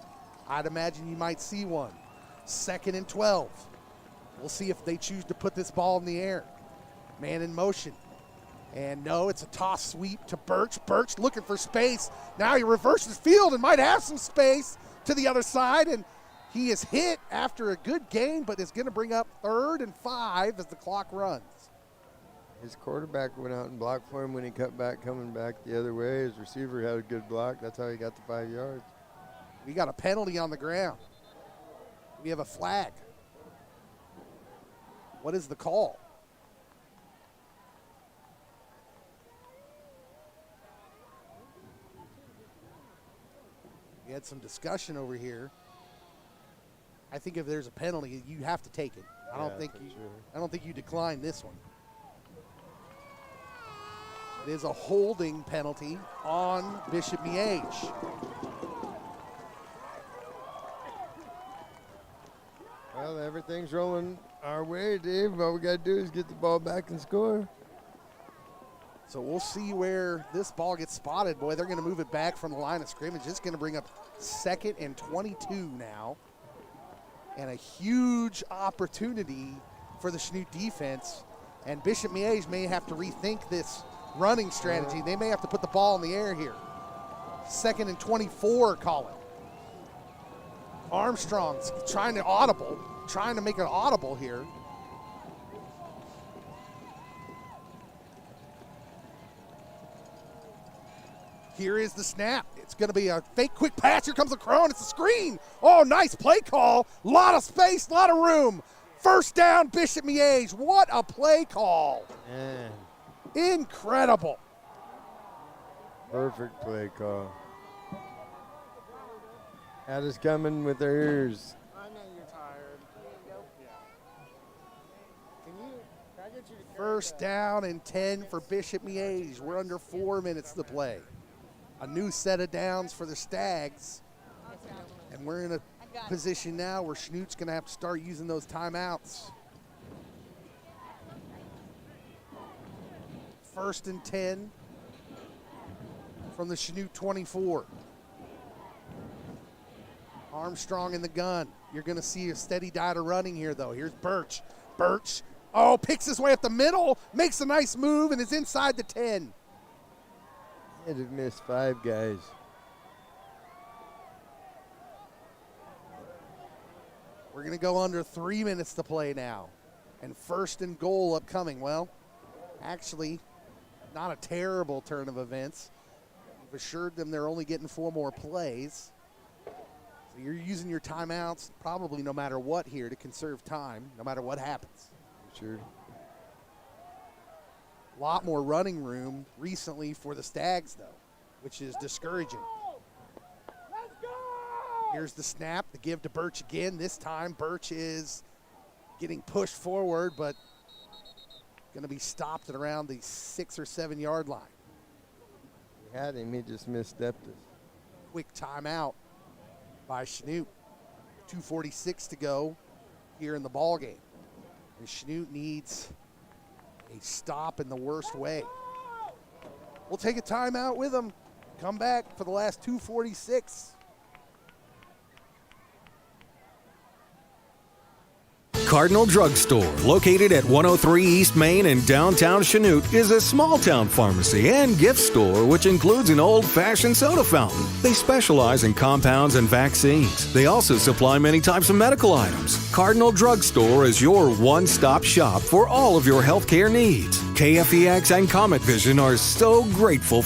I'd imagine you might see one. 2nd and 12. We'll see if they choose to put this ball in the air. Man in motion. And no, it's a toss sweep to Birch. Birch looking for space. Now he reverses field and might have some space to the other side. And he is hit after a good gain, but is going to bring up 3rd and 5 as the clock runs. His quarterback went out and blocked for him when he cut back, coming back the other way. His receiver had a good block. That's how he got the 5 yards. We got a penalty on the ground. We have a flag. What is the call? We had some discussion over here. I think if there's a penalty, you have to take it. I don't think you decline this one. It is a holding penalty on Bishop Miege. Well, everything's rolling our way, Dave. All we got to do is get the ball back and score. So we'll see where this ball gets spotted. Boy, they're going to move it back from the line of scrimmage. It's going to bring up 2nd and 22 now. And a huge opportunity for the Chanute defense. And Bishop Miege may have to rethink this running strategy. They may have to put the ball in the air here. 2nd and 24, Colin. Armstrong's trying to make it audible here. Here is the snap. It's going to be a fake quick pass. Here comes LeCrone. It's a screen. Oh, nice play call. Lot of space, lot of room. 1st down, Bishop Miege. What a play call. Man. Incredible. Perfect play call. Had us coming with their ears. I know you're tired. Yeah. Can I get you to 1st down and 10 for Bishop Miege. We're under 4 minutes to play. A new set of downs for the Stags. And we're in a position now where Chanute's going to have to start using those timeouts. 1st and 10 from the Chanute 24. Armstrong in the gun. You're going to see a steady diet of running here, though. Here's Birch. Birch, picks his way up the middle, makes a nice move, and is inside the 10. Had to miss 5 guys. We're going to go under 3 minutes to play now. And 1st and goal upcoming. Well, actually, not a terrible turn of events. We've assured them they're only getting 4 more plays. So you're using your timeouts probably no matter what here to conserve time, no matter what happens. Sure. A lot more running room recently for the Stags, though, which is discouraging. Here's the snap, the give to Birch again. This time, Birch is getting pushed forward, but going to be stopped at around the 6 or 7 yard line. We had him, he just misstepped us. Quick timeout by Chanute. 2:46 to go here in the ball game. And Chanute needs a stop in the worst way. We'll take a timeout with them. Come back for the last 2:46. Cardinal Drugstore, located at 103 East Main in downtown Chanute, is a small-town pharmacy and gift store which includes an old-fashioned soda fountain. They specialize in compounds and vaccines. They also supply many types of medical items. Cardinal Drugstore is your one-stop shop for all of your healthcare needs. KFEX and Comet Vision are so grateful.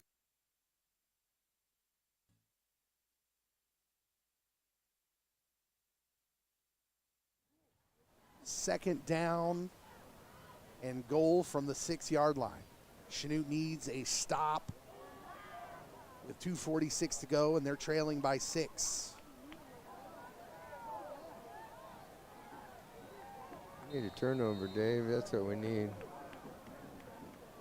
Second down and goal from the 6 yard line. Chanute needs a stop with 2:46 to go, and they're trailing by 6. We need a turnover, Dave. That's what we need.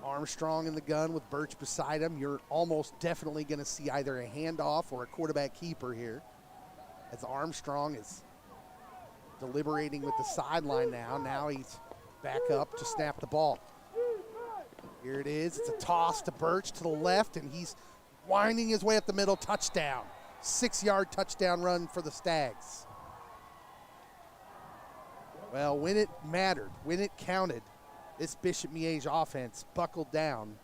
Armstrong in the gun with Birch beside him. You're almost definitely going to see either a handoff or a quarterback keeper here, as Armstrong is deliberating with the sideline now. Now he's back up to snap the ball. Here it is. It's a toss to Birch to the left, and he's winding his way up the middle. Touchdown. 6-yard touchdown run for the Stags. Well, when it mattered, when it counted, this Bishop Miege offense buckled down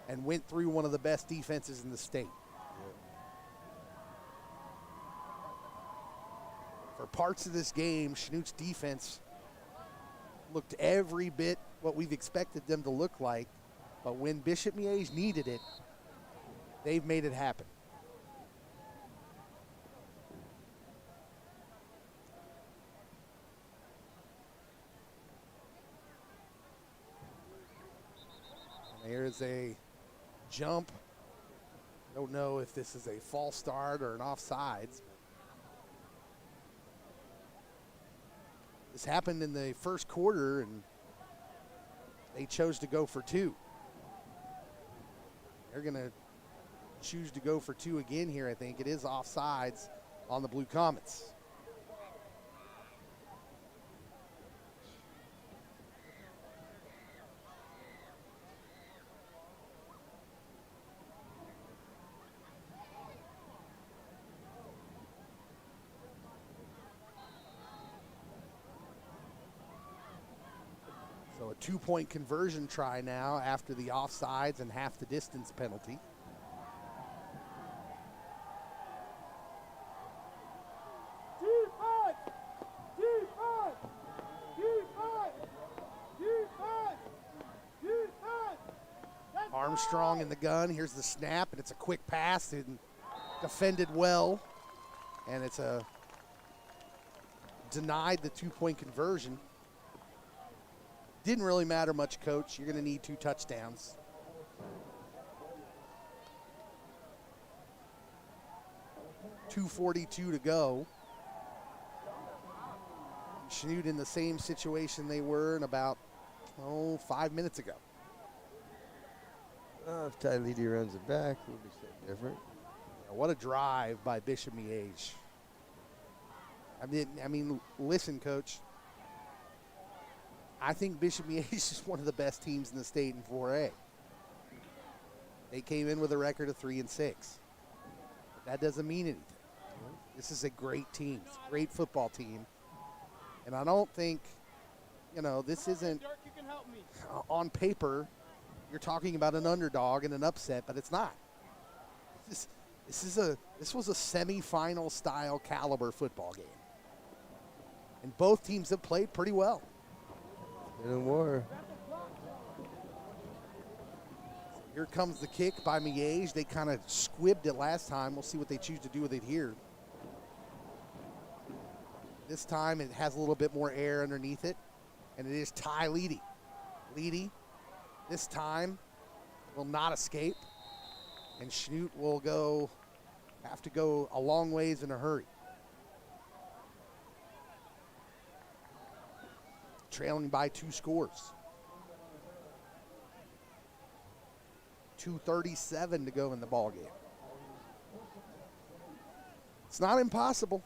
and went through one of the best defenses in the state. For parts of this game, Chanute's defense looked every bit what we've expected them to look like, but when Bishop Miege needed it, they've made it happen. And here's a jump. Don't know if this is a false start or an offsides. This happened in the first quarter, and they chose to go for 2. They're going to choose to go for 2 again here, I think. It is offsides on the Blue Comets. So a 2-point conversion try now after the offsides and half the distance penalty. Armstrong in the gun. Here's the snap, and it's a quick pass and defended well. And it's a denied the 2-point conversion. Didn't really matter much, Coach. You're going to need 2 touchdowns. .242 to go. Chanute in the same situation they were in about 5 minutes ago. If Ty Leedy runs it back, it'll be something different. What a drive by Bishop Miege. I mean, listen, Coach. I think Bishop Miege is one of the best teams in the state in 4A. They came in with a record of 3-6. That doesn't mean anything. This is a great team. It's a great football team. And I don't think, this isn't on paper. You're talking about an underdog and an upset, but it's not. This was a semifinal style caliber football game. And both teams have played pretty well. In a war. Here comes the kick by Miege. They kind of squibbed it last time. We'll see what they choose to do with it here. This time it has a little bit more air underneath it, and it is Ty Leedy. Leedy, this time, will not escape, and Chanute will have to go a long ways in a hurry. Trailing by 2 scores. 2:37 to go in the ball game. It's not impossible,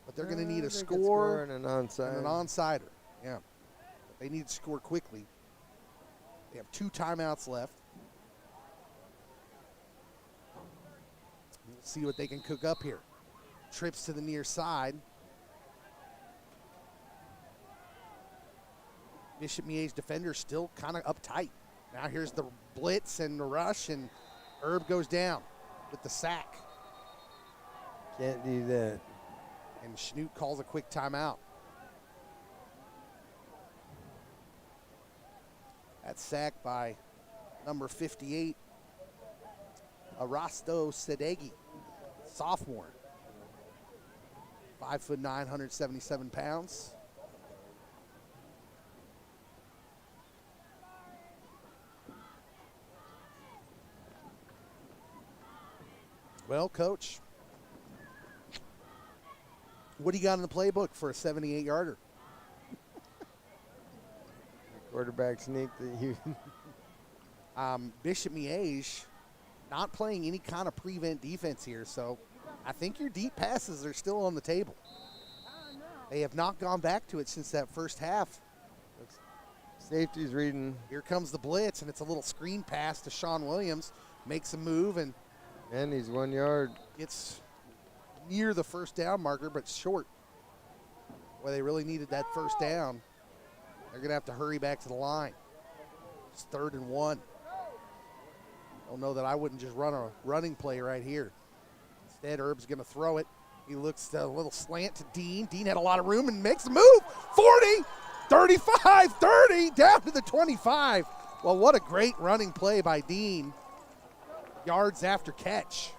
but they're going to need a score and an onside. And an onsider. Yeah, but they need to score quickly. They have 2 timeouts left. We'll see what they can cook up here. Trips to the near side. Bishop Miege defender still kind of uptight. Now here's the blitz and the rush, and Herb goes down with the sack. Can't do that. And Chanute calls a quick timeout. That's sacked by number 58, Arasto Sadeghi, sophomore. 5'9", 177 pounds. Well, Coach, what do you got in the playbook for a 78-yarder? Quarterback sneak that you. Bishop Miege not playing any kind of prevent defense here, so I think your deep passes are still on the table. They have not gone back to it since that first half. Safety's reading. Here comes the blitz, and it's a little screen pass to Sean Williams. Makes a move, and he's 1 yard. It's near the first down marker, but short. Boy, they really needed that first down. They're going to have to hurry back to the line. It's 3rd and 1. Don't know that I wouldn't just run a running play right here. Instead, Herb's going to throw it. He looks a little slant to Dean. Dean had a lot of room and makes a move. 40, 35, 30, down to the 25. Well, what a great running play by Dean. Yards after catch.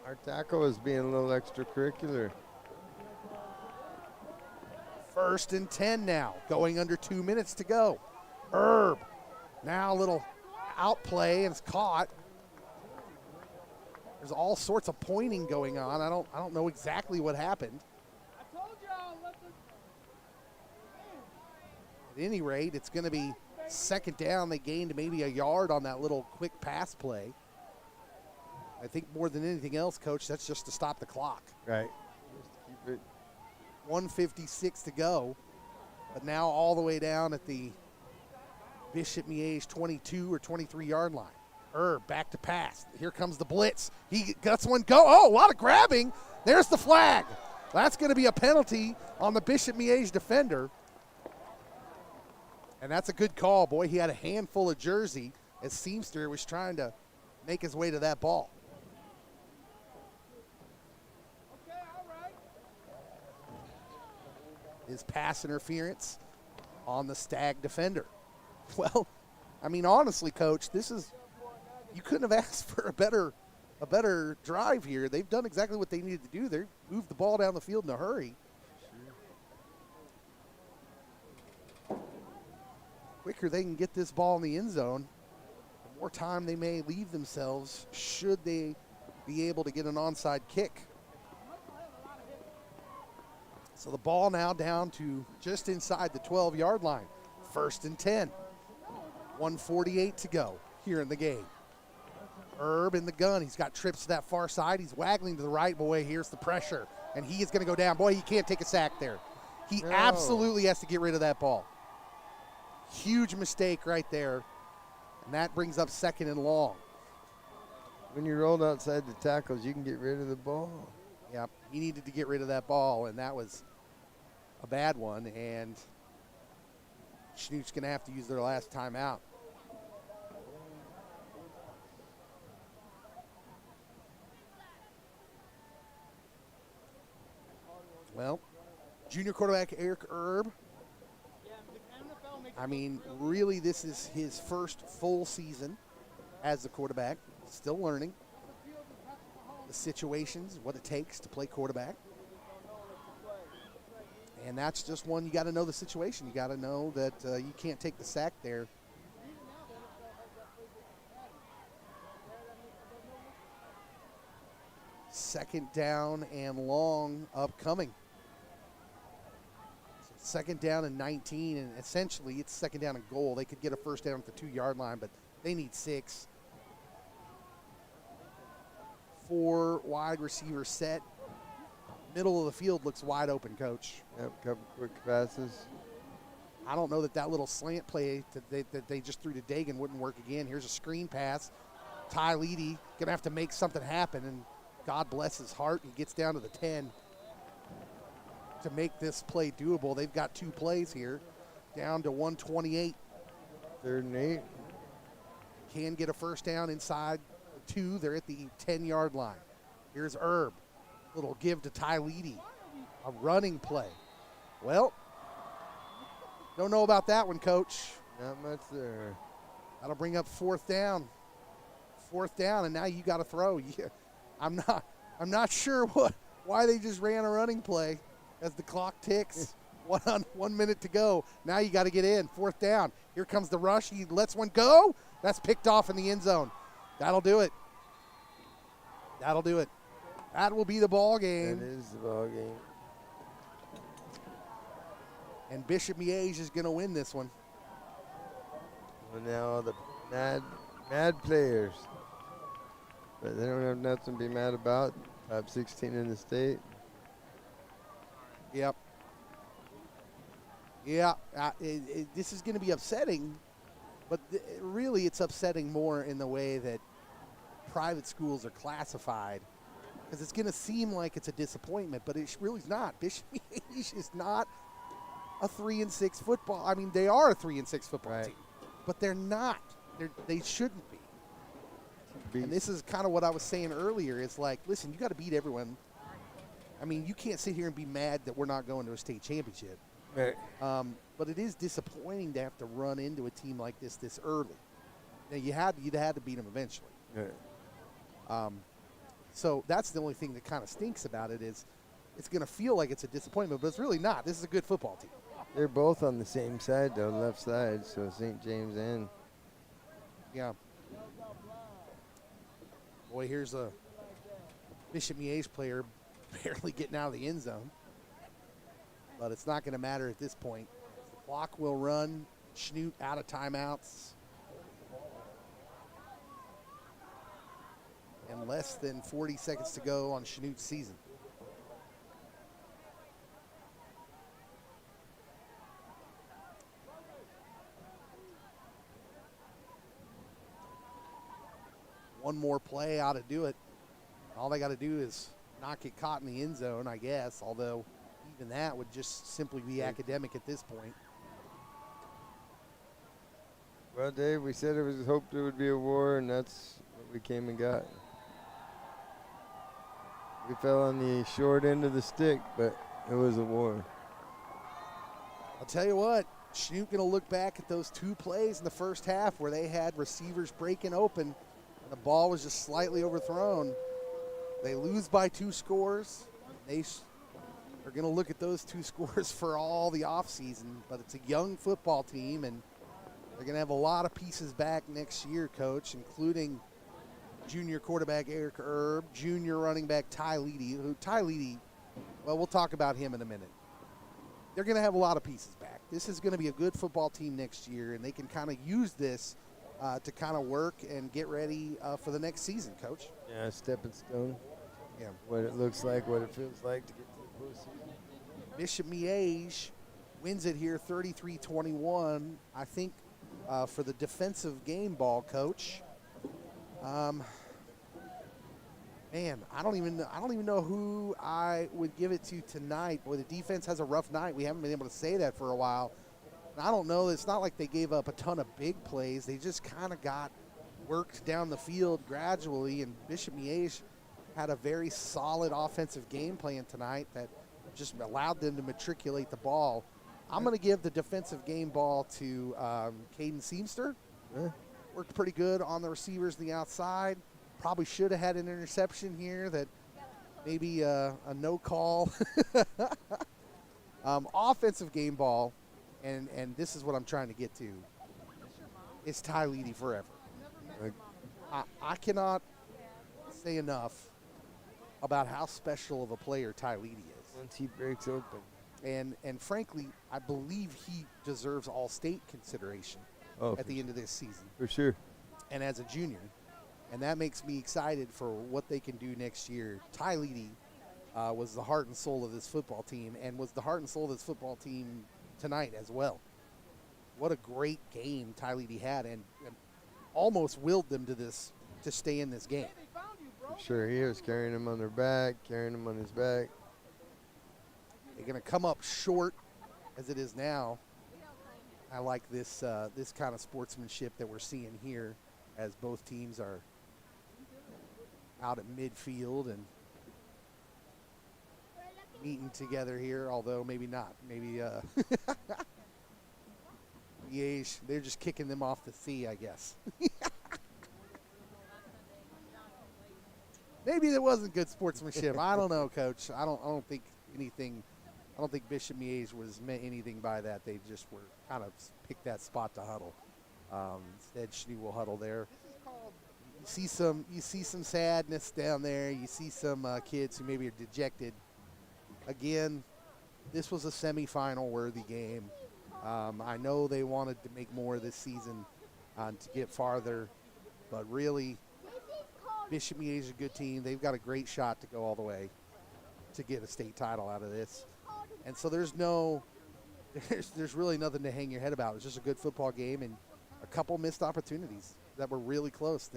Our tackle is being a little extracurricular. 1st and 10 now, going under 2 minutes to go. Herb, now a little outplay, and it's caught. There's all sorts of pointing going on. I don't know exactly what happened. At any rate, it's going to be 2nd down. They gained maybe a yard on that little quick pass play. I think more than anything else, Coach, that's just to stop the clock. Right. Just keep it. 1:56 to go, but now all the way down at the Bishop Miege 22 or 23-yard line. Herb back to pass. Here comes the blitz. He gets one go. Oh, a lot of grabbing. There's the flag. That's going to be a penalty on the Bishop Miege defender. And that's a good call. Boy, he had a handful of jersey as Seamster was trying to make his way to that ball. His pass interference on the Stag defender. Well, I mean, honestly, Coach, you couldn't have asked for a better drive here. They've done exactly what they needed to do. They moved the ball down the field in a hurry. Quicker they can get this ball in the end zone, the more time they may leave themselves should they be able to get an onside kick. So the ball now down to just inside the 12-yard line. 1st and 10. 1:48 to go here in the game. Herb in the gun. He's got trips to that far side. He's waggling to the right. Boy, here's the pressure. And he is going to go down. Boy, he can't take a sack there. He absolutely has to get rid of that ball. Huge mistake right there. And that brings up 2nd and long. When you rolled outside the tackles, you can get rid of the ball. Yep, he needed to get rid of that ball, and that was a bad one. And Chanute's going to have to use their last timeout. Well, junior quarterback Eric Herb I mean, really, this is his first full season as the quarterback. Still learning the situations, what it takes to play quarterback. And that's just one, you got to know the situation. You got to know that you can't take the sack there. Second down and long upcoming. So second down and 19, and essentially it's second down and goal. They could get a first down at the 2-yard line, but they need 6. 4 wide receiver set. Middle of the field looks wide open, Coach. Yep, couple quick passes. I don't know that little slant play that they just threw to Dagan wouldn't work again. Here's a screen pass. Ty Leedy going to have to make something happen, and God bless his heart. He gets down to the 10 to make this play doable. They've got 2 plays here, down to 128. 3rd and 8. Can get a first down inside the 2. They're at the 10-yard line. Here's Herb. Little give to Ty Leedy. A running play. Well, don't know about that one, Coach. Not much there. That'll bring up 4th down. 4th down, and now you got to throw. Yeah, I'm not sure why they just ran a running play as the clock ticks. 1 minute to go. Now you got to get in. 4th down. Here comes the rush. He lets one go. That's picked off in the end zone. That'll do it. That'll do it. That will be the ball game. That is the ball game. And Bishop Miege is going to win this one. Well, now all the mad players. But they don't have nothing to be mad about. Top 16 in the state. Yep. Yeah, this is going to be upsetting, but really it's upsetting more in the way that private schools are classified, because it's going to seem like it's a disappointment, but it really is not. Bishop Miege is not a 3-6 football. I mean, they are a 3-6 football team, but they're not. They shouldn't be. And this is kind of what I was saying earlier. It's like, listen, you got to beat everyone. I mean, you can't sit here and be mad that we're not going to a state championship. Right. But it is disappointing to have to run into a team like this early. Now, you'd had to beat them eventually. Right. So that's the only thing that kind of stinks about it is it's going to feel like it's a disappointment, but it's really not. This is a good football team. They're both on the same side, though, left side, so St. James and. Yeah. Boy, here's a Bishop Miege player barely getting out of the end zone. But it's not going to matter at this point. The clock will run. Chanute out of timeouts. And less than 40 seconds to go on Chanute's season. One more play ought to do it. All they got to do is not get caught in the end zone, I guess, although even that would just simply be academic at this point. Well, Dave, we said it was hoped it would be a war, and that's what we came and got. We fell on the short end of the stick, but it was a war. I'll tell you what, Chanute going to look back at those 2 plays in the first half where they had receivers breaking open and the ball was just slightly overthrown. They lose by 2 scores. They are going to look at those 2 scores for all the offseason, but it's a young football team, and they're going to have a lot of pieces back next year, Coach, including junior quarterback Eric Erb, junior running back Ty Leedy, well, we'll talk about him in a minute. They're going to have a lot of pieces back. This is going to be a good football team next year, and they can kind of use this to kind of work and get ready for the next season, Coach. Yeah, stepping stone. Yeah. What it looks like, what it feels like to get to the postseason. Bishop Miege wins it here 33-21, I think, for the defensive game ball, Coach. Man, I don't even know who I would give it to tonight. Boy, the defense has a rough night. We haven't been able to say that for a while. And I don't know. It's not like they gave up a ton of big plays. They just kind of got worked down the field gradually, and Bishop Miege had a very solid offensive game plan tonight that just allowed them to matriculate the ball. I'm going to give the defensive game ball to Caden Seamster. Worked pretty good on the receivers on the outside. Probably should have had an interception here that maybe a no call. Offensive game ball, and this is what I'm trying to get to. It's Ty Leedy forever. I cannot say enough about how special of a player Ty Leedy is. Once he breaks open. And frankly, I believe he deserves all-state consideration at the end of this season. For sure. And as a junior. And that makes me excited for what they can do next year. Ty Leedy was the heart and soul of this football team and was the heart and soul of this football team tonight as well. What a great game Ty Leedy had and almost willed them to stay in this game. For sure, he was carrying him on their back, carrying him on his back. They're going to come up short as it is now. I like this this kind of sportsmanship that we're seeing here as both teams are out at midfield and meeting together here, although maybe not. Maybe Miege, they're just kicking them off the sea, I guess. Maybe there wasn't good sportsmanship. I don't know, Coach. I don't think anything. I don't think Bishop Miege was meant anything by that. They just were kind of picked that spot to huddle. Instead, Chanute will huddle there. You see some sadness down there. You see some kids who maybe are dejected. Again, this was a semifinal worthy game. I know they wanted to make more this season to get farther, but really, Bishop Miege is a good team. They've got a great shot to go all the way to get a state title out of this. And so there's really nothing to hang your head about. It's just a good football game and a couple missed opportunities that were really close.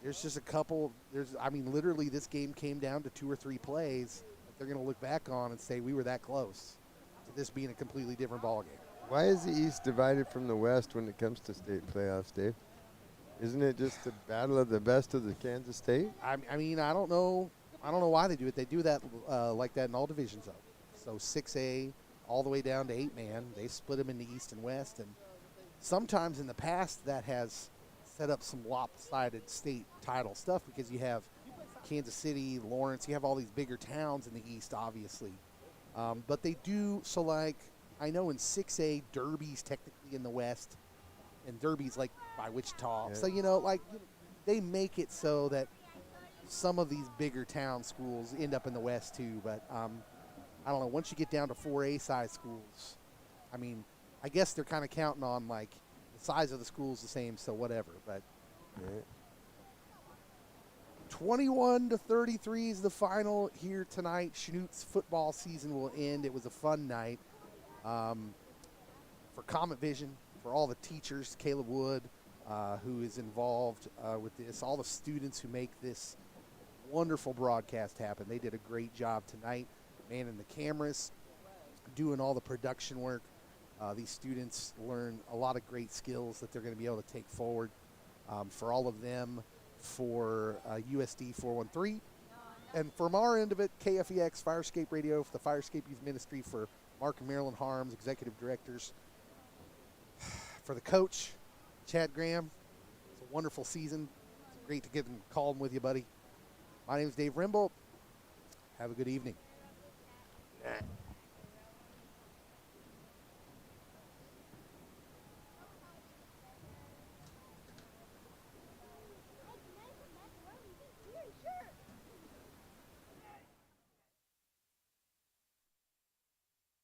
There's just a couple. Literally this game came down to 2 or 3 plays that they're going to look back on and say we were that close to this being a completely different ball game. Why is the East divided from the West when it comes to state playoffs, Dave? Isn't it just the battle of the best of the Kansas State? I don't know. I don't know why they do it. They do that like that in all divisions, though. So 6A all the way down to 8-man. They split them into East and West. And sometimes in the past that has set up some lopsided state title stuff because you have Kansas City, Lawrence. You have all these bigger towns in the East, obviously. But they do. So, like, I know in 6A, Derby's technically in the West. And Derby's, like, by Wichita. Yeah. So, they make it so that some of these bigger town schools end up in the West too, but I don't know. Once you get down to 4A size schools, I guess they're kind of counting on like the size of the schools the same, so whatever. But 21-33 is the final here tonight. Chanute's football season will end. It was a fun night for Comet Vision, for all the teachers, Caleb Wood, who is involved with this, all the students who make this wonderful broadcast happen. They did a great job tonight, manning the cameras, doing all the production work. These students learn a lot of great skills that they're going to be able to take forward for all of them for USD 413. And from our end of it, KFEX, Firescape Radio, for the Firescape Youth Ministry, for Mark and Marilyn Harms, executive directors, for the coach, Chad Graham. It's a wonderful season. It's great to get calling with you, buddy. My name is Dave Rimble. Have a good evening.